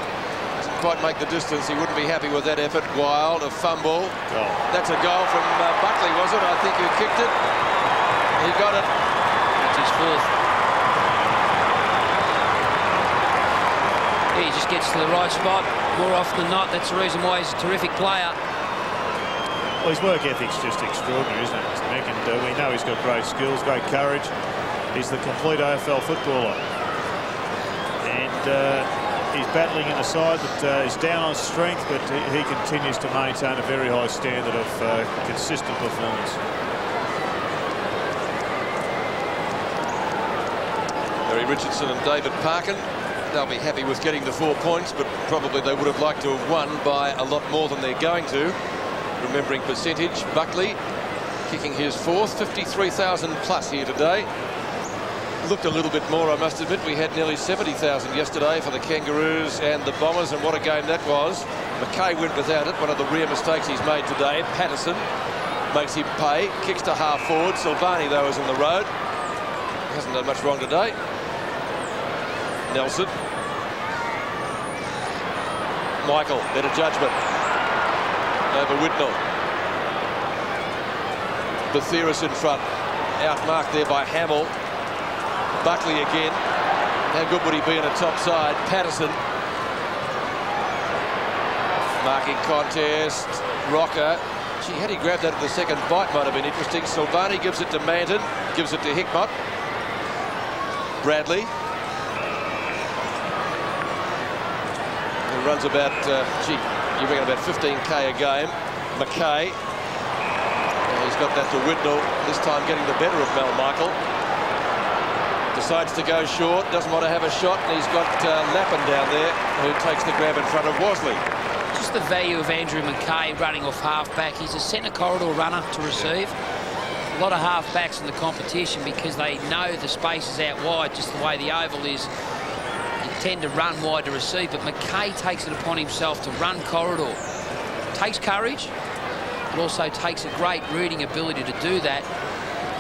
Doesn't quite make the distance. He wouldn't be happy with that effort. Wild, a fumble. Goal. That's a goal from Buckley, was it? I think who kicked it. He got it. That's his fourth. He just gets to the right spot more often than not. That's the reason why he's a terrific player. Well, his work ethic's just extraordinary, isn't it, Mr. Mick? And we know he's got great skills, great courage. He's the complete AFL footballer. And he's battling in the side that is down on strength, but he continues to maintain a very high standard of consistent performance. Harry Richardson and David Parkin, they'll be happy with getting the 4 points, but probably they would have liked to have won by a lot more than they're going to. Remembering percentage, Buckley kicking his fourth, 53,000 plus here today. Looked a little bit more, I must admit. We had nearly 70,000 yesterday for the Kangaroos and the Bombers, and what a game that was. McKay went without it, one of the rare mistakes he's made today. Patterson makes him pay, kicks to half forward. Silvani, though, is on the road. Hasn't done much wrong today. Nelson. Michael, better judgment over Whitnell. Bathiris in front, outmarked there by Hamill. Buckley again. How good would he be in a top side? Patterson. Marking contest. Rocker. Gee, had he grabbed that at the second bite might have been interesting. Silvani gives it to Manton. Gives it to Hickmott. Bradley. He runs about, you reckon about 15k a game. McKay. He's got that to Whitnell. This time getting the better of Mel Michael. Decides to go short, doesn't want to have a shot, and he's got Lappin down there, who takes the grab in front of Worsley. Just the value of Andrew McKay running off half-back. He's a centre corridor runner to receive. A lot of half-backs in the competition, because they know the space is out wide, just the way the oval is. You tend to run wide to receive, but McKay takes it upon himself to run corridor. Takes courage, but also takes a great reading ability to do that.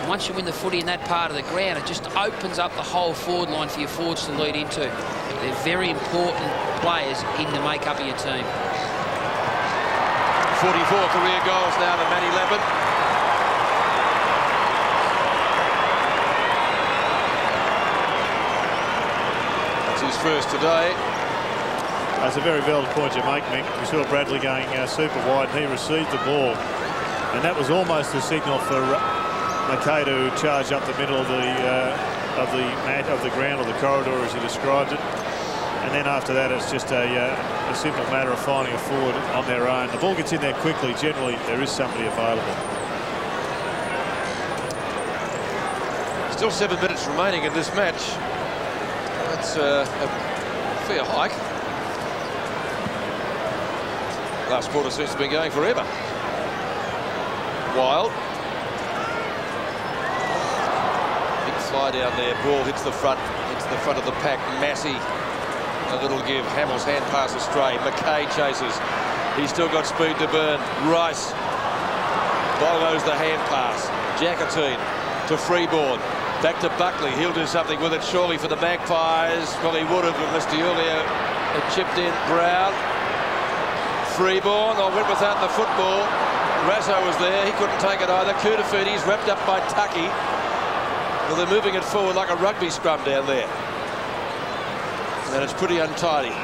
Once you win the footy in that part of the ground, it just opens up the whole forward line for your forwards to lead into. They're very important players in the makeup of your team. 44 career goals now to Matty Lappin. That's his first today. That's a very valid point you make, Mick. We saw Bradley going super wide, and he received the ball. And that was almost a signal for McKay to charge up the middle of the ground, or the corridor as he described it. And then after that, it's just a simple matter of finding a forward on their own. The ball gets in there quickly. Generally, there is somebody available. Still 7 minutes remaining in this match. That's a fair hike. Last quarter seems to be going forever. Wild. Fly down there, ball hits the front of the pack. Massey, a little give. Hamill's hand pass astray. McKay chases. He's still got speed to burn. Rice follows the hand pass. Jackatine to Freeborn. Back to Buckley. He'll do something with it surely for the Magpies. Well, he would have, unless Earlier had chipped in. Brown. Freeborn. I went without the football. Rasso was there. He couldn't take it either. Kutafides wrapped up by Tucky. Well, they're moving it forward like a rugby scrum down there. And it's pretty untidy.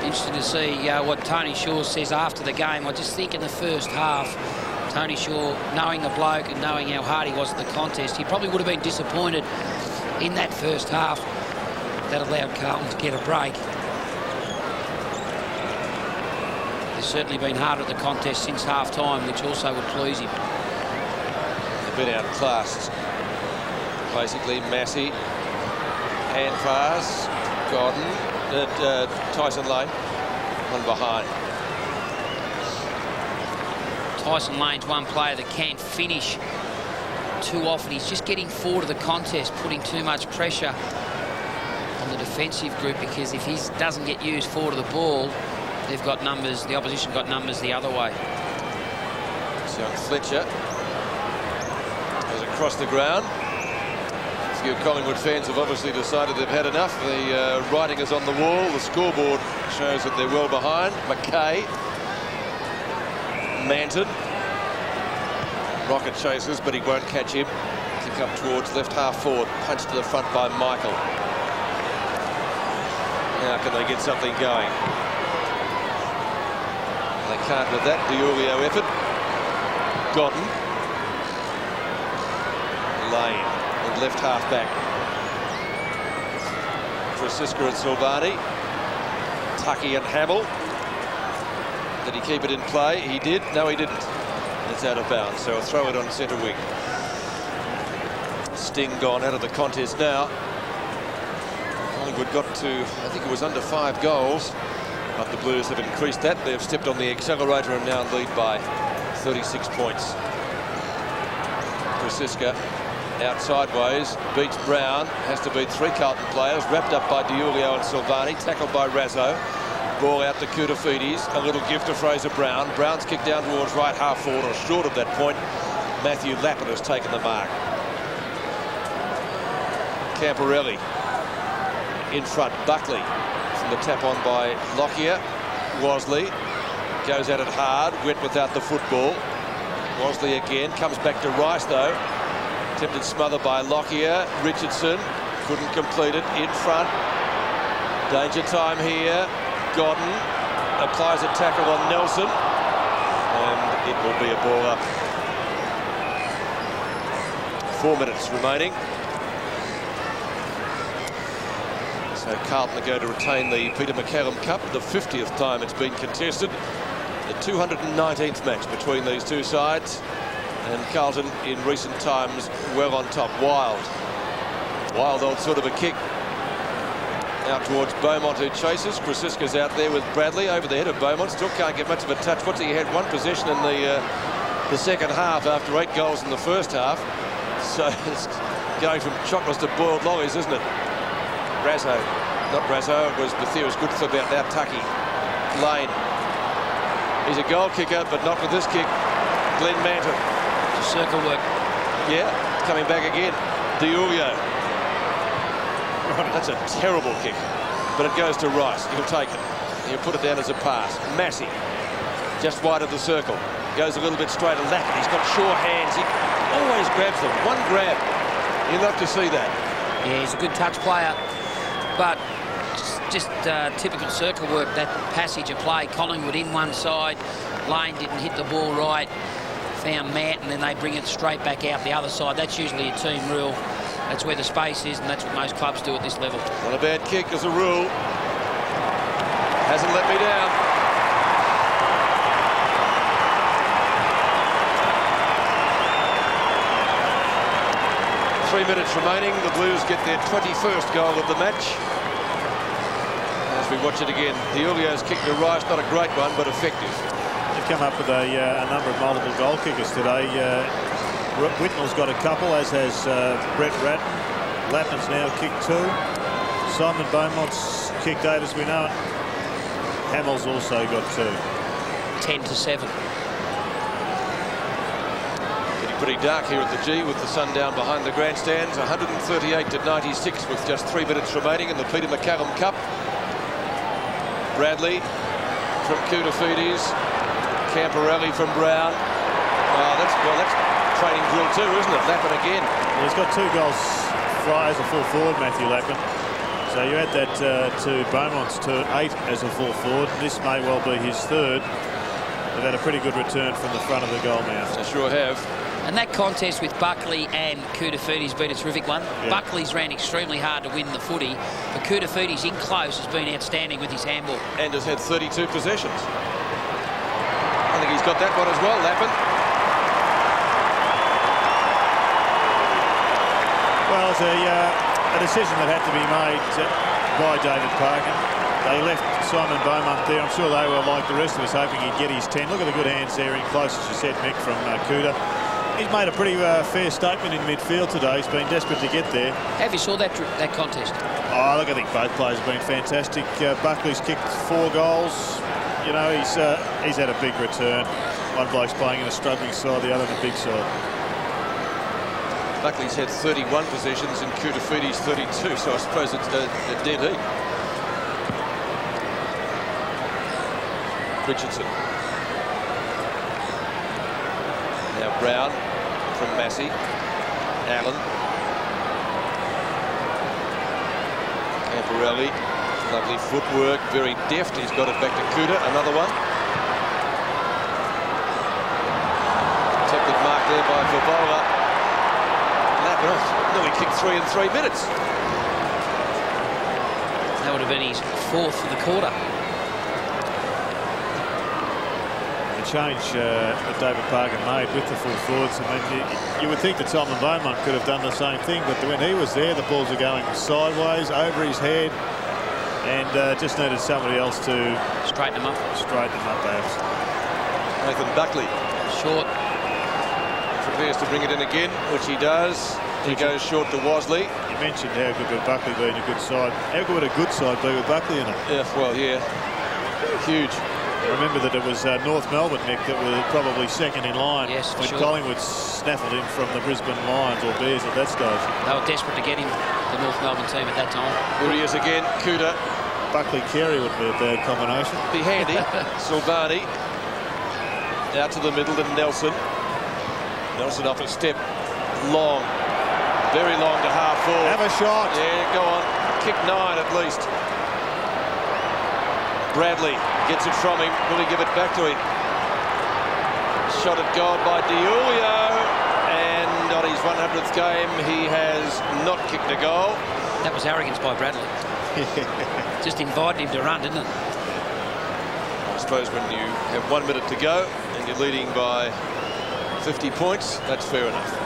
Interesting to see what Tony Shaw says after the game. I just think in the first half, Tony Shaw, knowing the bloke and knowing how hard he was at the contest, he probably would have been disappointed in that first half that allowed Carlton to get a break. He's certainly been harder at the contest since half-time, which also would please him. Been outclassed. Basically, Massey Hand pass. Gordon. Tyson Lane. One behind. Tyson Lane's one player that can finish too often. He's just getting forward of the contest, putting too much pressure on the defensive group, because if he doesn't get used forward of the ball, they've got numbers, the opposition got numbers the other way. So Fletcher goes across the ground. A few Collingwood fans have obviously decided they've had enough. The writing is on the wall. The scoreboard shows that they're well behind. McKay. Manton. Rocket chases, but he won't catch him. Kick up towards left half forward. Punch to the front by Michael. Now can they get something going? They can't with that. Diulio effort. Godden. Lane and left half back. Francisca and Silvani. Tucky and Hamill. Did he keep it in play? He did. No, he didn't. It's out of bounds, so I'll throw it on centre wing. Sting gone out of the contest now. Collingwood got to, I think it was under 5 goals, but the Blues have increased that. They've stepped on the accelerator and now lead by 36 points. Francisca out sideways, beats Brown, has to beat 3 Carlton players, wrapped up by Diulio and Silvani, tackled by Razzo. Ball out to Koutafidis, a little gift to Fraser Brown. Brown's kicked down towards right half forward, or short of that point. Matthew Lappin has taken the mark. Camporelli in front. Buckley from the tap on by Lockyer. Wosley goes at it hard, went without the football. Wosley again, comes back to Rice though. Attempted smother by Lockyer. Richardson couldn't complete it. In front. Danger time here. Godden applies a tackle on Nelson, and it will be a ball up. 4 minutes remaining. So Carlton are going to retain the Peter McCallum Cup, the 50th time it's been contested. The 219th match between these two sides, and Carlton in recent times well on top. Wild old sort of a kick. Out towards Beaumont, who chases. Krasiska's out there with Bradley over the head of Beaumont. Still can't get much of a touch. What's he had? 1 possession in the second half after 8 goals in the first half. So it's going from chocolates to boiled lollies, isn't it? Razzo, not Razzo. It was Bethera's good for about now. Tucky, Lane. He's a goal kicker, but not with this kick. Glenn Manton. Circle work. Yeah, coming back again. Diulio. That's a terrible kick, but it goes to Rice. He'll take it. He'll put it down as a pass. Massey, just wide of the circle. Goes a little bit straight to Lappin. He's got sure hands. He always grabs them. One grab. You love to see that. Yeah, he's a good touch player, but just typical circle work, that passage of play. Collingwood in one side. Lane didn't hit the ball right. Found Matt, and then they bring it straight back out the other side. That's usually a team rule. That's where the space is, and that's what most clubs do at this level. Not a bad kick as a rule. Hasn't let me down. Three minutes remaining. The Blues get their 21st goal of the match. As we watch it again, Diulio's kick to Rice, not a great one, but effective. They've come up with a number of multiple goal kickers today. Whitnell's got a couple, as has Brett Ratton. Lappin's now kicked 2. Simon Beaumont's kicked 8, as we know it. Hamill's also got 2. 10-7. Getting pretty dark here at the G with the sun down behind the grandstands. 138-96 with just 3 minutes remaining in the Peter McCallum Cup. Bradley from Koutafidis. Camporelli from Brown. That's training drill too, isn't it? Lappin again. Well, he's got 2 goals as a full forward, Matthew Lappin. So you add that to Beaumont's 8 as a full forward. This may well be his 3rd. They've had a pretty good return from the front of the goal mouth. They sure have. And that contest with Buckley and Koutafidis been a terrific one. Yeah. Buckley's ran extremely hard to win the footy, but Koutafidis in close has been outstanding with his handball. And has had 32 possessions. I think he's got that one as well, Lappin. Well, a decision that had to be made by David Parkin. They left Simon Beaumont there. I'm sure they were, like the rest of us, hoping he'd get his 10. Look at the good hands there in close, as you said, Mick, from Cooter. He's made a pretty fair statement in midfield today. He's been desperate to get there. Have you saw that contest? Oh, look, I think both players have been fantastic. Buckley's kicked 4 goals. You know, he's had a big return. One bloke's playing in a struggling side, the other in a big side. Buckley's had 31 possessions and Kutafiti's 32, so I suppose it's a dead heat. Richardson. Now Brown from Massey. Allen. Camporelli. Lovely footwork, very deft. He's got it back to Kuta. Another one. Attempted mark there by Favola. Nearly kicked 3 in 3 minutes. That would have been his 4th for the quarter. The change that David Parkin made with the full forwards. I mean, you would think that Simon Beaumont could have done the same thing, but when he was there, the balls are going sideways, over his head, and just needed somebody else to straighten him up. Perhaps. Nathan Buckley. Short. Prepares to bring it in again, which he does. He goes short to Wasley. You mentioned how good would Buckley be in a good side. How good would a good side be with Buckley in it? Yeah, well, yeah. Huge. I remember that it was North Melbourne, Nick, that were probably second in line when Collingwood snaffled him from the Brisbane Lions or Bears at that stage. They were desperate to get him, the North Melbourne team at that time. Here he is again, Kuta. Buckley Carey would be a bad combination. Be handy. Silvani. Out to the middle to Nelson. Nelson off a step. Long. Very long to half forward. Have a shot. Yeah, go on. Kick 9 at least. Bradley gets it from him. Will he give it back to him? Shot at goal by DiIulio. And on his 100th game, he has not kicked a goal. That was arrogance by Bradley. Just invited him to run, didn't it? I suppose when you have 1 minute to go and you're leading by 50 points, that's fair enough.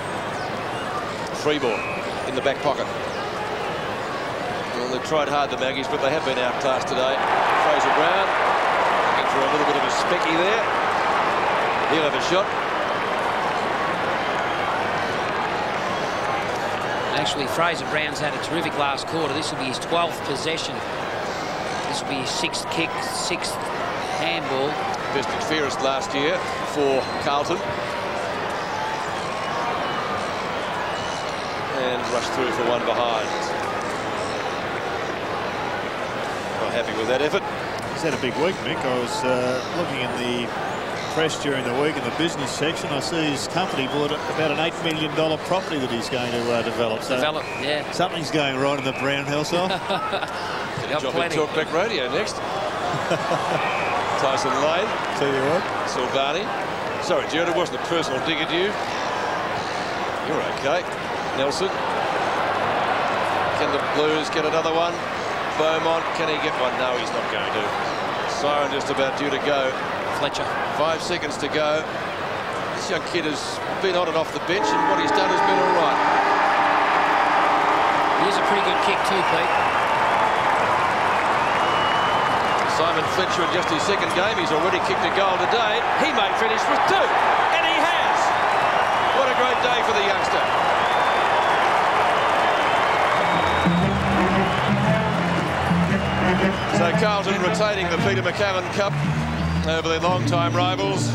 Free ball in the back pocket. Well, they've tried hard, the Maggies, but they have been outclassed today. Fraser Brown looking for a little bit of a specky there. He'll have a shot. Actually, Fraser Brown's had a terrific last quarter. This will be his 12th possession. This will be his 6th kick, 6th handball. Best and fairest last year for Carlton. And rushed through for 1 behind. Not happy with that effort. He's had a big week, Mick. I was looking in the press during the week in the business section. I see his company bought about an $8 million property that he's going to develop. So yeah. Something's going right in the Brown household. Job in Talkback Radio next. Tyson Lane. Tell you what. Silvani. Sorry, Jared, it wasn't a personal dig at you. You're okay. Nelson. Can the Blues get another one? Beaumont, can he get one? No, he's not going to. Siren just about due to go. Fletcher. 5 seconds to go. This young kid has been on and off the bench, and what he's done has been all right. Here's a pretty good kick too, Pete. Simon Fletcher in just his 2nd game. He's already kicked a goal today. He may finish with 2, and he has. What a great day for the youngster. So Carlton retaining the Peter McCallum Cup over their long-time rivals.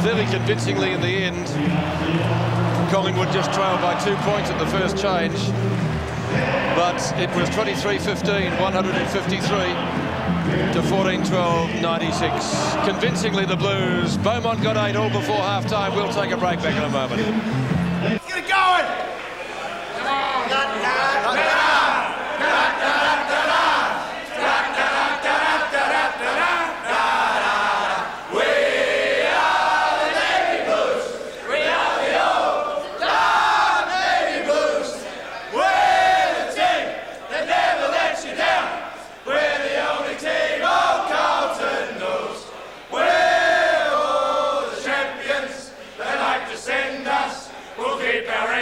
Fairly convincingly in the end. Collingwood just trailed by 2 points at the first change. But it was 23-15, 153 to 14-12, 96. Convincingly the Blues. Beaumont got 8 all before half-time. We'll take a break back in a moment. Get it going! Come on! Keep our